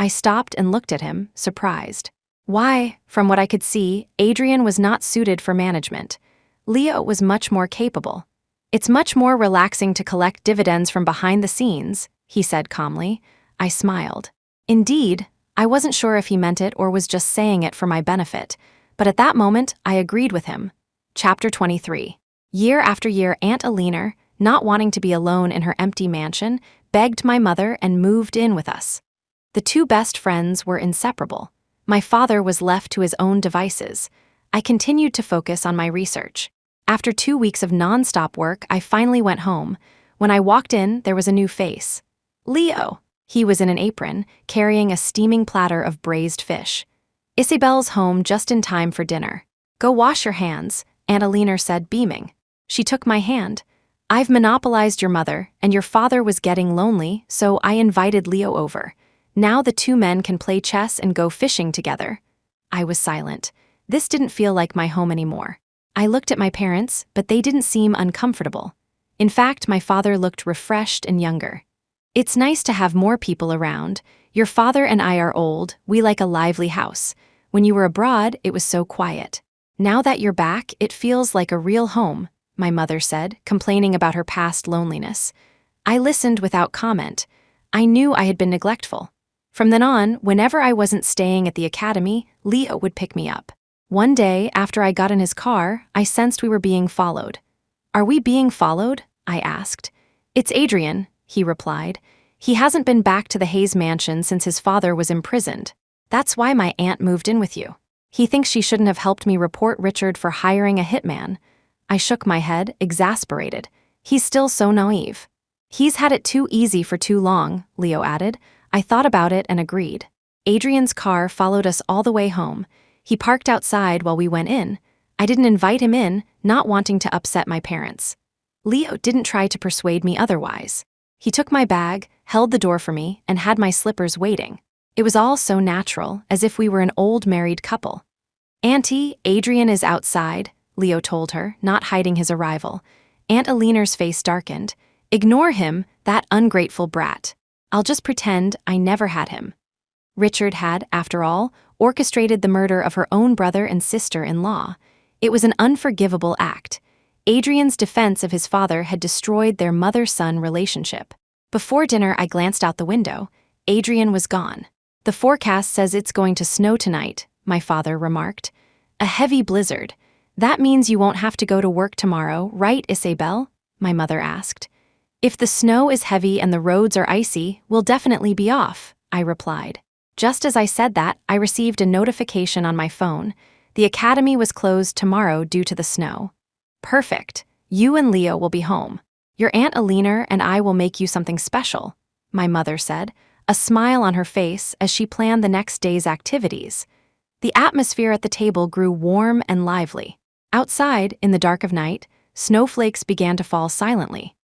I stopped and looked at him, surprised. Why, from what I could see, Adrien was not suited for management. Leo was much more capable. "It's much more relaxing to collect dividends from behind the scenes," he said calmly. I smiled. Indeed, I wasn't sure if he meant it or was just saying it for my benefit, but at that moment, I agreed with him. Chapter 23. Year after year, Aunt Alina, not wanting to be alone in her empty mansion, begged my mother and moved in with us. The two best friends were inseparable. My father was left to his own devices. I continued to focus on my research. After 2 weeks of non-stop work, I finally went home. When I walked in, there was a new face. Leo. He was in an apron, carrying a steaming platter of braised fish. "Isabelle's home just in time for dinner. Go wash your hands," Aunt Alina said, beaming. She took my hand. "I've monopolized your mother, and your father was getting lonely, so I invited Leo over. Now the two men can play chess and go fishing together." I was silent. This didn't feel like my home anymore. I looked at my parents, but they didn't seem uncomfortable. In fact, my father looked refreshed and younger. "It's nice to have more people around. Your father and I are old, we like a lively house. When you were abroad, it was so quiet. Now that you're back, it feels like a real home," my mother said, complaining about her past loneliness. I listened without comment. I knew I had been neglectful. From then on, whenever I wasn't staying at the academy, Leo would pick me up. One day, after I got in his car, I sensed we were being followed. "Are we being followed?" I asked. "It's Adrien," he replied. "He hasn't been back to the Hayes mansion since his father was imprisoned. That's why my aunt moved in with you. He thinks she shouldn't have helped me report Richard for hiring a hitman." I shook my head, exasperated. He's still so naive. "He's had it too easy for too long," Leo added. I thought about it and agreed. Adrien's car followed us all the way home. He parked outside while we went in. I didn't invite him in, not wanting to upset my parents. Leo didn't try to persuade me otherwise. He took my bag, held the door for me, and had my slippers waiting. It was all so natural, as if we were an old married couple. "Auntie, Adrien is outside," Leo told her, not hiding his arrival. Aunt Alina's face darkened. "Ignore him, that ungrateful brat. I'll just pretend I never had him." Richard had, after all, orchestrated the murder of her own brother and sister-in-law. It was an unforgivable act. Adrien's defense of his father had destroyed their mother-son relationship. Before dinner, I glanced out the window. Adrien was gone. "The forecast says it's going to snow tonight," my father remarked. "A heavy blizzard. That means you won't have to go to work tomorrow, right, Isabelle?" my mother asked. "If the snow is heavy and the roads are icy, we'll definitely be off," I replied. Just as I said that, I received a notification on my phone. The academy was closed tomorrow due to the snow. "Perfect. You and Leo will be home. Your Aunt Alina and I will make you something special," my mother said, a smile on her face as she planned the next day's activities. The atmosphere at the table grew warm and lively. Outside, in the dark of night, snowflakes began to fall silently.